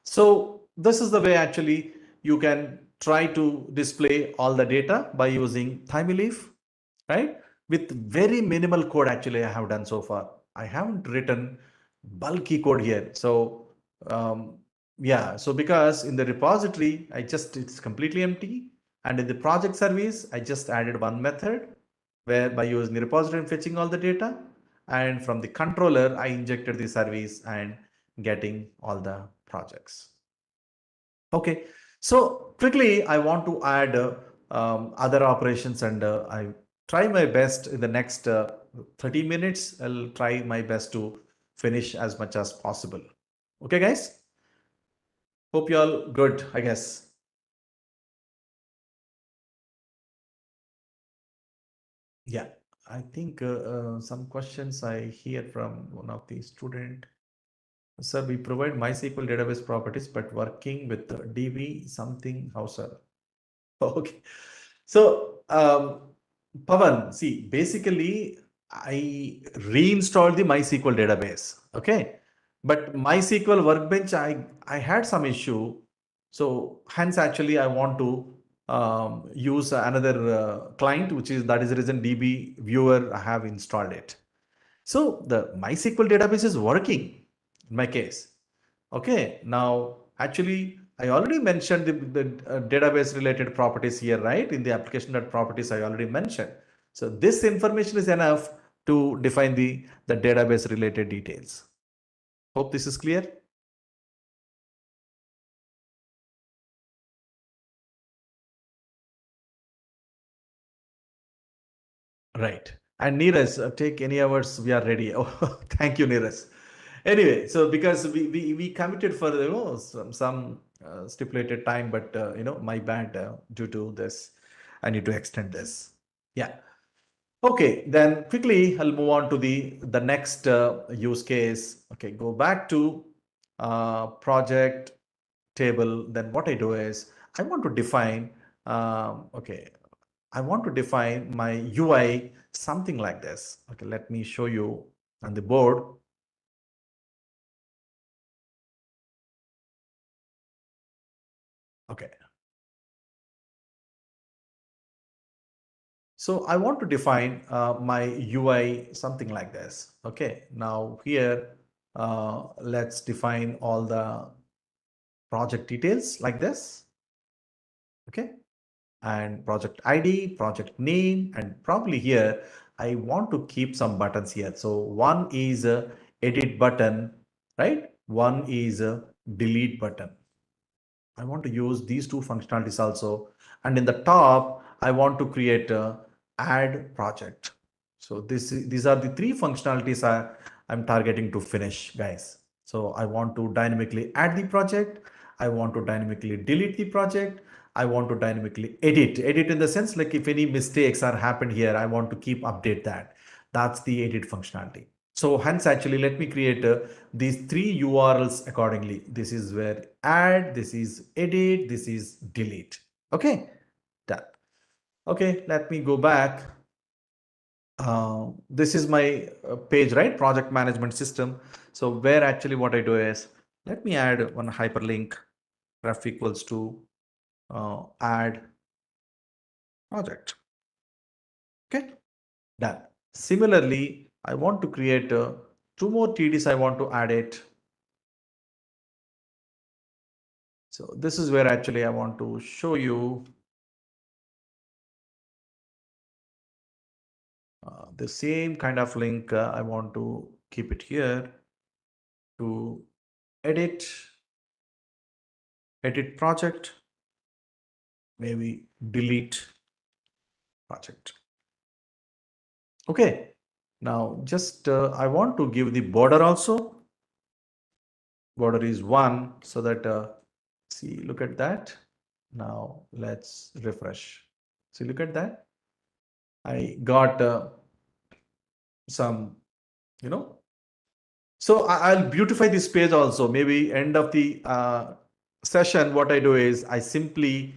So this is the way actually you can try to display all the data by using TimeLeaf, right? With very minimal code actually I have done so far. I haven't written bulky code here. So yeah, so because in the repository, it's completely empty. And in the project service, I just added one method where by using the repository and fetching all the data. And from the controller, I injected the service and getting all the projects. Okay, so quickly I want to add other operations and I try my best in the next 30 minutes. I'll try my best to finish as much as possible. Okay, guys? Hope you all good, I guess. Yeah, I think some questions I hear from one of the student. Sir, we provide MySQL database properties, but working with DB something, how, sir? Okay. So, Pavan, see, basically, I reinstalled the MySQL database. Okay. But MySQL Workbench, I had some issue. So, hence, actually, I want to use another client, that is the reason DB viewer I have installed it. So, the MySQL database is working in my case. Okay, now actually I already mentioned the database related properties here, right? In the application.properties I already mentioned. So this information is enough to define the database related details. Hope this is clear. Right. And Neeraj, take any hours, we are ready. Oh, thank you, Neeraj. Anyway, so because we committed for some stipulated time, but my bad due to this, I need to extend this. Yeah. Okay, then quickly I'll move on to the next use case. Okay, go back to project table. Then what I do is I want to define. Okay, I want to define my UI something like this. Okay, let me show you on the board. Okay. So I want to define my UI something like this. Okay, now here, let's define all the project details like this. Okay, and project ID, project name, and probably here, I want to keep some buttons here. So one is a edit button, right? One is a delete button. I want to use these two functionalities also. And in the top, I want to create a add project. So these are the three functionalities I'm targeting to finish, guys. So I want to dynamically add the project. I want to dynamically delete the project. I want to dynamically edit in the sense like if any mistakes are happened here, I want to keep update that. That's the edit functionality. So hence actually let me create these three URLs accordingly. This is where add, this is edit, this is delete. Okay, done. Okay, let me go back. This is my page, right? Project management system. So where actually what I do is, let me add one hyperlink ref equals to add project. Okay, done. Similarly, I want to create two more TDs. I want to add it. So this is where actually I want to show you the same kind of link. I want to keep it here to edit, edit project, maybe delete project. Okay. Now just I want to give the border also. Border is 1 so that see, look at that. Now let's refresh. So look at that. I got some, you know, so I'll beautify this page also. Maybe end of the session, what I do is I simply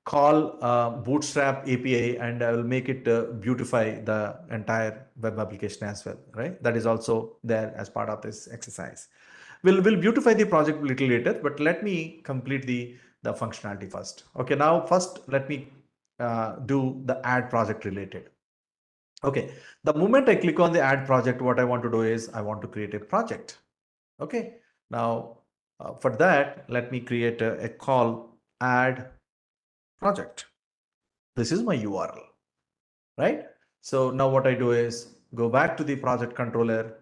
call Bootstrap API and I will make it beautify the entire web application as well, right? That is also there as part of this exercise. We'll beautify the project a little later, but let me complete the functionality first. Okay, now first let me do the add project related. Okay, the moment I click on the add project, what I want to do is I want to create a project. Okay, now for that, let me create a call add project. This is my URL, right? So now what I do is go back to the project controller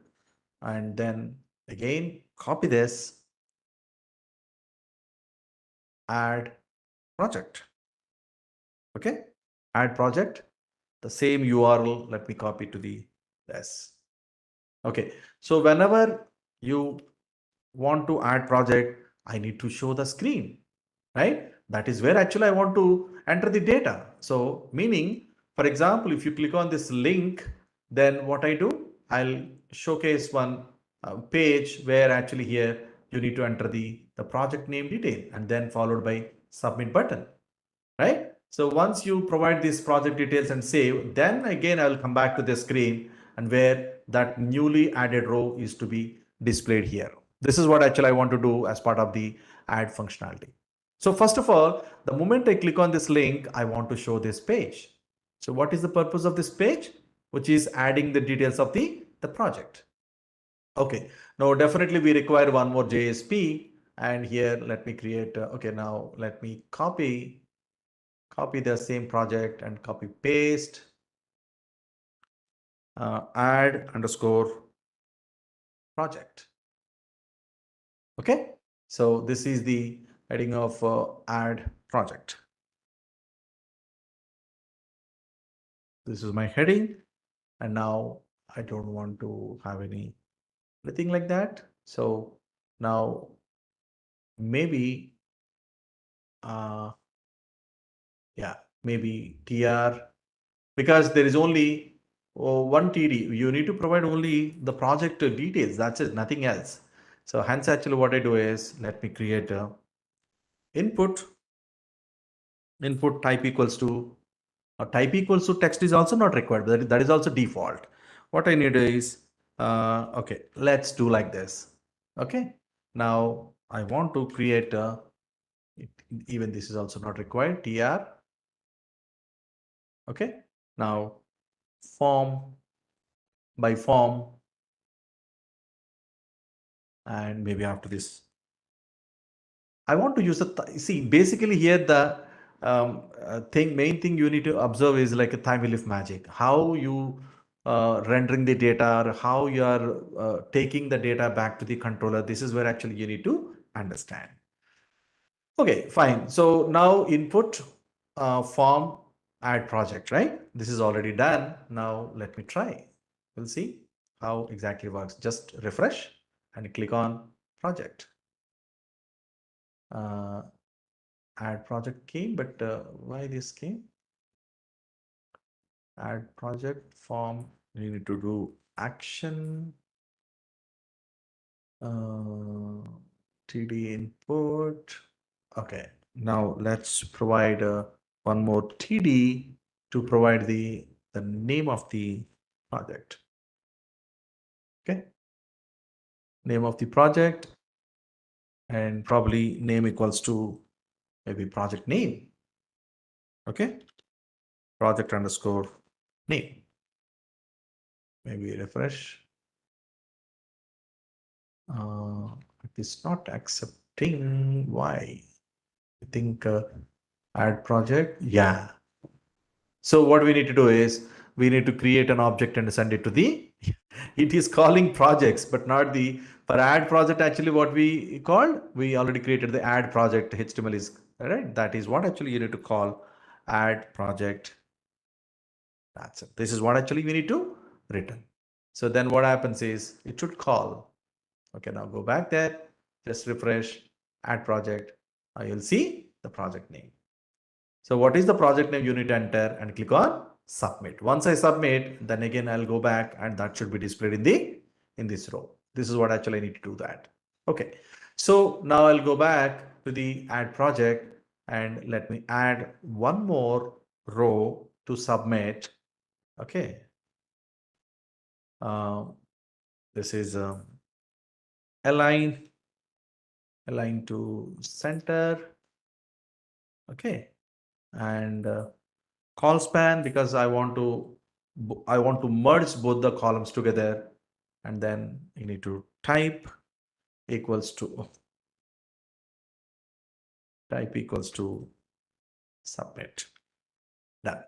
and then again copy this, add project. Okay, add project, the same URL, let me copy to the this. Okay, so whenever you want to add project, I need to show the screen, right? That is where actually I want to enter the data. So meaning, for example, if you click on this link, then what I do, I'll showcase one page where actually here you need to enter the project name detail and then followed by submit button, right? So once you provide these project details and save, then again, I will come back to the screen and where that newly added row is to be displayed here. This is what actually I want to do as part of the add functionality. So first of all, the moment I click on this link, I want to show this page. So what is the purpose of this page? Which is adding the details of the project. Okay, now definitely we require one more JSP and here let me create, okay, now let me copy the same project and copy paste, add underscore project. Okay, so this is the heading of add project. This is my heading, and now I don't want to have anything like that. So now maybe yeah, maybe tr, because there is only one TD. You need to provide only the project details. That's it, nothing else. So hence actually what I do is let me create a input type equals to type equals to text is also not required. That is also default. What I need is okay, let's do like this. Okay, now I want to create a even this is also not required, tr. Okay, now form by form, and maybe after this I want to use a see basically here the main thing you need to observe is like a time will magic, how you rendering the data or how you are taking the data back to the controller. This is where actually you need to understand. Okay, fine. So now input form add project, right? This is already done. Now let me try. We'll see how exactly works. Just refresh and click on project. Add project came, but why this came? Add project form. You need to do action. TD input. Okay, now let's provide one more TD to provide the name of the project. Okay, name of the project and probably name equals to maybe project name. Okay, project underscore name. Maybe refresh. It is not accepting. Why? I think add project. Yeah. So what we need to do is we need to create an object and send it to the. It is calling projects, but not the for add project. Actually, what we called, we already created the add project. HTML is right. That is what actually you need to call add project. That's it. This is what actually we need to return. So then what happens is it should call. Okay, now go back there, just refresh, add project. You'll see the project name. So what is the project name you need to enter and click on submit. Once I submit, then again I'll go back and that should be displayed in this row. This is what actually I need to do that. Okay. So now I'll go back to the add project and let me add one more row to submit. Okay. This is align to center. Okay. And call span, because I want to merge both the columns together, and then you need to type equals to submit. Done.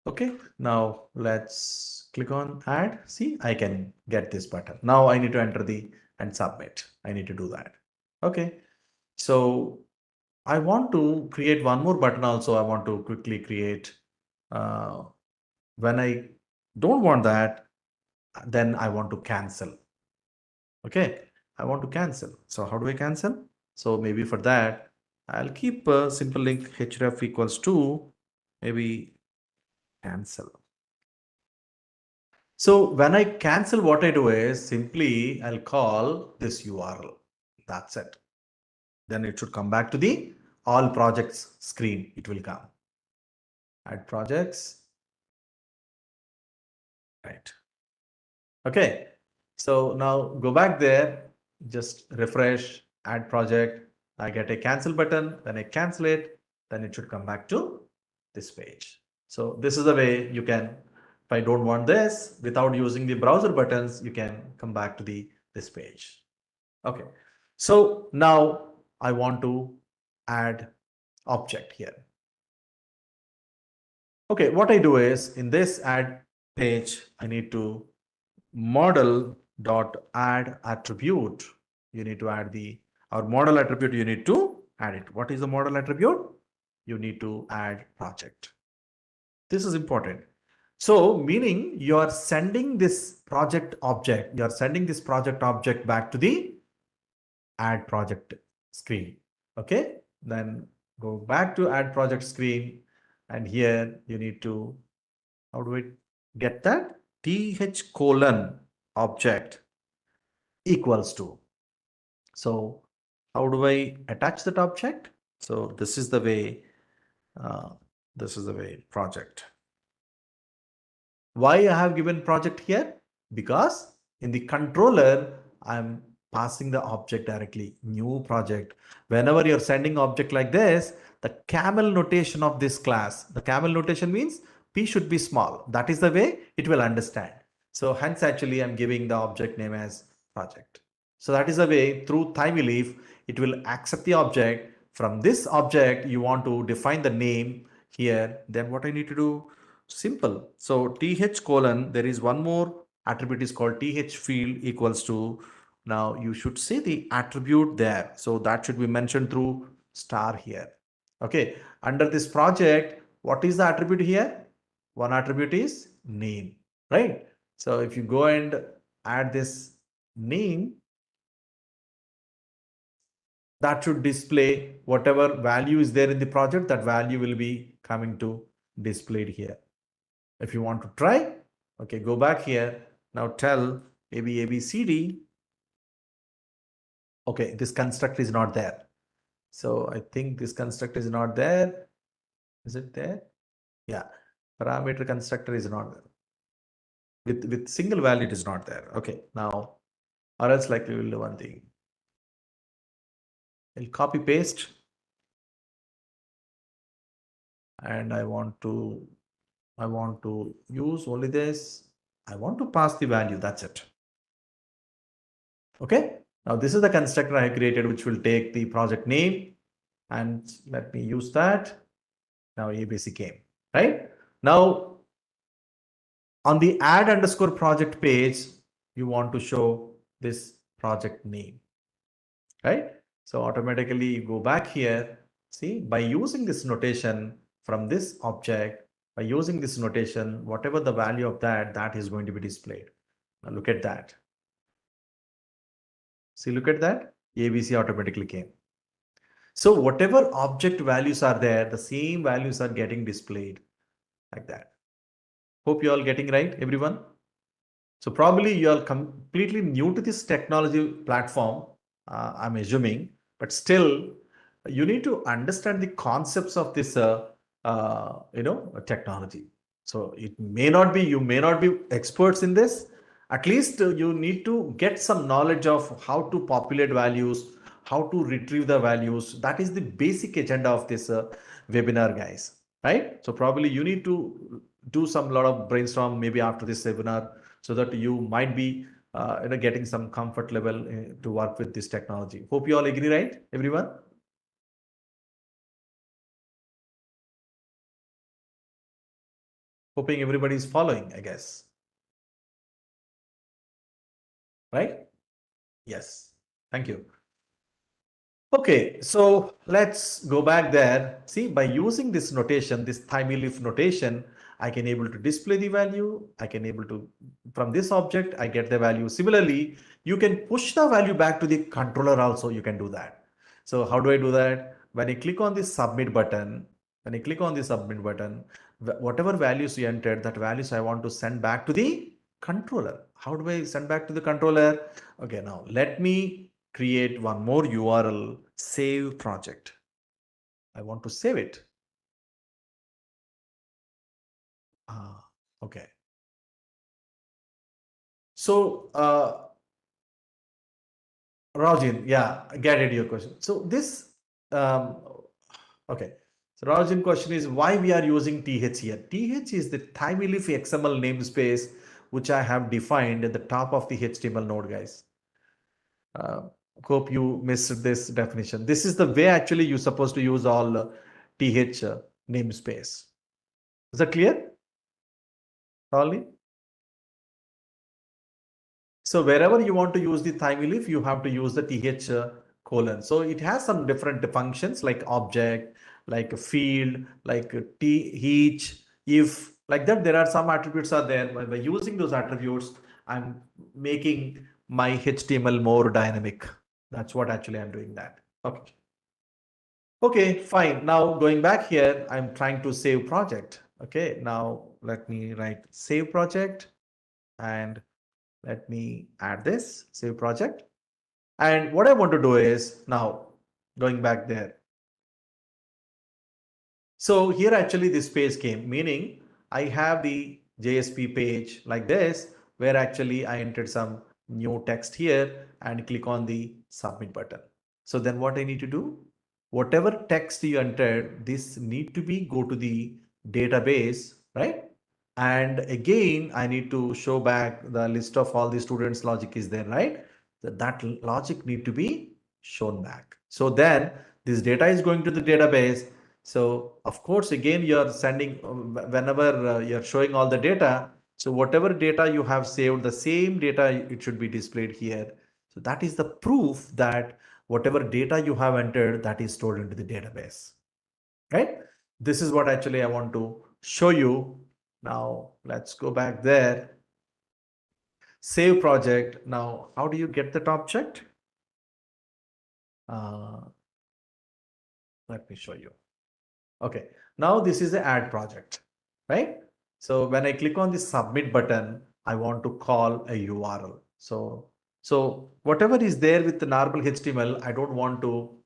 Okay, now let's click on add. See, I can get this button. Now I need to enter and submit. I need to do that. Okay, so I want to create one more button also. I want to quickly create. When I don't want that, then I want to cancel. Okay, I want to cancel. So how do I cancel? So maybe for that, I'll keep a simple link href equals to maybe cancel. So when I cancel, what I do is simply I'll call this URL. That's it. Then it should come back to the all projects screen. It will come. Add projects. Right. Okay. So now go back there, just refresh, add project. I get a cancel button. When I cancel it, then it should come back to this page. So this is the way you can, if I don't want this, without using the browser buttons, you can come back to this page. Okay. So now I want to add object here. Okay. What I do is in this add page, I need to model dot add attribute. You need to add our model attribute. You need to add it. What is the model attribute? You need to add project. This is important. So meaning you are sending this project object. You are sending this project object back to the add project screen. Okay. Then go back to add project screen. And here you need to, how do we get that? th colon object equals to. So how do I attach that object? So this is the way, project. Why I have given project here? Because in the controller, I'm passing the object directly, new project. Whenever you're sending object like this, the camel notation of this class, the camel notation means P should be small. That is the way it will understand. So hence actually I'm giving the object name as project. So that is the way through TinyLeaf, it will accept the object. From this object, you want to define the name here. Then what I need to do? Simple. So th colon, there is one more attribute is called th field equals to. Now you should see the attribute there. So that should be mentioned through star here. Okay. Under this project, what is the attribute here? One attribute is name, right? So if you go and add this name, that should display whatever value is there in the project, that value will be coming to displayed here. If you want to try, okay, go back here. Now tell maybe ABCD. Okay, this construct is not there. So I think this construct is not there. Is it there? Yeah, parameter constructor is not there. With single value, it is not there. Okay, now, or else like we will do one thing. I'll copy paste. And I want to use only this. I want to pass the value. That's it. Okay. Now this is the constructor I created, which will take the project name, and let me use that. Now ABC came, right? Now on the add underscore project page, you want to show this project name, right? So automatically you go back here. See, by using this notation from this object, by using this notation, whatever the value of that is going to be displayed. Now look at that. See, look at that. ABC automatically came. So whatever object values are there, the same values are getting displayed like that. Hope you all getting right, everyone. So probably you are completely new to this technology platform, I'm assuming, but still you need to understand the concepts of this, technology. So it may not be, you may not be experts in this. At least you need to get some knowledge of how to populate values, how to retrieve the values. That is the basic agenda of this webinar, guys. Right? So probably you need to do some lot of brainstorm maybe after this webinar so that you might be getting some comfort level to work with this technology. Hope you all agree, right, everyone? Hoping everybody is following, I guess. Right? Yes. Thank you. Okay, so let's go back there. See, by using this notation, this leaf notation, I can able to display the value. I can able to, from this object, I get the value. Similarly, you can push the value back to the controller also. You can do that. So how do I do that? When I click on this submit button, whatever values you entered, that values I want to send back to the controller. How do I send back to the controller? Okay, now let me create one more URL, save project. I want to save it. Okay. So, Rajin, yeah, I get it, your question. So this, okay. So Rajin question is why we are using TH here. TH is the timeleaf XML namespace, which I have defined at the top of the HTML node, guys. Hope you missed this definition. This is the way actually you're supposed to use all TH namespace. Is that clear, Raleigh? So wherever you want to use the leaf, you have to use the th colon. So it has some different functions like object, like a field, like a each, if, like that. There are some attributes are there. By using those attributes, I'm making my HTML more dynamic. That's what actually I'm doing that. Okay. Okay, fine. Now going back here, I'm trying to save project. Okay, now let me write save project and let me add this save project. And what I want to do is now going back there. So here actually this page came, meaning I have the JSP page like this, where actually I entered some new text here and click on the submit button. So then what I need to do, whatever text you entered, this need to be go to the database, right? And again, I need to show back the list of all the students logic is there, right? That logic need to be shown back. So then this data is going to the database. So of course, again, you're sending whenever you're showing all the data. So whatever data you have saved, the same data, it should be displayed here. So that is the proof that whatever data you have entered, that is stored into the database, right? This is what actually I want to show you. Now let's go back there. Save project. Now, how do you get that object? Uh, let me show you. Okay, now this is the add project, right? So when I click on the submit button, I want to call a URL. So whatever is there with the normal HTML, I don't want to.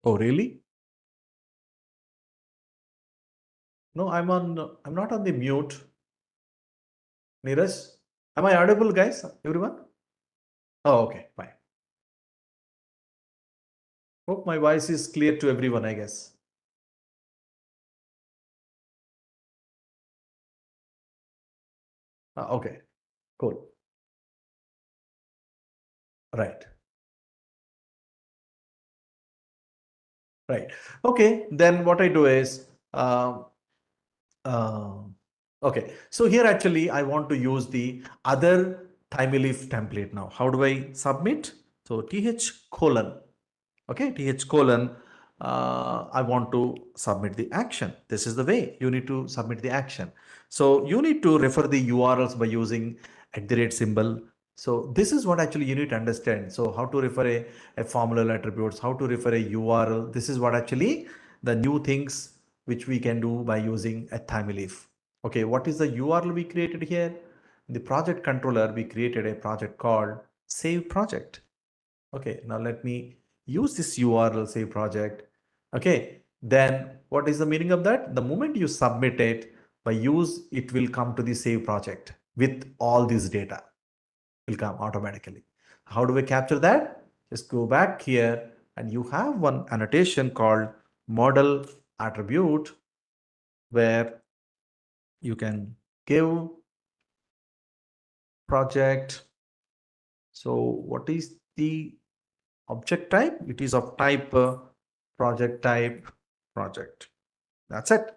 Oh, really? No, I'm not on the mute. Neeraj, am I audible, guys? Everyone? Oh, okay, fine. Hope my voice is clear to everyone, I guess. Okay, cool. Right. Right. Okay. Then what I do is, uh, okay. So here actually I want to use the other leaf template now. How do I submit? So th colon. Okay, th colon. I want to submit the action. This is the way you need to submit the action. So you need to refer the URLs by using @ symbol. So this is what actually you need to understand. So how to refer a formal attributes, how to refer a URL. This is what actually the new things which we can do by using a time leaf. Okay, what is the URL we created here? In the project controller, we created a project called save project. Okay, now let me use this URL save project. Okay, then what is the meaning of that? The moment you submit it by use, it will come to the save project with all this data will come automatically. How do we capture that? Just go back here and you have one annotation called model attribute where you can give project. So what is the object type? It is of type project type project. That's it.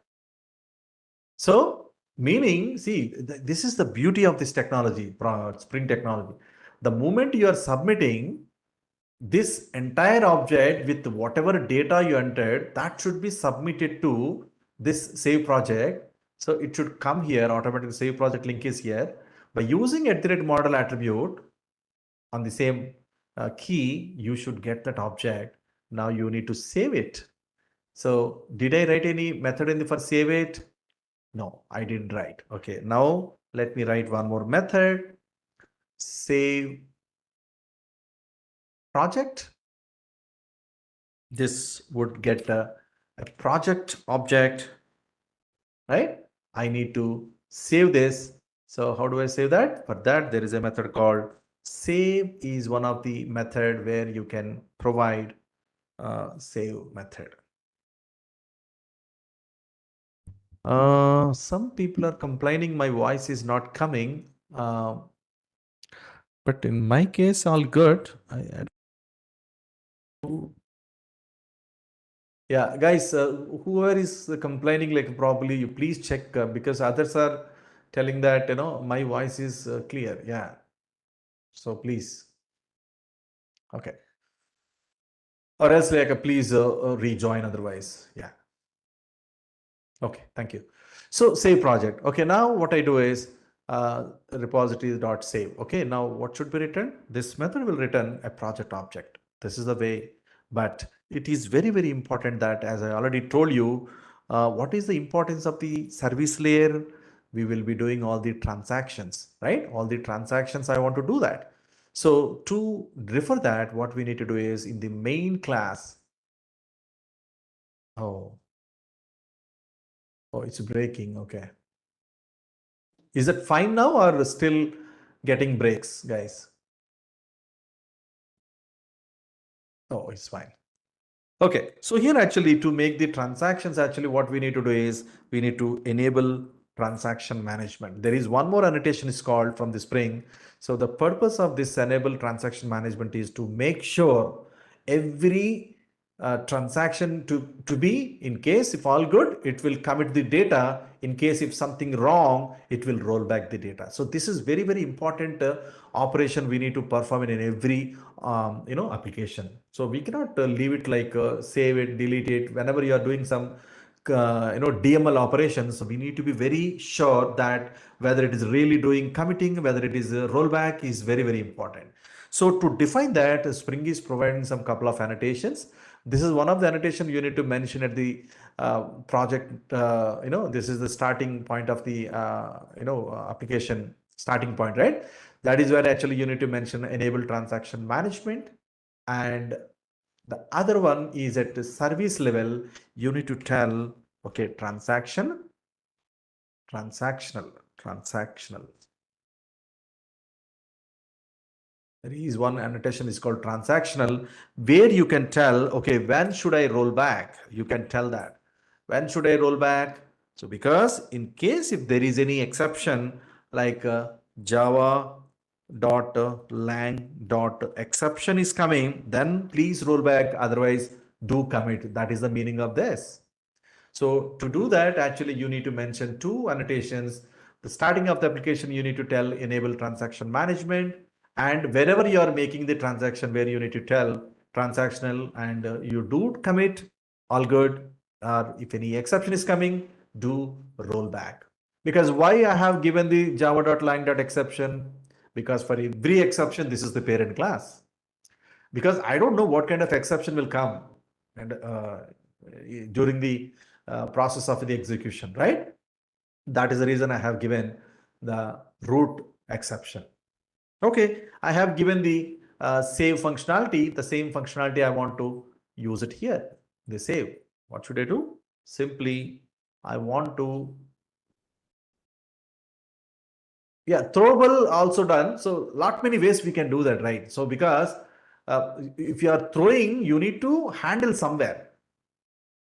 So meaning, see, this is the beauty of this technology, Spring technology. The moment you are submitting this entire object with whatever data you entered, that should be submitted to this save project. So it should come here, automatically save project link is here. By using @model attribute on the same key, you should get that object. Now you need to save it. So did I write any method in the for save it? No, I didn't write. Okay, now let me write one more method. Save project. This would get a project object, right? I need to save this. So how do I save that? For that, there is a method called save is one of the method where you can provide save method. Some people are complaining my voice is not coming. But in my case, all good. Yeah, guys, whoever is complaining, like probably you please check because others are telling that, you know, my voice is clear. Yeah. So please. Okay. Or else like please rejoin otherwise. Yeah. Okay, thank you. So save project. Okay, now what I do is repository.save. Okay, now what should be written? This method will return a project object. This is the way, but it is very, very important that as I already told you, what is the importance of the service layer? We will be doing all the transactions, right? All the transactions, I want to do that. So to refer that, what we need to do is in the main class. Oh, oh, it's breaking. Okay. Is it fine now or still getting breaks, guys? Oh, it's fine. Okay, so here actually to make the transactions, actually what we need to do is we need to enable transaction management. There is one more annotation is called from the Spring. So the purpose of this enable transaction management is to make sure every transaction to be, in case if all good, it will commit the data. In case if something wrong, it will roll back the data. So this is very, very important operation we need to perform in every application. So we cannot leave it like save it, delete it. Whenever you are doing some DML operations, we need to be very sure that whether it is really doing committing, whether it is a rollback is very, very important. So to define that, Spring is providing some couple of annotations. This is one of the annotation you need to mention at the project. This is the starting point of the application starting point, right? That is where actually you need to mention enable transaction management, and the other one is at the service level. You need to tell, okay, transactional. There is one annotation is called transactional, where you can tell, okay, when should I roll back? You can tell that. When should I roll back? So because in case if there is any exception like Java dot lang dot exception is coming, then please roll back. Otherwise, do commit. That is the meaning of this. So to do that, actually, you need to mention two annotations. The starting of the application, you need to tell enable transaction management. And wherever you are making the transaction, where you need to tell transactional and you do commit, all good. If any exception is coming, do rollback. Because why I have given the java.lang.exception? because for every exception, this is the parent class. Because I don't know what kind of exception will come and during the process of the execution, right? That is the reason I have given the root exception. Okay, I have given the save functionality. The same functionality I want to use it here. The save. What should I do? Simply, I want to, yeah, throwable also done. So lot many ways we can do that, right? So because if you are throwing, you need to handle somewhere,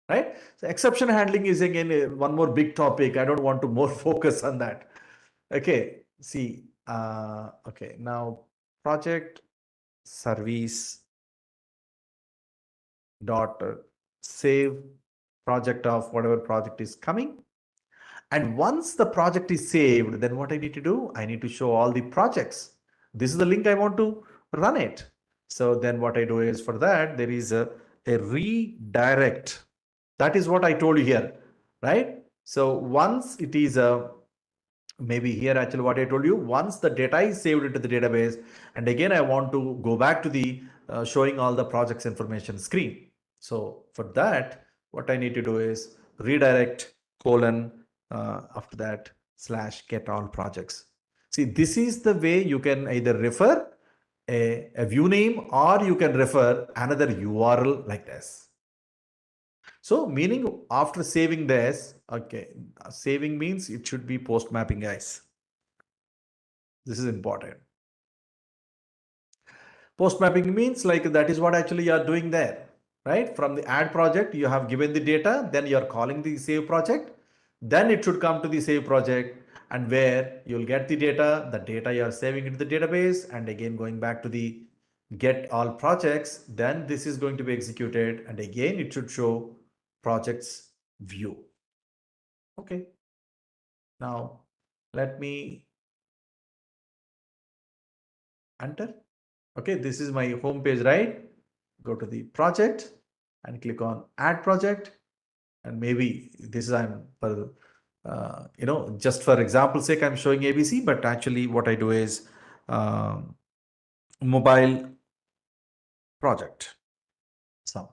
right? So exception handling is again one more big topic. I don't want to more focus on that. Okay, see, okay, now project service dot save project of whatever project is coming. And once the project is saved, then what I need to do? I need to show all the projects. This is the link I want to run it. So then what I do is for that, there is a redirect. That is what I told you here, right? So once it is maybe here actually what I told you, once the data is saved into the database, and again I want to go back to the showing all the projects information screen. So for that, what I need to do is redirect colon after that slash get all projects. See, this is the way you can either refer a view name or you can refer another URL like this. So meaning after saving this, okay, saving means it should be post mapping, guys. This is important. Post mapping means like that is what actually you are doing there, right? From the add project, you have given the data, then you are calling the save project, then it should come to the save project and where you'll get the data you are saving into the database, and again going back to the get all projects, then this is going to be executed and again it should show projects view. Okay. Now let me enter. Okay, this is my home page, right? Go to the project and click on add project. And maybe this is I'm for, just for example sake, I'm showing ABC, but actually what I do is mobile project. Some,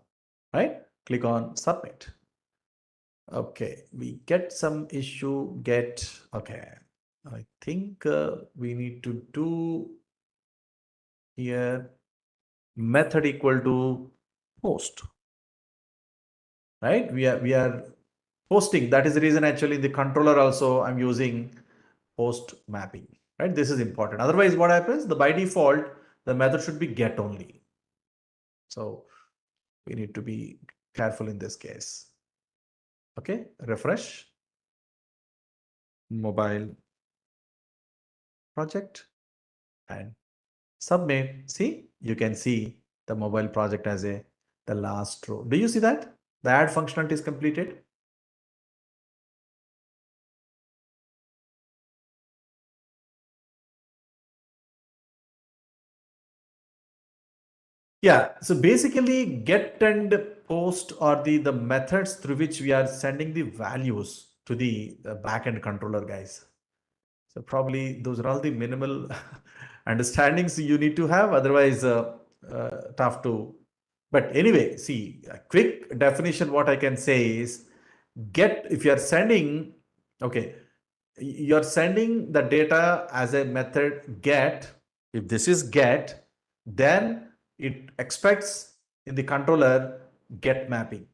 right? Click on submit. Okay, we get some issue, okay. I think we need to do here method equal to post, right? We are posting. That is the reason actually the controller also I'm using post mapping, right? This is important. Otherwise what happens, the by default the method should be get only. So we need to be careful in this case. Okay, refresh mobile project and submit. See, you can see the mobile project as the last row. Do you see that the add functionality is completed? Yeah, so basically get and post are the methods through which we are sending the values to the backend controller, guys. So probably those are all the minimal understandings you need to have, otherwise tough to. But anyway, see, a quick definition what I can say is get, if you are sending, okay, you're sending the data as a method get. If this is get, then it expects in the controller get mapping.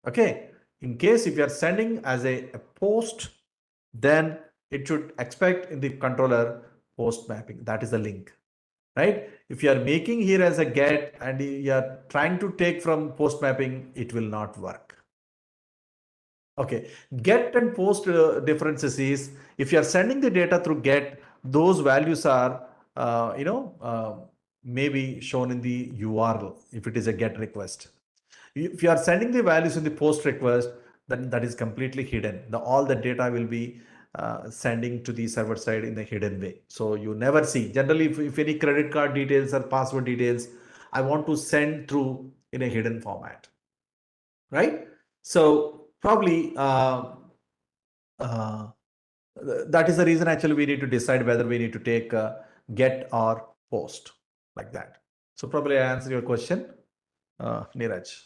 Okay, in case if you are sending as a post, then it should expect in the controller post mapping. That is the link, right? If you are making here as a get and you are trying to take from post mapping, it will not work. Okay, get and post differences is if you are sending the data through get, those values are maybe shown in the URL if it is a get request. If you are sending the values in the post request, then that is completely hidden. All the data will be sending to the server side in a hidden way. So you never see. Generally, if any credit card details or password details, I want to send through in a hidden format, right? So probably uh, that is the reason actually we need to decide whether we need to take get or post like that. So probably I answered your question, Neeraj.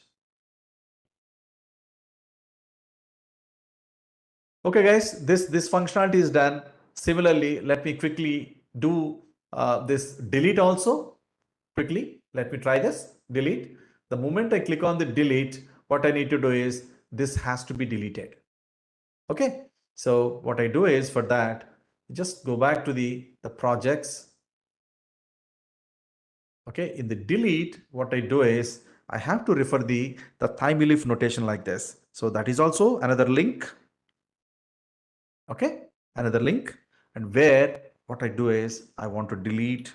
Okay, guys, this functionality is done. Similarly, let me quickly do this delete also. Quickly, let me try this. Delete. The moment I click on the delete, what I need to do is this has to be deleted. Okay. So what I do is for that, just go back to the projects. Okay. In the delete, what I do is I have to refer the time elif notation like this. So that is also another link. Okay. Another link. And where what I do is I want to delete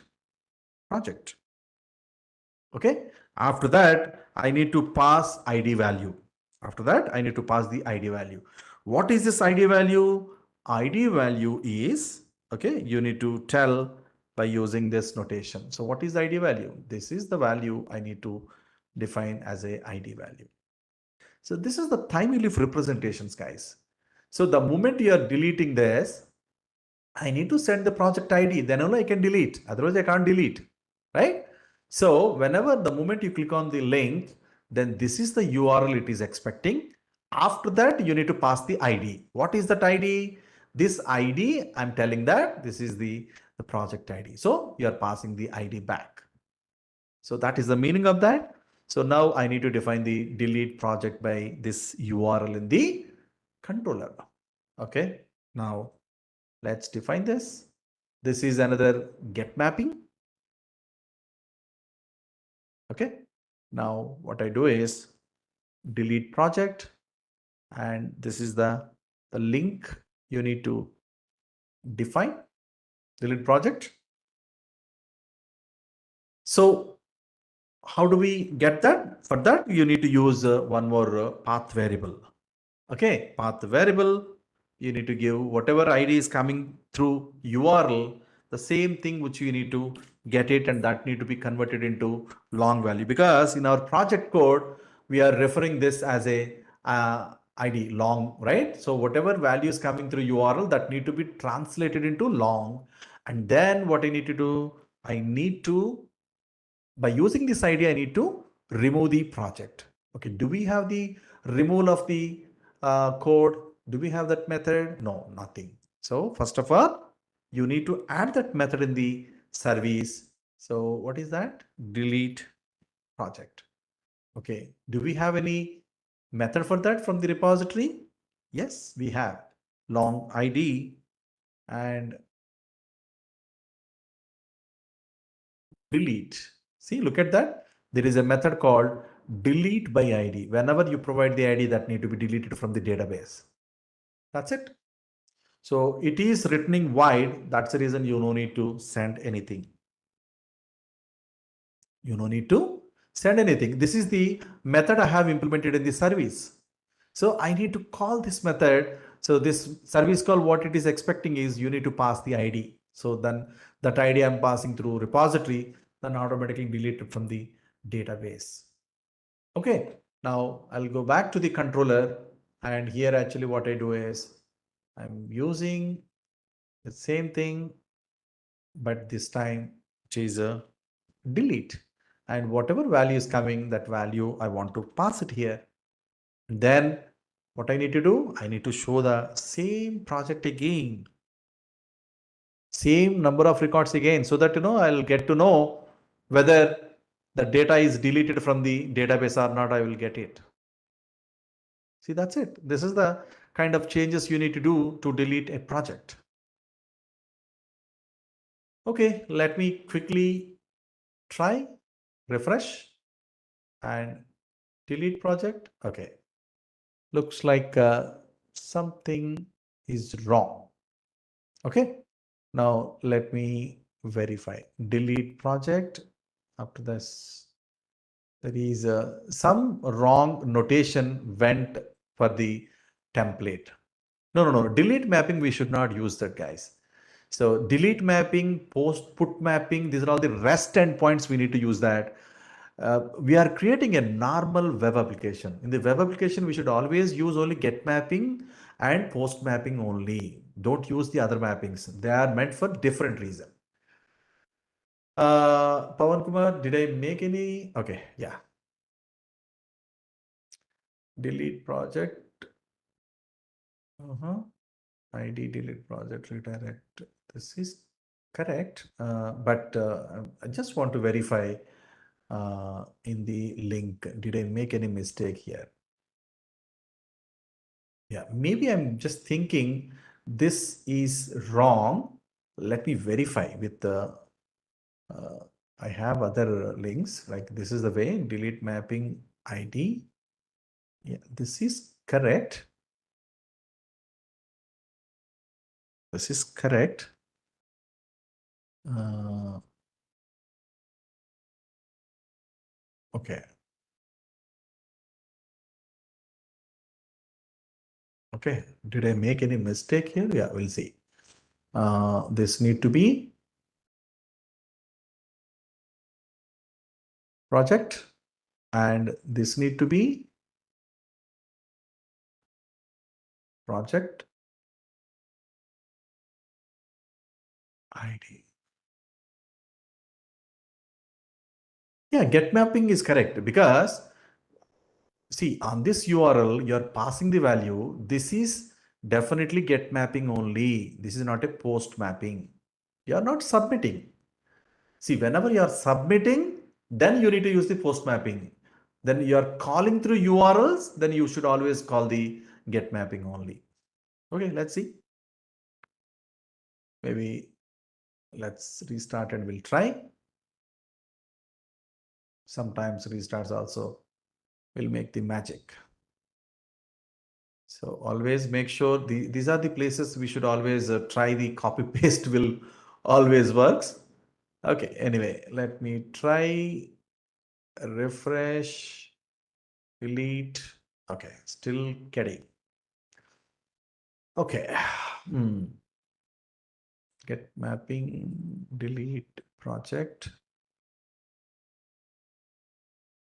project. Okay. After that, I need to pass ID value. After that, I need to pass the ID value. What is this ID value? ID value is, okay, you need to tell by using this notation. So what is the ID value? This is the value I need to define as a ID value. So this is the time elif representations, guys. So the moment you are deleting this, I need to send the project ID, then only I can delete. Otherwise, I can't delete, right? So whenever the moment you click on the link, then this is the URL it is expecting. After that, you need to pass the ID. What is that ID? This ID, I'm telling that this is the project ID. So you are passing the ID back. So that is the meaning of that. So now I need to define the delete project by this URL in the controller. Okay. Now let's define this. This is another get mapping. Okay. Now what I do is delete project, and this is the link you need to define, delete project. So how do we get that? For that, you need to use one more path variable. Okay, path variable, you need to give whatever ID is coming through URL, the same thing which you need to get it, and that need to be converted into long value, because in our project code, we are referring this as a ID long, right? So whatever value is coming through URL, that need to be translated into long. And then what I need to do, I need to, by using this ID, I need to remove the project. Okay, do we have the removal of the code? Do we have that method? No, nothing. So first of all, you need to add that method in the service. So what is that? Delete project. Okay, do we have any method for that from the repository? Yes, we have long ID and delete. See, look at that. There is a method called delete by ID. Whenever you provide the ID, that need to be deleted from the database. That's it. So it is returning void. That's the reason you no need to send anything. You no need to send anything. This is the method I have implemented in the service. So I need to call this method. So this service call, what it is expecting is you need to pass the ID. So then that ID I'm passing through repository, then automatically deleted from the database. Okay, now I'll go back to the controller, and here actually what I do is I'm using the same thing, but this time which is a delete, and whatever value is coming, that value I want to pass it here. And then what I need to do, I need to show the same project again, same number of records again, so that I'll get to know whether the data is deleted from the database or not. I will get it. See, that's it. This is the kind of changes you need to do to delete a project. Okay, let me quickly try, refresh, and delete project. Okay, looks like something is wrong. Okay, now let me verify. Delete project. After this, there is some wrong notation went for the template. No. Delete mapping, we should not use that, guys. So delete mapping, post put mapping, these are all the REST endpoints we need to use that. We are creating a normal web application. In the web application, we should always use only get mapping and post mapping only. Don't use the other mappings. They are meant for different reason. Pawan Kumar, did I make any? Okay, yeah. Delete project. ID delete project redirect. This is correct, but I just want to verify in the link. Did I make any mistake here? Yeah, maybe I'm just thinking this is wrong. Let me verify with the. I have other links like this is the way delete mapping ID. Yeah, this is correct. This is correct. Okay. Okay. Did I make any mistake here? Yeah, we'll see. This need to be project and this need to be project ID. Yeah, get mapping is correct because see on this URL, you're passing the value. This is definitely get mapping only. This is not a post mapping. You're not submitting. See, whenever you are submitting, then you need to use the post mapping. Then you are calling through URLs, then you should always call the get mapping only. Okay, let's see. Maybe let's restart and we'll try. Sometimes restarts also will make the magic. So always make sure these are the places we should always try the copy paste will always works. Okay, anyway, let me try refresh, delete. Okay, still getting. Okay. Get mapping, delete project.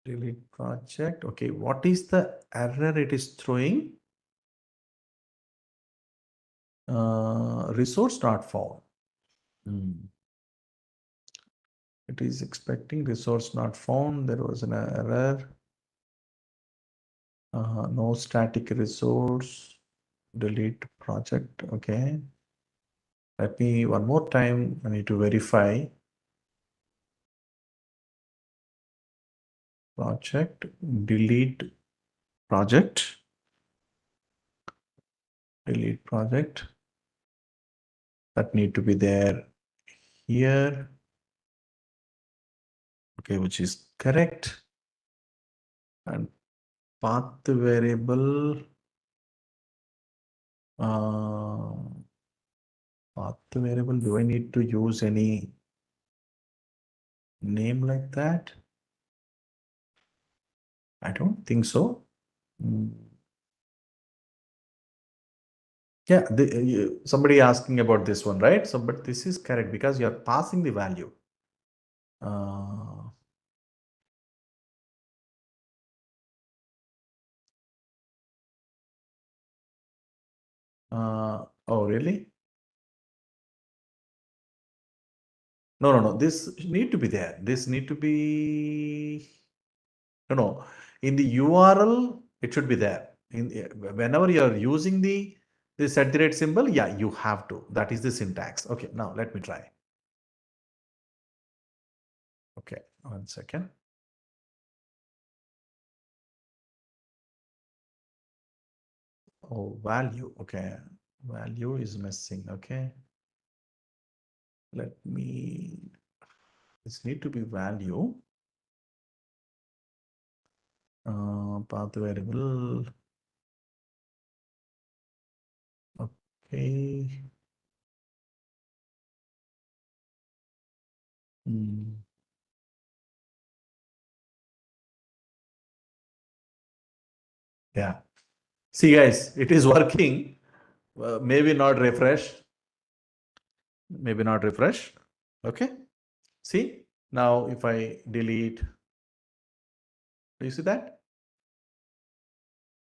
Delete project. Okay, what is the error it is throwing? Resource not found. It is expecting resource not found. There was an error. No static resource. Delete project. Okay. Let me one more time. I need to verify. Project. Delete project. Delete project. That need to be there here. Okay, which is correct. And path variable. Path variable. Do I need to use any name like that? I don't think so. Yeah, somebody asking about this one, right? So, but this is correct because you're passing the value. Oh, really? No. This need to be there. This need to be. No. In the URL, it should be there. Whenever you're using the this @ symbol, yeah, you have to. That is the syntax. Okay, now let me try. Okay, 1 second. Oh, value. Okay, value is missing. Okay, let me. This need to be value. Path variable. Okay. Yeah. See, guys, it is working. Maybe not refresh. Maybe not refresh. Okay. See, now if I delete, do you see that?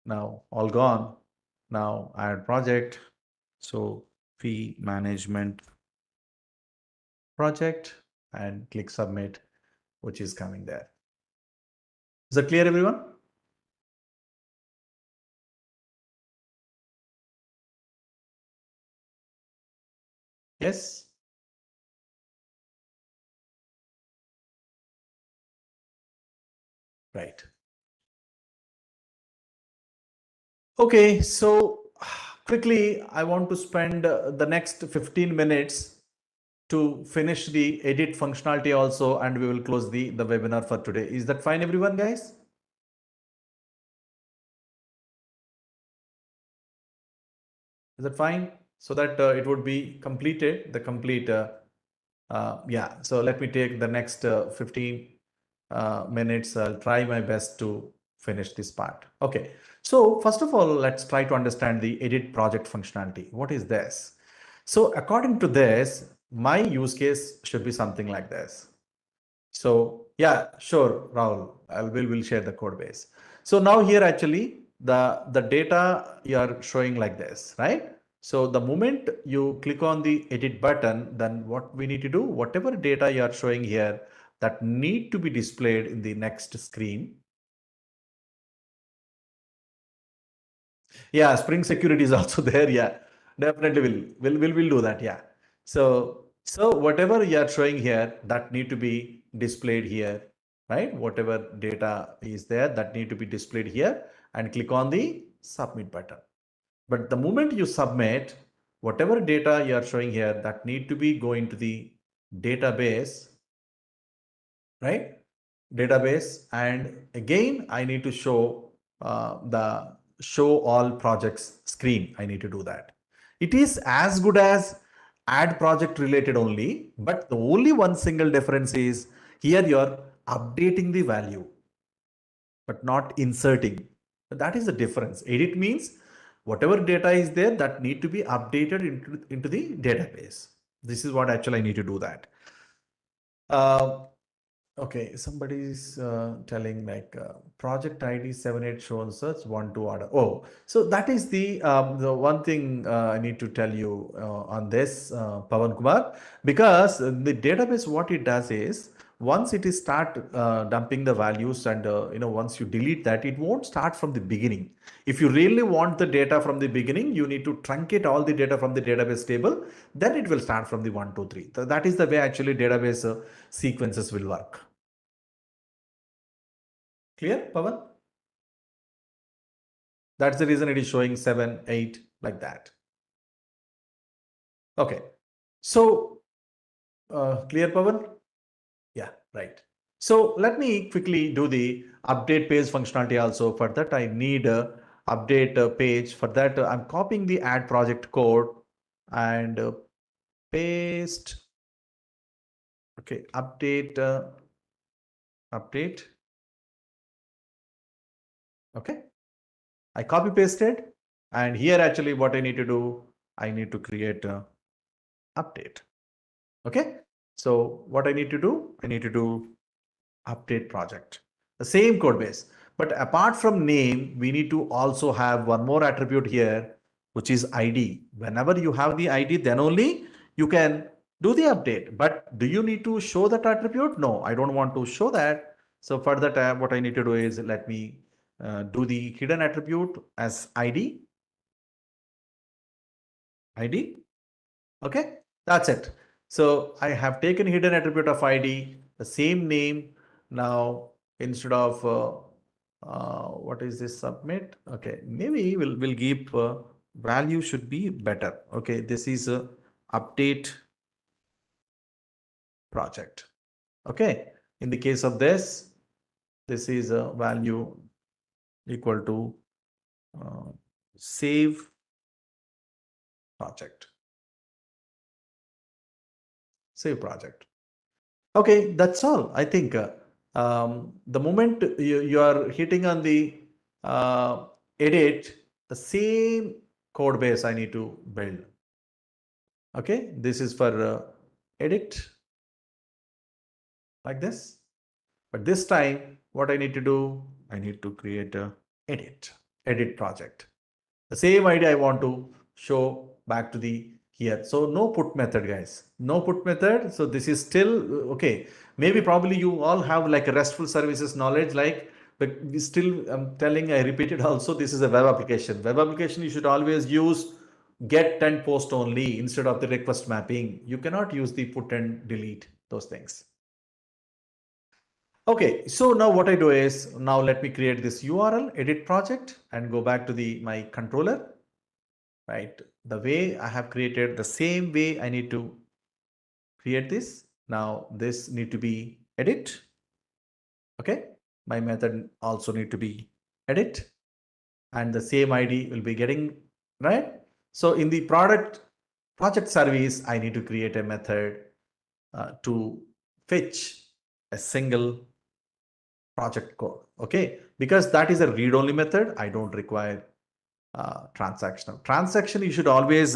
Now all gone. Now add project. So fee management project, and click submit, which is coming there. Is that clear, everyone? Yes. Right. Okay, so quickly, I want to spend the next 15 minutes to finish the edit functionality also, and we will close the webinar for today. Is that fine, everyone, guys? Is that fine? So that it would be completed, the complete, yeah. So let me take the next 15 minutes. I'll try my best to finish this part. Okay. So first of all, let's try to understand the edit project functionality. What is this? So according to this, my use case should be something like this. So yeah, sure, Rahul, we'll share the code base. So now here actually the data you are showing like this, right? So the moment you click on the edit button, then what we need to do, whatever data you are showing here that need to be displayed in the next screen. Yeah, Spring Security is also there. Yeah, definitely we'll do that. Yeah. So whatever you are showing here that need to be displayed here, right? Whatever data is there that need to be displayed here, and click on the submit button. But the moment you submit, whatever data you are showing here that need to be going to the database, right? Database, and again I need to show the show all projects screen. I need to do that. It is as good as add project related only, but the only one single difference is here you're updating the value but not inserting. That is the difference. Edit means whatever data is there that need to be updated into the database. This is what actually I need to do that. Okay, somebody's telling like project ID 78 shown search 1 2 order. Oh, so that is the one thing I need to tell you on this, Pavan Kumar, because the database what it does is once it is start dumping the values and once you delete that, it won't start from the beginning. If you really want the data from the beginning, you need to truncate all the data from the database table. Then it will start from the 1 2 3. That is the way actually database sequences will work. Clear, Pavan? That's the reason it is showing 7, 8 like that. Okay. So, clear, Pavan? Yeah, right. So let me quickly do the update page functionality also. For that, I need a update page. For that, I'm copying the add project code and paste. Okay, update, update. Okay, I copy pasted, and here actually what I need to do, I need to create a update. Okay, so what I need to do, I need to do update project, the same code base. But apart from name, we need to also have one more attribute here, which is ID. Whenever you have the ID, then only you can do the update. But do you need to show that attribute? No, I don't want to show that. So for that, what I need to do is let me do the hidden attribute as ID. ID. Okay, that's it. So I have taken hidden attribute of ID, the same name. Now instead of what is this submit? Okay, maybe we'll give value should be better. Okay, this is a update project. Okay, in the case of this is a value equal to save project. Save project. Okay, that's all. I think the moment you are hitting on the edit, the same code base I need to build. Okay, this is for edit like this. But this time, what I need to do, I need to create a edit project. The same idea I want to show back to the here. So no put method, guys. No put method. So this is still okay. Maybe probably you all have like a RESTful services knowledge, like, but we still, I'm telling, I repeated also, this is a web application. Web application, you should always use get and post only instead of the request mapping. You cannot use the put and delete those things. Okay, so now what I do is, now let me create this URL, edit project, and go back to my controller, right? The way I have created, the same way I need to create this. Now this need to be edit. Okay, my method also need to be edit, and the same ID will be getting, right? So in the project service, I need to create a method to fetch a single project code. Okay, because that is a read-only method. I don't require transactional. Transaction you should always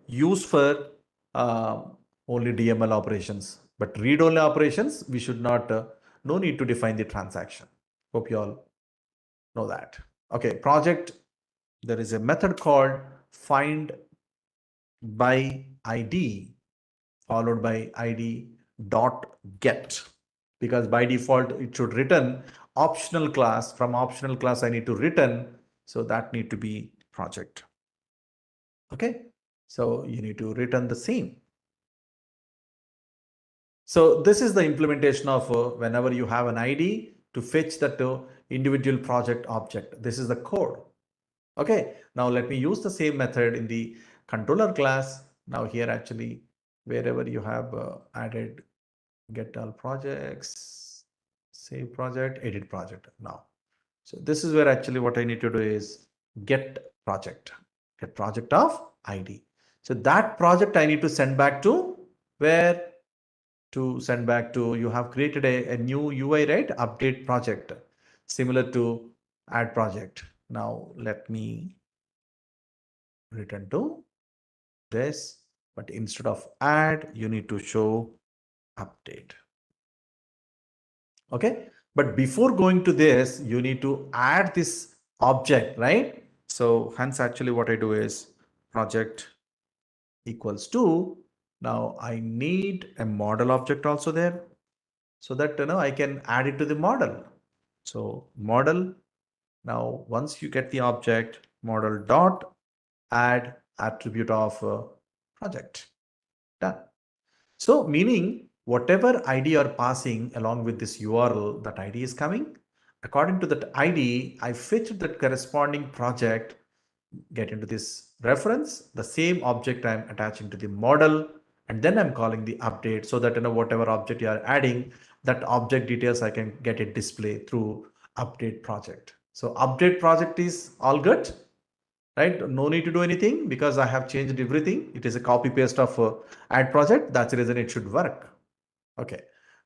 use for uh, only DML operations, but read-only operations we should not. No need to define the transaction. Hope you all know that. Okay, project. There is a method called find by ID followed by ID dot get, because by default it should return optional class. From optional class I need to return, so that need to be project. Okay, so you need to return the same. So this is the implementation of whenever you have an ID to fetch that individual project object. This is the code. Okay, now let me use the same method in the controller class. Now here actually, wherever you have added get all projects, save project, edit project now. So this is where actually what I need to do is get project of ID. So that project I need to send back to where? To send back to, you have created a new UI, right? Update project, similar to add project. Now let me return to this, but instead of add, you need to show update. Okay, but before going to this, you need to add this object, right? So hence actually what I do is project equals to, now I need a model object also there, so that I can add it to the model. So model, now once you get the object, model dot add attribute of project, done. So meaning whatever ID you're passing along with this URL, that ID is coming. According to that ID, I fetched that corresponding project, get into this reference, the same object I'm attaching to the model, and then I'm calling the update, so that whatever object you are adding, that object details I can get it display through update project. So update project is all good, right? No need to do anything because I have changed everything. It is a copy paste of add project. That's the reason it should work. Okay,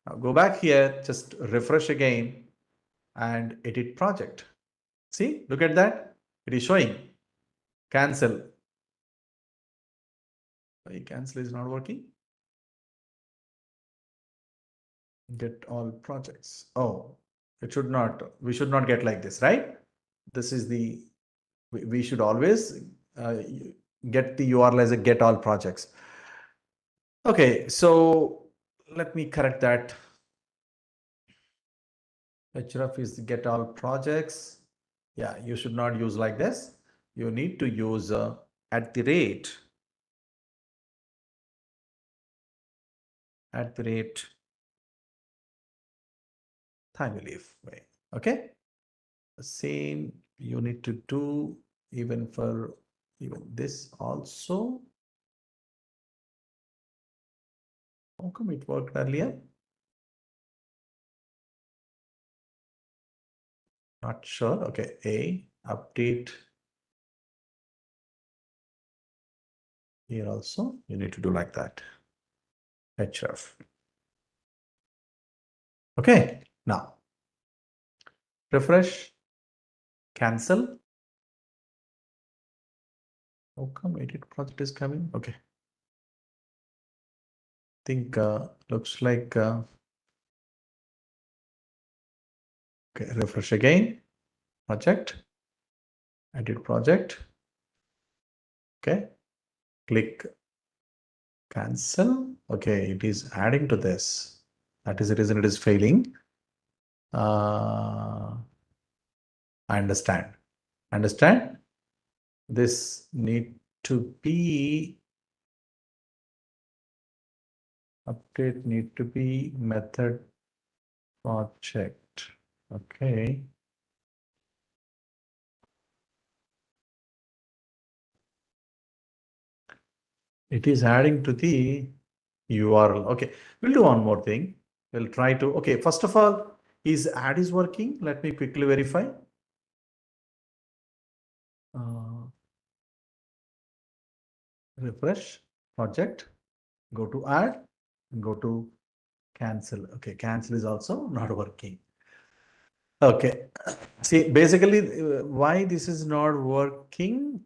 now go back here, just refresh again and edit project. See, look at that. It is showing cancel. Why cancel is not working? Get all projects. Oh, it should not. We should not get like this, right? This is the, we should always get the URL as a get all projects. Okay, so let me correct that. href is get all projects. Yeah, you should not use like this. You need to use at the rate time leaf way. Okay, the same you need to do even for even this also. How come it worked earlier? Not sure. Okay, a update here also. You need to do like that. href. Okay, now refresh, cancel. How come edit project is coming? Okay. Think looks like okay, refresh again, project, edit project. Okay, click cancel. Okay, it is adding to this. That is the reason it is failing. I understand. Understand? This need to be update need to be method project. Okay. It is adding to the URL. Okay, we'll do one more thing. We'll try to, okay, first of all, is add is working. Let me quickly verify. Refresh project, go to add, and go to cancel. Okay, cancel is also not working. Okay, see, basically, why this is not working?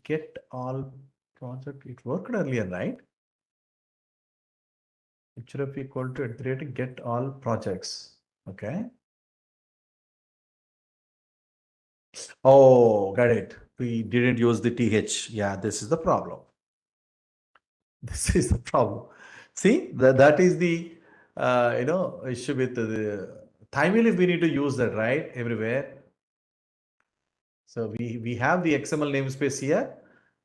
Get all project, it worked earlier, right? href equal to @ get all projects. Okay. Oh, got it. We didn't use the th. Yeah, this is the problem. This is the problem. See, that is the issue with the timely. We need to use that, right, everywhere. So we have the XML namespace here.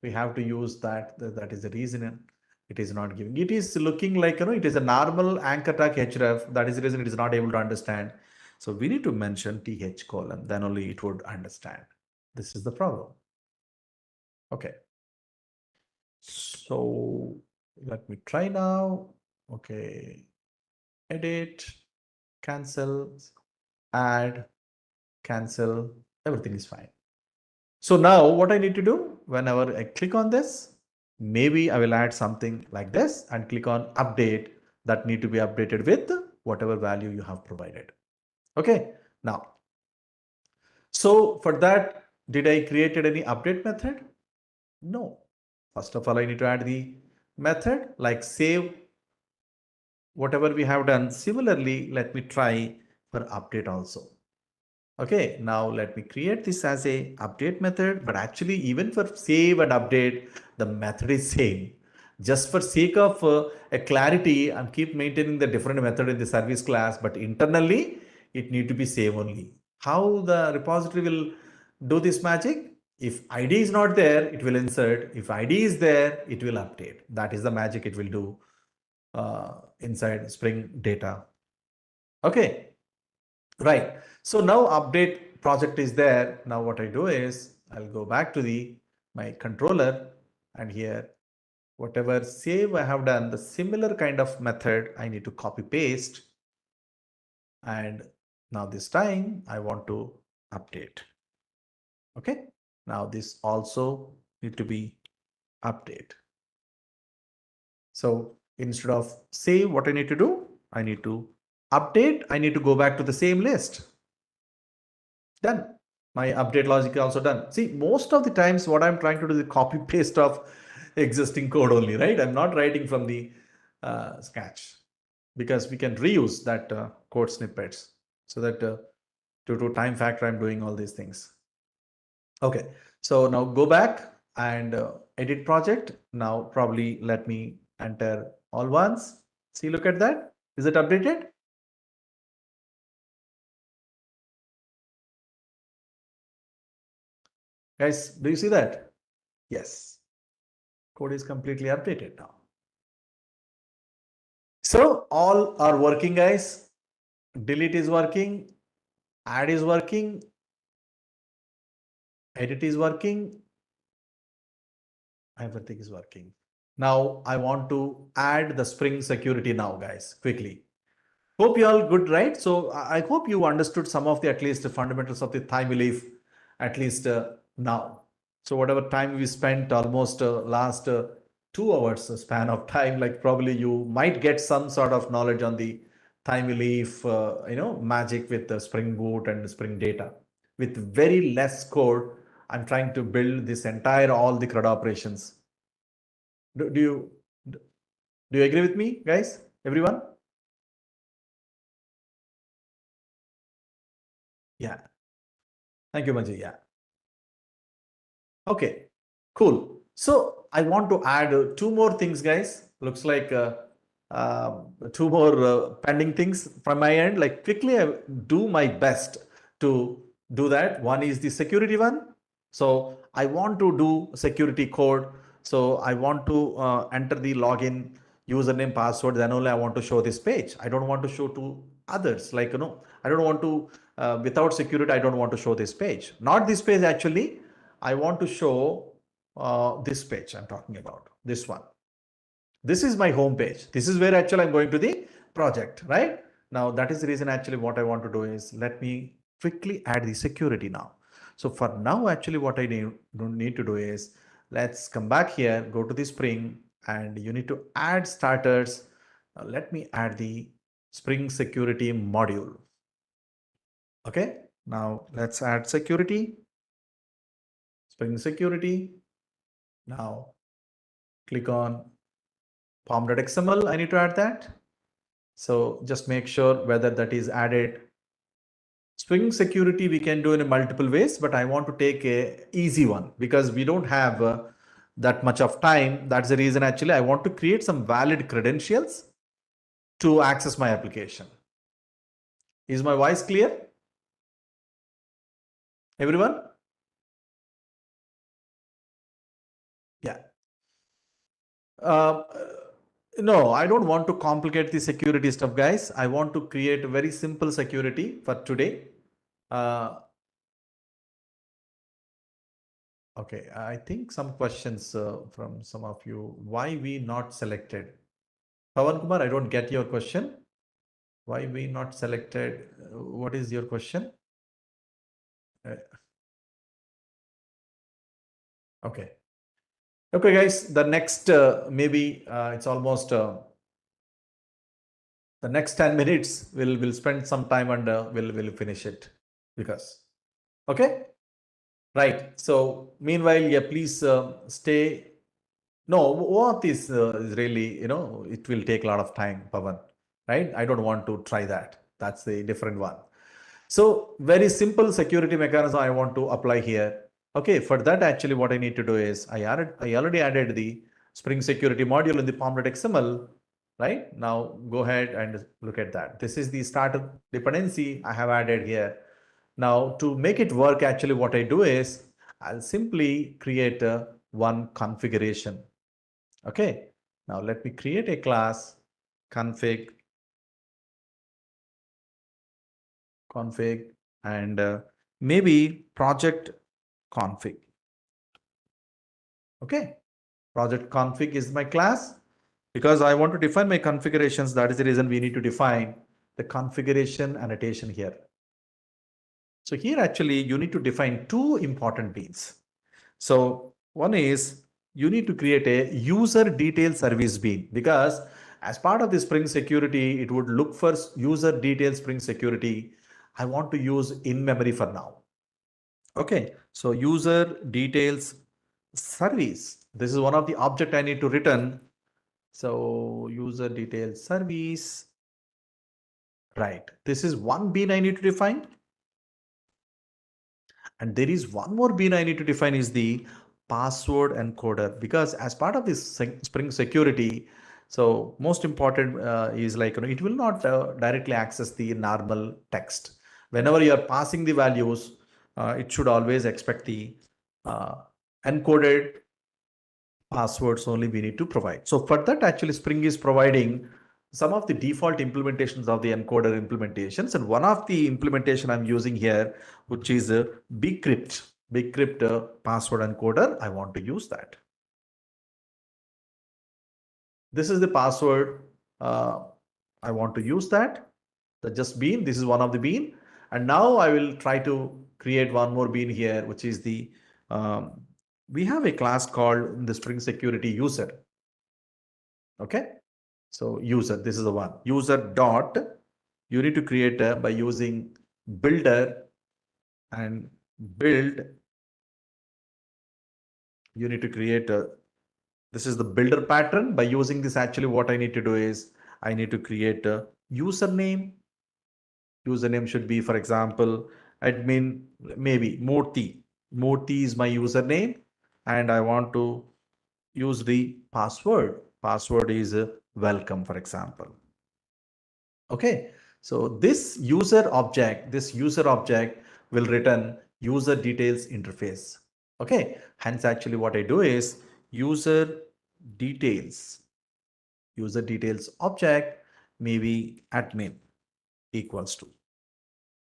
We have to use that. That is the reason it is not giving. It is looking like, it is a normal anchor tag href. That is the reason it is not able to understand. So we need to mention th colon, then only it would understand. This is the problem. Okay. So let me try now. Okay. Edit, cancel, add, cancel, everything is fine. So now what I need to do, whenever I click on this, maybe I will add something like this and click on update that need to be updated with whatever value you have provided. Okay. Now, so for that, did I created any update method? No. First of all, I need to add the method like save whatever we have done. Similarly, let me try for update also. Okay, now let me create this as a update method, but actually even for save and update, the method is same. Just for sake of a clarity, I'm keep maintaining the different method in the service class, but internally it need to be same only. How the repository will do this magic? If ID is not there, it will insert. If ID is there, it will update. That is the magic it will do inside Spring data. Okay. Right. So now update project is there. Now what I do is I'll go back to my controller, and here whatever save I have done, the similar kind of method I need to copy paste. And now this time I want to update. Okay. Now this also need to be update. So instead of save, what I need to do, I need to update. I need to go back to the same list. Done. My update logic also done. See, most of the times what I'm trying to do is copy paste of existing code only, right? I'm not writing from the scratch, because we can reuse that code snippets. So that due to time factor, I'm doing all these things. Okay, so now go back and edit project. Now probably let me enter all once. See, look at that. Is it updated? Guys, do you see that? Yes. Code is completely updated now. So all are working, guys. Delete is working, add is working, edit is working, everything is working. Now I want to add the Spring security now, guys, quickly. Hope you all good, right? So I hope you understood some of the at least the fundamentals of the time relief, at least now. So whatever time we spent, almost last 2 hours span of time, like probably you might get some sort of knowledge on the time relief, magic with the Spring Boot and Spring Data. With very less code, I'm trying to build this entire all the CRUD operations. Do you agree with me, guys? Everyone? Yeah. Thank you, Manji. Yeah. Okay, cool. So I want to add two more things, guys. Looks like two more pending things from my end. Like quickly, I do my best to do that. One is the security one. So I want to do security code. So I want to enter the login username password. Then only I want to show this page. I don't want to show to others. Like, I don't want to, without security, I don't want to show this page. Not this page actually. I want to show this page I'm talking about, this one. This is my home page. This is where actually I'm going to the project, right? Now that is the reason actually what I want to do is let me quickly add the security now. So for now, actually what I need to do is let's come back here, go to the Spring, and you need to add starters. Let me add the Spring security module. Okay, now let's add security, Spring security. Now click on pom.xml. I need to add that. So just make sure whether that is added. Spring security we can do in multiple ways, but I want to take a easy one because we don't have that much of time. That's the reason actually I want to create some valid credentials to access my application. Is my voice clear? Everyone? Yeah. Uh, no, I don't want to complicate the security stuff, guys. I want to create a very simple security for today. Okay, I think some questions from some of you. Why we not selected? Pawan Kumar, I don't get your question. Why we not selected? What is your question? Uh, okay. Okay, guys, the next maybe it's almost the next 10 minutes. We'll spend some time and we'll finish it because okay. Right. So meanwhile, yeah, please stay. No, what is really, it will take a lot of time, Pavan, right? I don't want to try that. That's a different one. So very simple security mechanism I want to apply here. Okay, for that actually what I need to do is I already added the Spring Security module in the pom.xml, right? Now go ahead and look at that. This is the starter dependency I have added here. Now to make it work, actually what I do is I'll simply create one configuration. Okay, now let me create a class config and maybe project config. Okay, project config is my class because I want to define my configurations. That is the reason we need to define the configuration annotation here. So here actually you need to define two important beans. So one is you need to create a user detail service bean because as part of the Spring security, it would look for user detail Spring security. I want to use in memory for now. Okay, so user details service. This is one of the object I need to return. So user details service, right? This is one bean I need to define. And there is one more bean I need to define is the password encoder because as part of this Spring security, so most important is like, it will not directly access the normal text. Whenever you are passing the values, it should always expect the uh, encoded passwords only we need to provide. So for that, actually Spring is providing some of the default implementations of the encoder implementations. And one of the implementation I'm using here, which is a bcrypt password encoder. I want to use that. This is the password. I want to use that. The just bean. This is one of the bean. And now I will try to create one more bean here, which is the, we have a class called the Spring Security User. Okay. So user, this is the one. User dot, you need to create by using builder and build. You need to create this is the builder pattern. By using this, actually what I need to do is I need to create a username. Username should be, for example, admin, maybe Murthy. Murthy is my username. And I want to use the password. Password is welcome, for example. Okay, so this user object will return user details interface. Okay, hence actually what I do is user details, object, maybe admin equals to.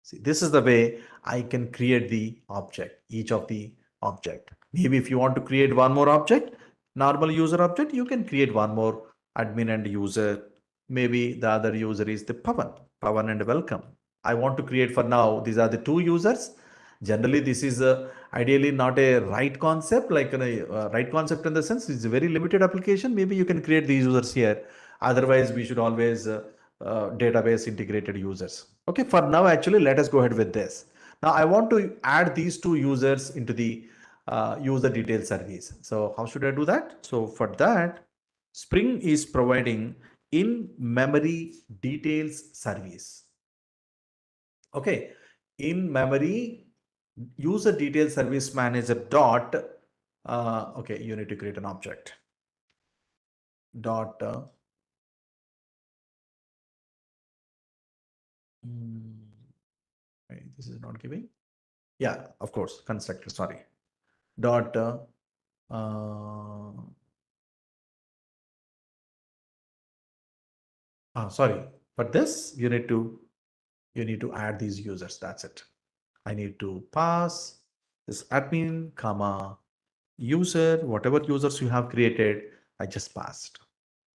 See, this is the way I can create the object, each of the object. Maybe if you want to create one more object, normal user object, you can create one more admin and user. Maybe the other user is the Pavan and welcome. I want to create for now, these are the two users. Generally, this is ideally not a right concept, like a right concept in the sense it's a very limited application. Maybe you can create these users here. Otherwise, we should always database integrated users. Okay, for now, actually, let us go ahead with this. Now, I want to add these two users into the user detail service. So how should I do that? So for that, Spring is providing in-memory details service. Okay, in-memory user detail service manager dot, okay, you need to create an object dot, wait, this is not giving. Yeah, of course, constructor, sorry. Dot, sorry, for this, you need to add these users. That's it. I need to pass this admin, comma, user, whatever users you have created, I just passed.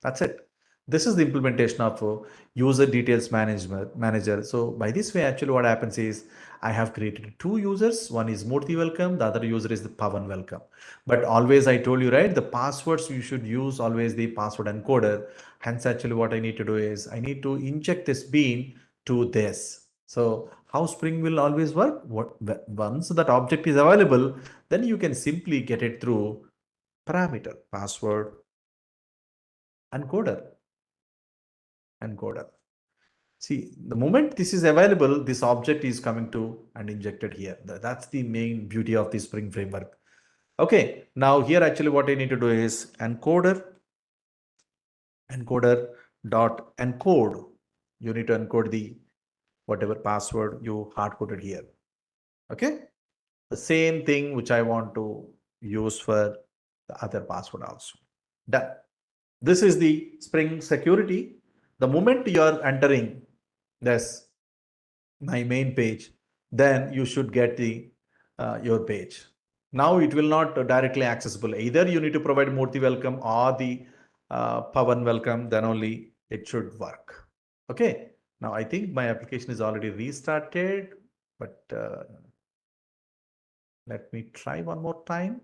That's it. This is the implementation of user details management manager. So by this way, actually what happens is I have created two users. One is Murthy welcome. The other user is the Pavan welcome. But always I told you, right? The passwords you should use always the password encoder. Hence actually what I need to do is I need to inject this bean to this. So how Spring will always work? Once that object is available, then you can simply get it through parameter, password, encoder. See, the moment this is available, this object is coming to and injected here. That's the main beauty of the Spring framework. Okay, now here actually what I need to do is encoder dot encode. You need to encode the whatever password you hard coded here. Okay, the same thing which I want to use for the other password also. Done. This is the Spring security. The moment you are entering this my main page, then you should get the your page. Now it will not directly accessible. Either you need to provide Murthy welcome or the Pavan welcome, then only it should work. Okay. Now I think my application is already restarted, but let me try one more time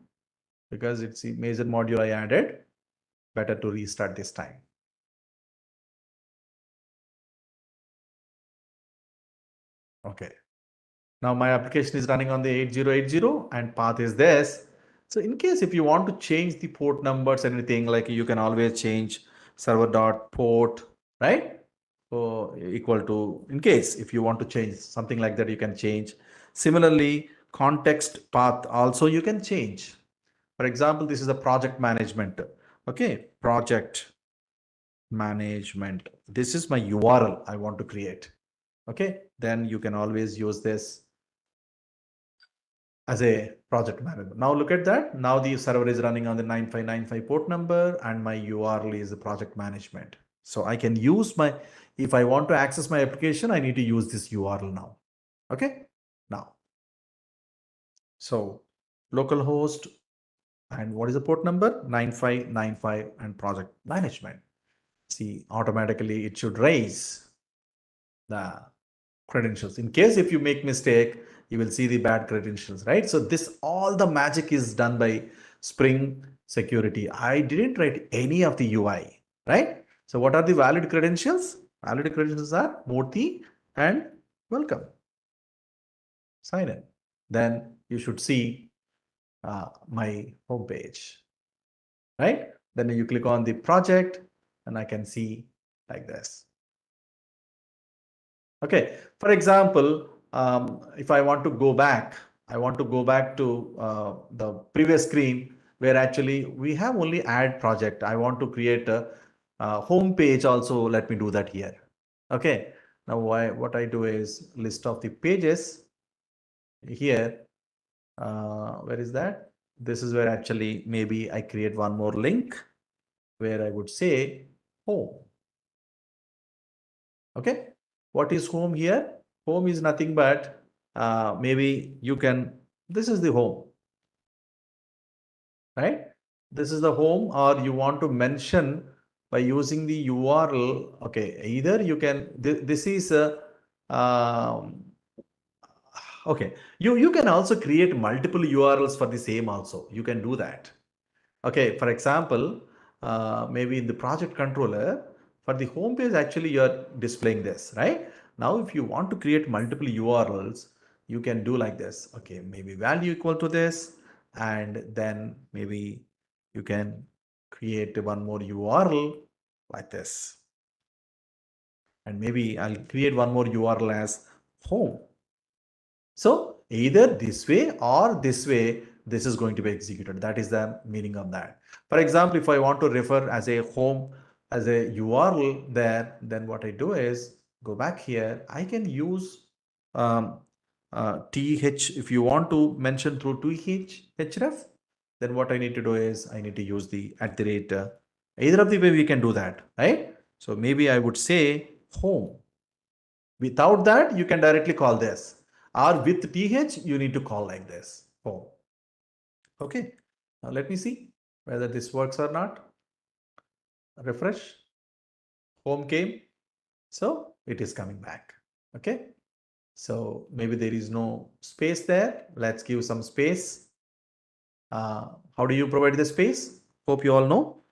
because it's the major module I added. Better to restart this time. Okay. Now my application is running on the 8080 and path is this. So in case if you want to change the port numbers, anything like you can always change server dot port, right? So equal to, in case if you want to change something like that, you can change. Similarly, context path also you can change. For example, this is a project management. Okay, project management. This is my URL I want to create. Okay, then you can always use this as a project manager. Now look at that. Now the server is running on the 9595 port number and my URL is the project management. So I can use my, if I want to access my application, I need to use this URL now. Okay, now. So localhost and what is the port number? 9595 and project management. See, automatically it should raise the credentials. In case if you make mistake, you will see the bad credentials, right? So this, all the magic is done by Spring Security. I didn't write any of the UI, right? So what are the valid credentials? Valid credentials are Murthy and welcome. Sign in. Then you should see my home page, right? Then you click on the project and I can see like this. Okay, for example, if I want to go back, to the previous screen where actually we have only add project. I want to create a home page also. Let me do that here. Okay. Now what I do is list of the pages here. Where is that? This is where actually maybe I create one more link where I would say home. Okay. What is home here? Home is nothing but maybe you can, this is the home, right? This is the home, or you want to mention by using the URL. Okay. Either you can, this is a, okay. You can also create multiple URLs for the same also. You can do that. Okay, for example, maybe in the project controller, for the home page, actually you're displaying this, right? Now, if you want to create multiple URLs, you can do like this. Okay, maybe value equal to this, and then maybe you can create one more URL like this. And maybe I'll create one more URL as home. So either this way or this way, this is going to be executed. That is the meaning of that. For example, if I want to refer as a home, as a URL there, then what I do is go back here. I can use TH. If you want to mention through href, then what I need to do is I need to use the @ either of the way we can do that, right? So maybe I would say home. Without that, you can directly call this. Or with TH, you need to call like this. Home. Okay. Now let me see whether this works or not. Refresh. Home came. So it is coming back. Okay. So maybe there is no space there. Let's give some space. How do you provide the space? Hope you all know.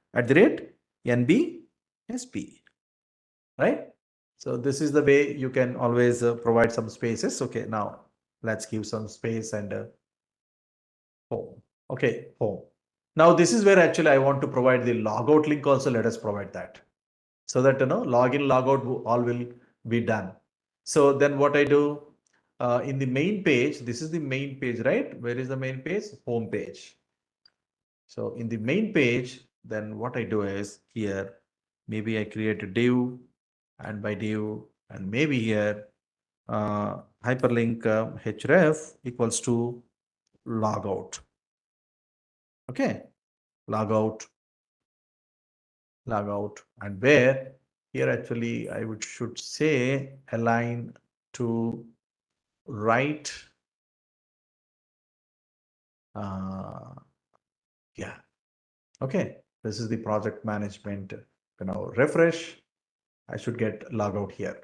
@NBSP. Right? So this is the way you can always provide some spaces. Okay, now let's give some space and home. Okay, home. Now this is where actually I want to provide the logout link also. Let us provide that so that login, logout all will be done. So then what I do in the main page, this is the main page, right? Where is the main page? Home page. So in the main page, then what I do is here, maybe I create a div, and by div, and maybe here hyperlink href equals to logout. Okay, logout, and where here actually I should say align to right. Yeah. Okay. This is the project management. Refresh. I should get logout here.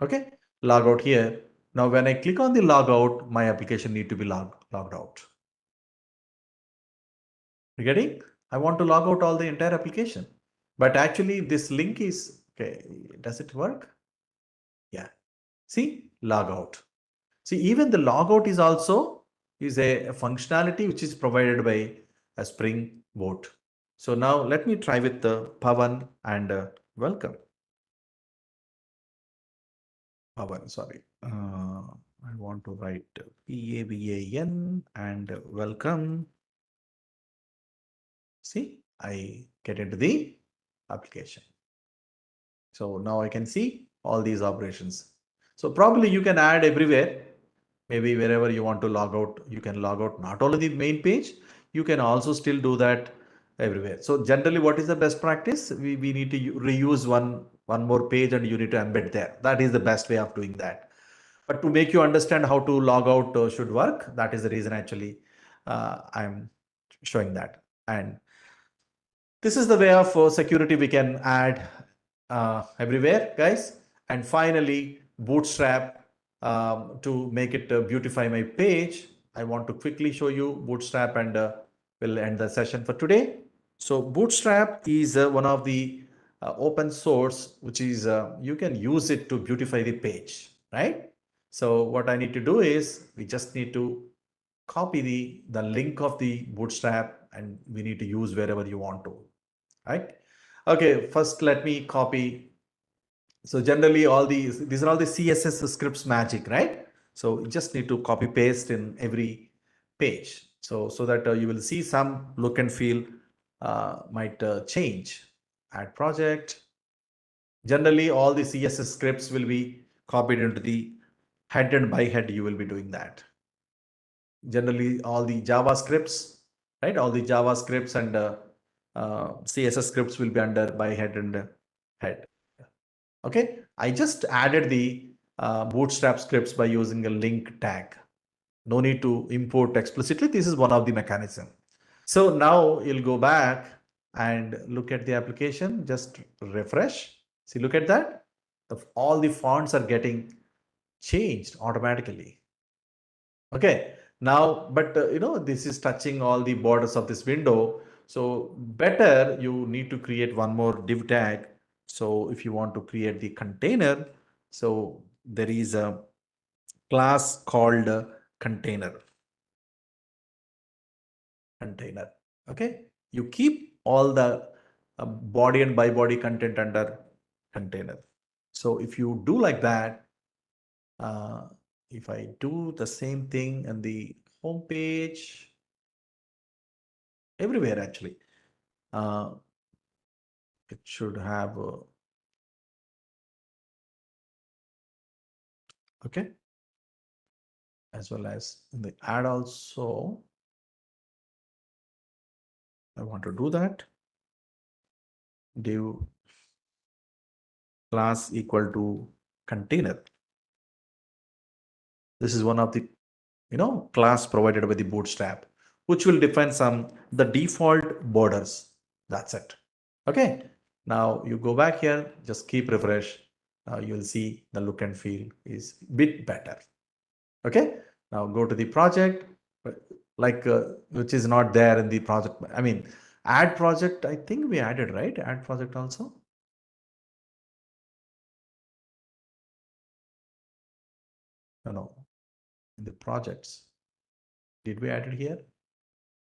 Okay. Logout here. Now, when I click on the logout, my application need to be logged out. You getting? I want to log out all the entire application, but actually this link is okay. Does it work? Yeah. See, log out. See, even the logout is also a functionality which is provided by a Spring Boot. So now let me try with the Pavan and welcome. Pavan, sorry. I want to write PAVAN and welcome. See, I get into the application. So now I can see all these operations. So probably you can add everywhere. Maybe wherever you want to log out, you can log out not only the main page, you can also still do that everywhere. So generally, what is the best practice? We need to reuse one more page and you need to embed there. That is the best way of doing that. But to make you understand how to log out should work, that is the reason actually I'm showing that. And this is the way of security we can add everywhere, guys. And finally, Bootstrap to make it beautify my page. I want to quickly show you Bootstrap and we'll end the session for today. So Bootstrap is one of the open source, which is you can use it to beautify the page, right? So what I need to do is we just need to copy the link of the Bootstrap and we need to use wherever you want to, right? Okay, first let me copy. So generally these are all the CSS scripts magic, right? So you just need to copy paste in every page. So that you will see some look and feel might change. Add project. Generally, all the CSS scripts will be copied into the head, and by head you will be doing that. Generally, all the JavaScripts, right? All the JavaScripts and CSS scripts will be under by head and head. Okay, I just added the Bootstrap scripts by using a link tag. No need to import explicitly. This is one of the mechanism. So now you'll go back and look at the application, just refresh. See, look at that. All the fonts are getting changed automatically. Okay, now, but this is touching all the borders of this window. So better you need to create one more div tag. So if you want to create the container, so there is a class called container. Okay, you keep all the body and by body content under container. So if you do like that, uh, if I do the same thing on the home page, everywhere actually, uh, it should have okay, as well as in the add also. I want to do that. Div class equal to container. This is one of the class provided by the Bootstrap, which will define some the default borders. That's it. Okay. Now you go back here, just keep refresh. Now you'll see the look and feel is bit better. Okay. Now go to the project, like which is not there in the project. I mean, add project. I think we added, right? Add project also. No, in the projects. Did we add it here?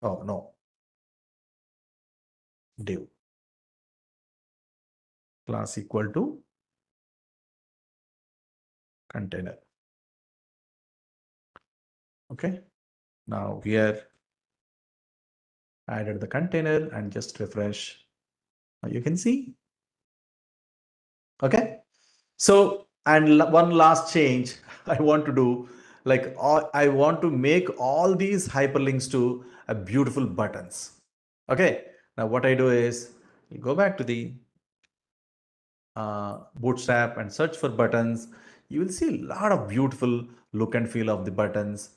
Oh no. Div class equal to container. Okay. Now here added the container and just refresh. Now you can see. Okay. So, and one last change I want to do, like I want to make all these hyperlinks to a beautiful buttons. Okay. Now what I do is you go back to the Bootstrap and search for buttons. You will see a lot of beautiful look and feel of the buttons.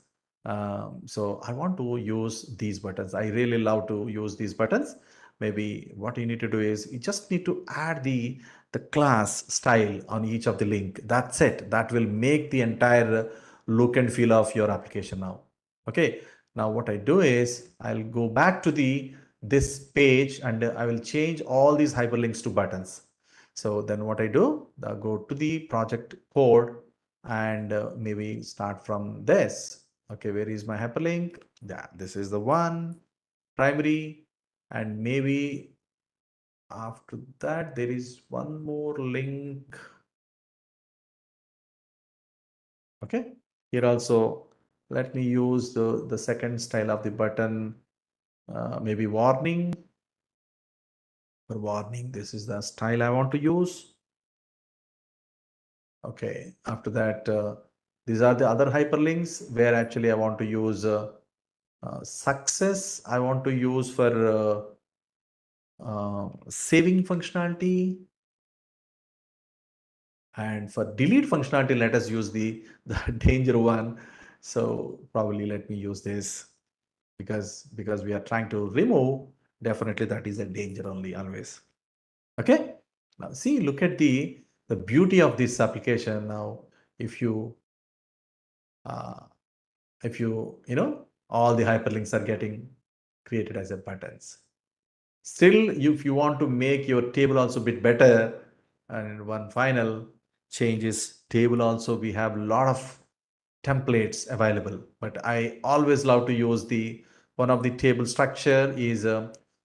So I want to use these buttons. I really love to use these buttons. Maybe what you need to do is you just need to add the class style on each of the link. That's it. That will make the entire look and feel of your application now. Okay. Now what I do is I'll go back to this page and I will change all these hyperlinks to buttons. So then what I do, go to the project code and maybe start from this. Okay, where is my hyperlink? Yeah, this is the one, primary, and maybe after that there is one more link. Okay, here also let me use the second style of the button, maybe warning. For warning, this is the style I want to use. Okay, after that, these are the other hyperlinks where actually I want to use success. I want to use for saving functionality, and for delete functionality, let us use the danger one. So probably let me use this because we are trying to remove. Definitely that is a danger only always. Okay. Now see, look at the beauty of this application. Now, if you uh, all the hyperlinks are getting created as a buttons. Still, if you want to make your table also a bit better, and one final change is table also, we have a lot of templates available, but I always love to use the one of the table structure is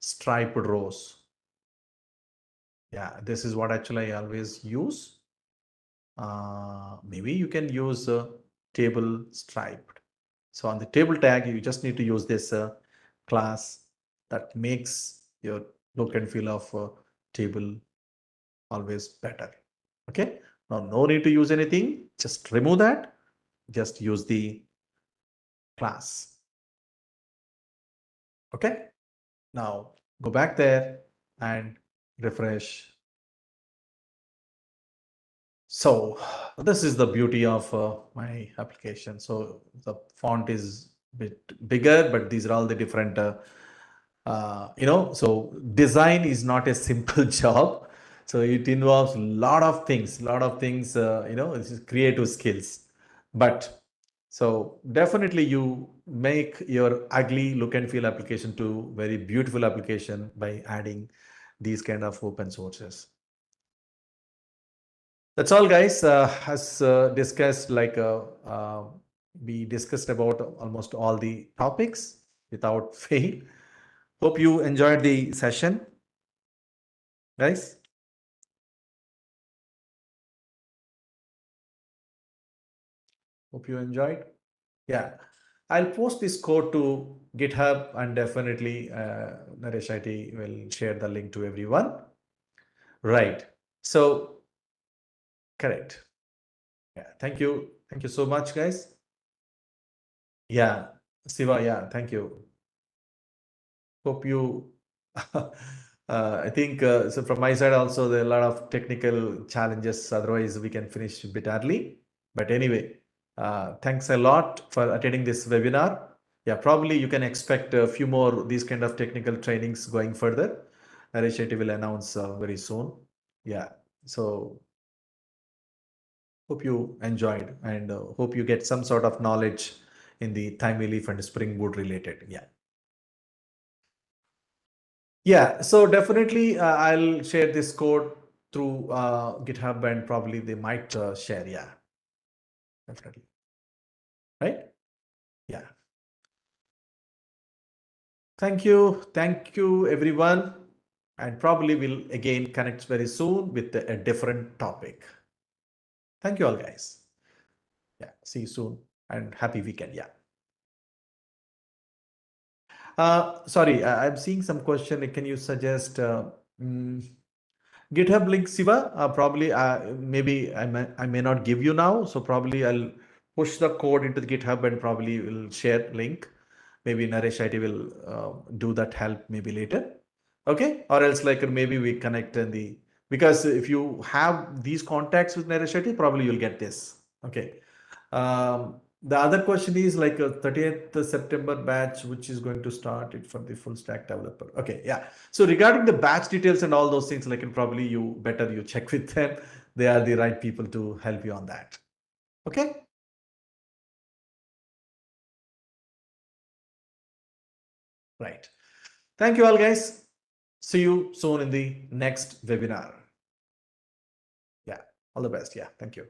striped rows. Yeah, this is what actually I always use. Maybe you can use table striped. So on the table tag, you just need to use this class that makes your look and feel of table always better. Okay. Now, no need to use anything. Just remove that. Just use the class. Okay. Now go back there and refresh. So this is the beauty of my application. So the font is a bit bigger, but these are all the different, so design is not a simple job. So it involves a lot of things, this is creative skills. But so definitely you make your ugly look and feel application to very beautiful application by adding these kind of open sources. That's all, guys. As discussed, we discussed about almost all the topics without fail. Hope you enjoyed the session, guys. Hope you enjoyed. Yeah, I'll post this code to GitHub, and definitely NareshIT will share the link to everyone. Right. So, correct. Yeah. Thank you. Thank you so much, guys. Yeah. Siva, yeah. Thank you. Hope you. I think so. From my side, also there are a lot of technical challenges. Otherwise, we can finish a bit early. But anyway, thanks a lot for attending this webinar. Yeah, probably you can expect a few more these kind of technical trainings going further. NareshIT will announce very soon. Yeah. So hope you enjoyed and hope you get some sort of knowledge in the Time Leaf and Spring Boot related. Yeah. Yeah, so definitely I'll share this code through GitHub and probably they might share. Yeah, definitely. Right? Yeah. Thank you. Thank you, everyone. And probably we'll again connect very soon with a different topic. Thank you all, guys. Yeah, see you soon and happy weekend. Yeah. Sorry, I'm seeing some question. Can you suggest mm, GitHub link, Siva? Probably, maybe I may not give you now. So probably I'll push the code into the GitHub and probably will share link. Maybe Naresh IT will do that help maybe later. Okay. Or else like maybe we connect in the, because if you have these contacts with Naresh IT, probably you'll get this. Okay. The other question is like a 30th September batch, which is going to start it for the full stack developer. Okay, yeah. So regarding the batch details and all those things, like probably you better you check with them. They are the right people to help you on that. Okay. Right. Thank you all, guys. See you soon in the next webinar. Yeah. All the best. Yeah. Thank you.